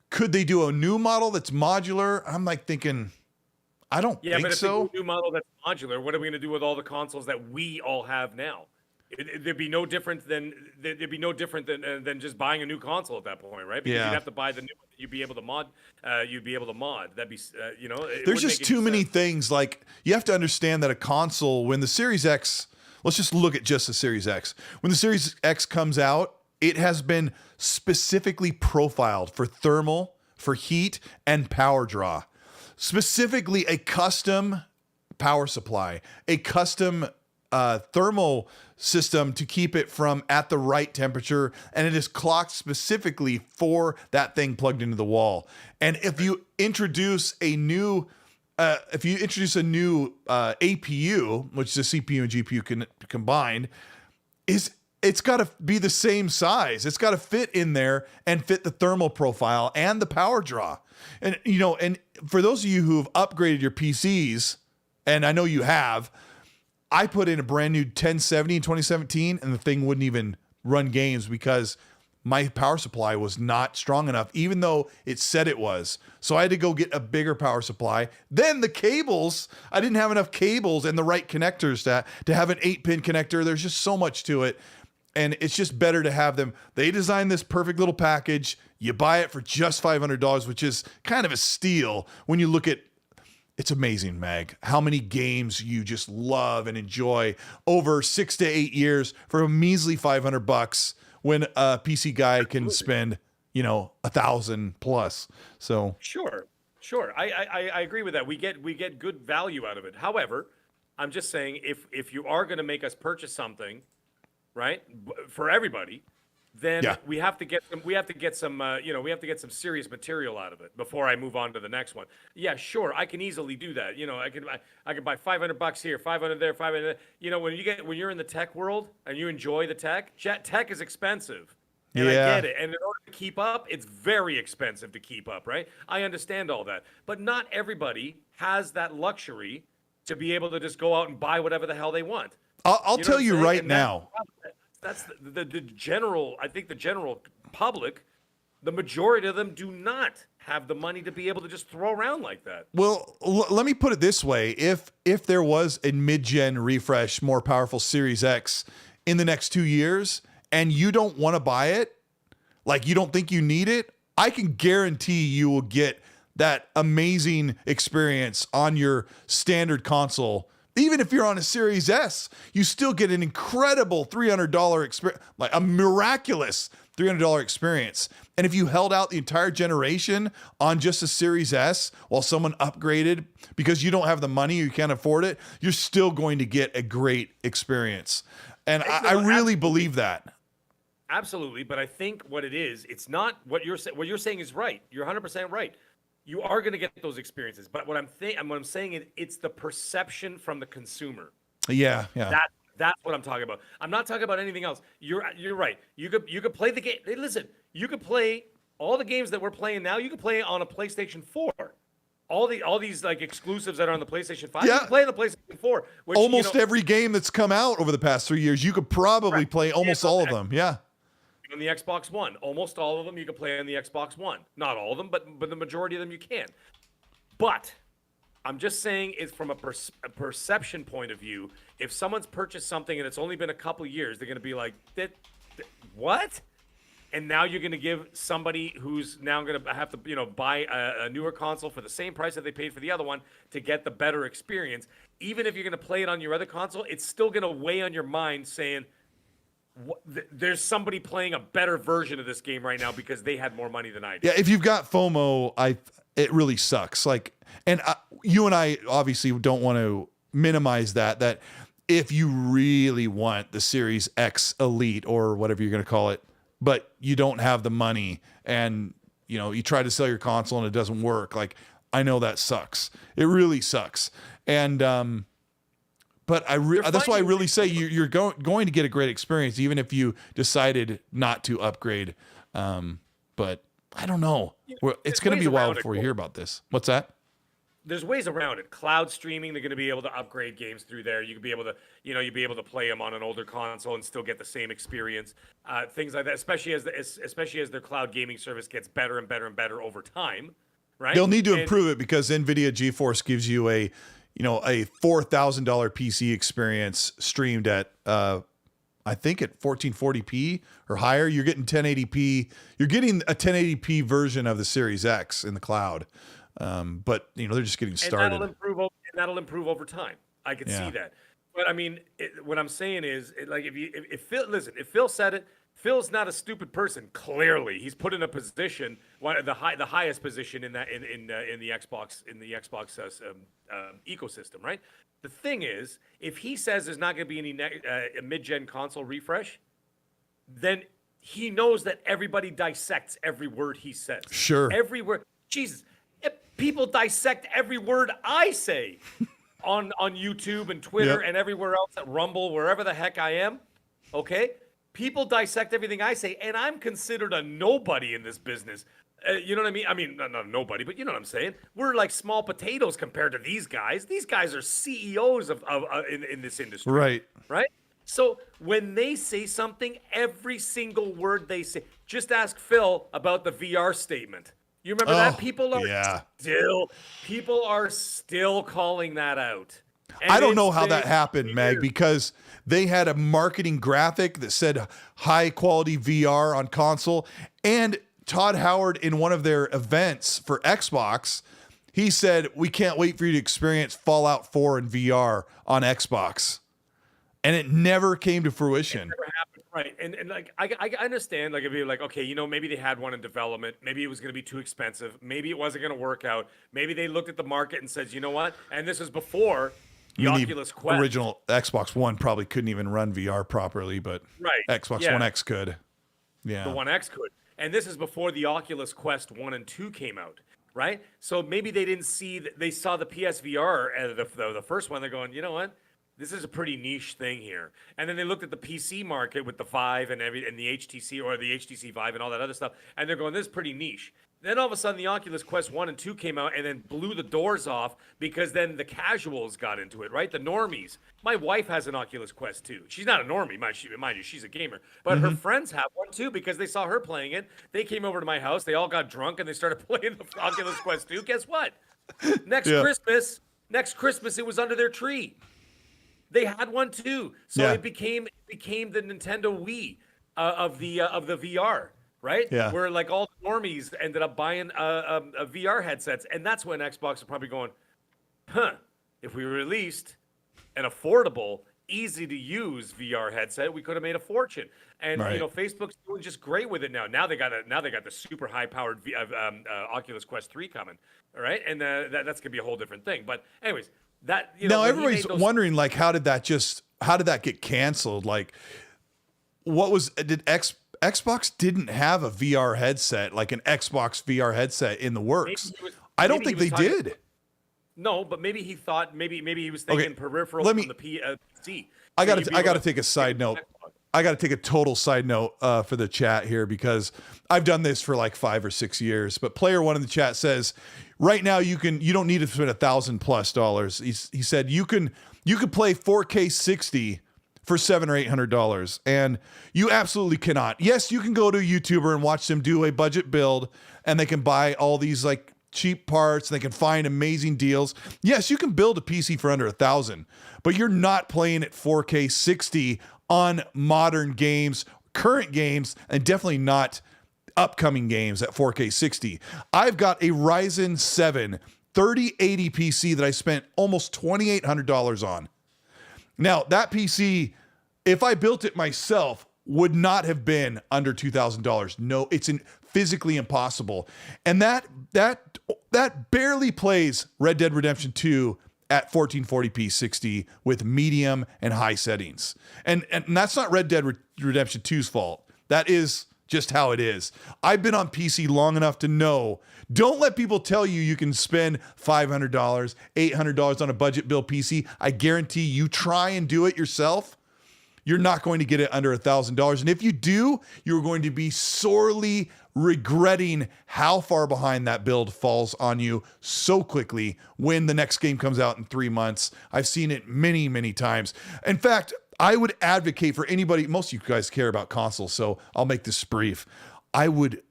could they do a new model that's modular? I'm like thinking, I don't think but if so. they do a new model that's modular, what are we going to do with all the consoles that we all have now? There'd be no different than just buying a new console at that point, right? Because you'd have to buy the new one that you'd be able to mod. That'd be There's just too many things. Like, you have to understand that a console, when the Series X, let's just look at just the Series X. When the Series X comes out, it has been specifically profiled for thermal, for heat, and power draw. Specifically, a custom power supply, a custom thermal system to keep it from at the right temperature, and it is clocked specifically for that thing plugged into the wall. And if you introduce a new APU, which is a CPU and GPU combined, it's got to be the same size. It's got to fit in there and fit the thermal profile and the power draw. And and for those of you who've upgraded your PCs, and I know you have, I put in a brand new 1070 in 2017, and the thing wouldn't even run games because my power supply was not strong enough, even though it said it was. So I had to go get a bigger power supply. Then the cables, I didn't have enough cables and the right connectors to have an 8-pin connector. There's just so much to it. And it's just better to have them. They designed this perfect little package. You buy it for just $500, which is kind of a steal when you look at. It's amazing, Mag, how many games you just love and enjoy over 6 to 8 years for a measly $500 when a PC guy can spend, $1,000 plus. So sure. I agree with that. We get good value out of it. However, I'm just saying if you are going to make us purchase something, right, for everybody, then Yeah. we have to get some serious material out of it before I move on to the next one. Yeah, sure, I can easily do that. I could buy $500 here, 500 there, 500 there. When you're in the tech world and you enjoy the tech is expensive. And I get it. And in order to keep up, it's very expensive to keep up, right? I understand all that. But not everybody has that luxury to be able to just go out and buy whatever the hell they want. I'll tell you right now. That's the general, I think the general public, the majority of them do not have the money to be able to just throw around like that. Well, let me put it this way. If there was a mid-gen refresh, more powerful Series X in the next 2 years, and you don't want to buy it, like you don't think you need it, I can guarantee you will get that amazing experience on your standard console. Even if you're on a Series S, you still get an incredible $300 experience, like a miraculous $300 experience. And if you held out the entire generation on just a Series S while someone upgraded because you don't have the money, you can't afford it, you're still going to get a great experience. And I really believe that. Absolutely, but I think what it is, it's not what you're saying is right. You're 100% right. You are going to get those experiences, but what I'm saying is it's the perception from the consumer. Yeah. That's what I'm talking about. I'm not talking about anything else. You're right. You could play the game. Hey, listen, you could play all the games that we're playing now. You could play on a PlayStation 4. All these like exclusives that are on the PlayStation 5. You can play on the PlayStation 4. Which, almost every game that's come out over the past 3 years, you could probably play almost all of them. Yeah. On the Xbox One, almost all of them you can play on the Xbox One. Not all of them, but the majority of them you can. But I'm just saying, it's from a perception point of view. If someone's purchased something and it's only been a couple years, they're going to be like, what? And now you're going to give somebody who's now going to have to, buy a newer console for the same price that they paid for the other one to get the better experience. Even if you're going to play it on your other console, it's still going to weigh on your mind saying, there's somebody playing a better version of this game right now because they had more money than I did. Yeah, if you've got FOMO, it really sucks. Like, and you and I obviously don't want to minimize that if you really want the Series X Elite or whatever you're going to call it, but you don't have the money and you try to sell your console and it doesn't work. Like, I know that sucks. It really sucks. And but that's why I really say you're going to get a great experience, even if you decided not to upgrade. But I don't know. It's going to be a while before you hear about this. What's that? There's ways around it. Cloud streaming, they're going to be able to upgrade games through there. You could be able to, you'd be able to play them on an older console and still get the same experience. Things like that, especially as their cloud gaming service gets better and better and better over time, right? They'll need to improve it because NVIDIA GeForce gives you a $4,000 PC experience streamed at, I think at 1440p or higher. You're getting 1080p. You're getting a 1080p version of the Series X in the cloud. But they're just getting started. And that'll improve over time. I can see that. But I mean, what I'm saying is, if Phil said it. Phil's not a stupid person. Clearly, he's put in a position, the highest position in the Xbox ecosystem, right? The thing is, if he says there's not going to be any mid-gen console refresh, then he knows that everybody dissects every word he says. Sure. Every word. Jesus, people dissect every word I say on YouTube and Twitter and everywhere else at Rumble, wherever the heck I am. Okay. People dissect everything I say, and I'm considered a nobody in this business. You know what I mean? I mean, not nobody, but you know what I'm saying? We're like small potatoes compared to these guys. These guys are CEOs in this industry. Right. Right? So when they say something, every single word they say, just ask Phil about the VR statement. You remember that? People are still calling that out. And I don't know how that happened, Meg, because they had a marketing graphic that said high quality VR on console. And Todd Howard, in one of their events for Xbox, he said, we can't wait for you to experience Fallout 4 in VR on Xbox. And it never came to fruition. It never happened. Right. And like, I understand, like, if you're like, okay, maybe they had one in development. Maybe it was going to be too expensive. Maybe it wasn't going to work out. Maybe they looked at the market and said, you know what? And this was before the Oculus Quest. Original Xbox One probably couldn't even run VR properly, but Xbox One X could. Yeah. The One X could. And this is before the Oculus Quest 1 and 2 came out, right? So maybe they didn't see that. They saw the PSVR, the first one. They're going, you know what? This is a pretty niche thing here. And then they looked at the PC market with the Vive and the HTC or the HTC Vive and all that other stuff, and they're going, this is pretty niche. Then all of a sudden, the Oculus Quest 1 and 2 came out and then blew the doors off because then the casuals got into it, right? The normies. My wife has an Oculus Quest 2. She's not a normie, mind you, she's a gamer. But her friends have one too because they saw her playing it. They came over to my house. They all got drunk and they started playing the Oculus Quest 2. Guess what? Next Christmas, it was under their tree. They had one too. So it became the Nintendo Wii of the VR. Right? Yeah. Where like all the normies ended up buying a VR headsets. And that's when Xbox is probably going, if we released an affordable, easy to use VR headset, we could have made a fortune. And Facebook's doing just great with it now. Now they got the super high powered Oculus Quest 3 coming. All right. And that's gonna be a whole different thing. But anyways, that now everybody's wondering, like, how did that get canceled? Like, Xbox didn't have a VR headset, like an Xbox VR headset in the works. I don't think they did. No, but maybe he thought maybe he was thinking peripheral from the PC. I got to take a side note. I got to take a total side note for the chat here because I've done this for like 5 or 6 years. But player one in the chat says, right now you don't need to spend $1,000+. He said you can play 4K 60 for $700 or $800, and you absolutely cannot. Yes, you can go to a YouTuber and watch them do a budget build, and they can buy all these like cheap parts. And they can find amazing deals. Yes, you can build a PC for under $1,000, but you're not playing at 4K 60 on modern games, current games, and definitely not upcoming games at 4K 60. I've got a Ryzen 7 3080 PC that I spent almost $2,800 on. Now, that PC, if I built it myself, would not have been under $2,000. No, it's physically impossible. And that barely plays Red Dead Redemption 2 at 1440p 60 with medium and high settings. And that's not Red Dead Redemption 2's fault. That is just how it is. I've been on PC long enough to know, don't let people tell you can spend $500, $800 on a budget build PC. I guarantee you try and do it yourself, you're not going to get it under $1,000. And if you do, you're going to be sorely regretting how far behind that build falls on you so quickly when the next game comes out in 3 months. I've seen it many, many times. In fact, I would advocate for anybody, most of you guys care about consoles, so I'll make this brief. I would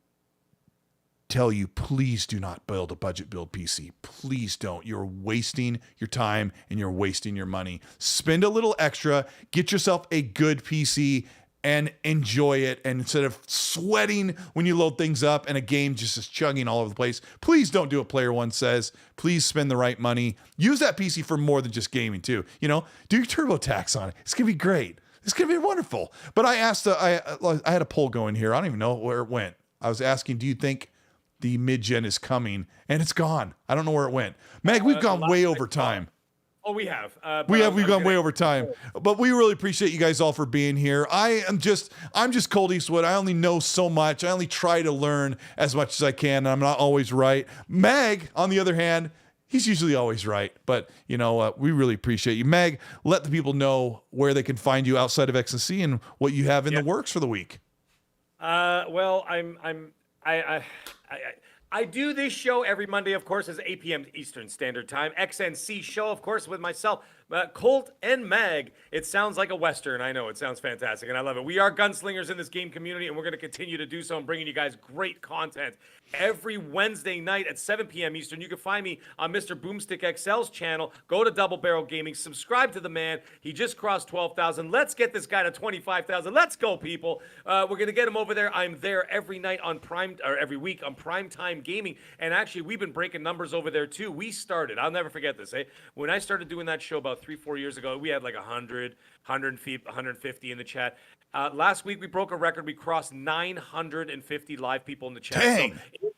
tell you, please do not build a budget build PC. Please don't. You're wasting your time and you're wasting your money. Spend a little extra, get yourself a good PC and enjoy it. And instead of sweating when you load things up and a game just is chugging all over the place, please don't do what Player One says. Please spend the right money. Use that PC for more than just gaming too. Do your TurboTax on it. It's going to be great. It's going to be wonderful. But I asked, I had a poll going here. I don't even know where it went. I was asking, do you think the mid-gen is coming? And it's gone. I don't know where it went. Meg, we've gone way over time. Oh, we have. We've gone way over time. But we really appreciate you guys all for being here. I'm just Colteastwood. I only know so much. I only try to learn as much as I can, and I'm not always right. Meg, on the other hand, he's usually always right. But we really appreciate you. Meg, let the people know where they can find you outside of XNC and what you have in the works for the week. Well, I do this show every Monday, of course, as 8 p.m. Eastern Standard Time. XNC show, of course, with myself, Colt and Mag. It sounds like a Western. I know. It sounds fantastic, and I love it. We are gunslingers in this game community, and we're going to continue to do so and bringing you guys great content every Wednesday night at 7 p.m. Eastern. You can find me on Mr. Boomstick XL's channel. Go to Double Barrel Gaming. Subscribe to the man. He just crossed 12,000. Let's get this guy to 25,000. Let's go, people. We're going to get him over there. I'm there every night on every week on Primetime Gaming. And actually, we've been breaking numbers over there, too. We started. I'll never forget this. When I started doing that show about 3-4 years ago, we had like 100, 150 in the chat. Last week, we broke a record. We crossed 950 live people in the chat. Dang. So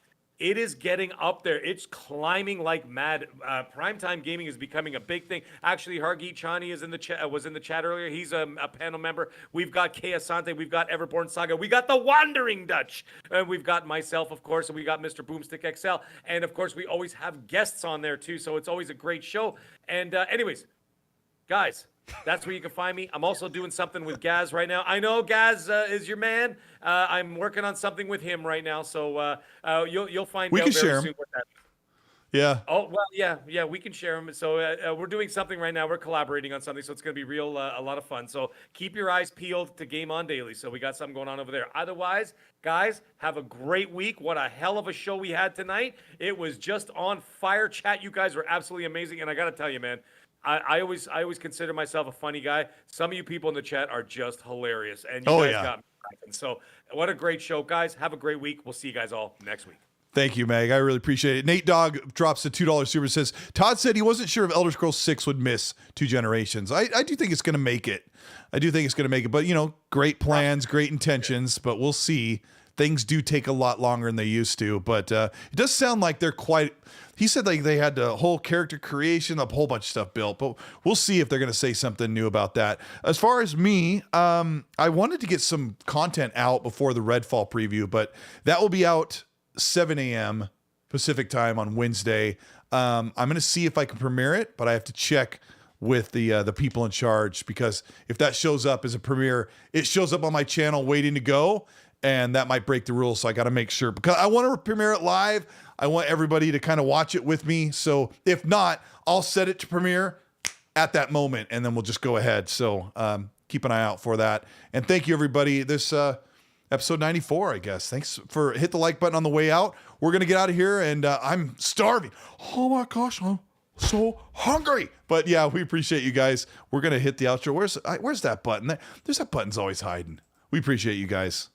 It is getting up there. It's climbing like mad. Primetime gaming is becoming a big thing. Actually, Hargeet Chani is in the chat. Was in the chat earlier. He's a panel member. We've got Kay Asante. We've got Everborn Saga. We got the Wandering Dutch. And we've got myself, of course, and we got Mr. Boomstick XL. And of course, we always have guests on there too. So it's always a great show. And anyways, guys, that's where you can find me. I'm also doing something with Gaz right now. I know Gaz is your man. I'm working on something with him right now, so you'll find we out can very share soon what that is. Yeah. Oh well, yeah, we can share them. So we're doing something right now. We're collaborating on something, so it's going to be a lot of fun. So keep your eyes peeled to Game On Daily. So we got something going on over there. Otherwise, guys, have a great week. What a hell of a show we had tonight. It was just on fire. Chat, you guys were absolutely amazing, and I got to tell you, man. I always consider myself a funny guy. Some of you people in the chat are just hilarious, and you guys got me laughing. So what a great show, guys. Have a great week. We'll see you guys all next week. Thank you, Meg. I really appreciate it. Nate Dogg drops a $2 super, says, Todd said he wasn't sure if Elder Scrolls 6 would miss 2 generations. I do think it's going to make it. But, great plans, great intentions, but we'll see. Things do take a lot longer than they used to, but it does sound like they're quite... He said like they had the whole character creation, a whole bunch of stuff built, but we'll see if they're going to say something new about that. As far as me, I wanted to get some content out before the Redfall preview, but that will be out 7 a.m. Pacific time on Wednesday. I'm going to see if I can premiere it, but I have to check with the people in charge, because if that shows up as a premiere, it shows up on my channel waiting to go, and that might break the rules. So I got to make sure, because I want to premiere it live. I want everybody to kind of watch it with me. So if not, I'll set it to premiere at that moment, and then we'll just go ahead. So keep an eye out for that. And thank you, everybody. This episode 94, I guess. Thanks for hit the like button on the way out. We're going to get out of here, and I'm starving. Oh my gosh, I'm so hungry. But yeah, we appreciate you guys. We're going to hit the outro. Where's that button? There's that button's always hiding. We appreciate you guys.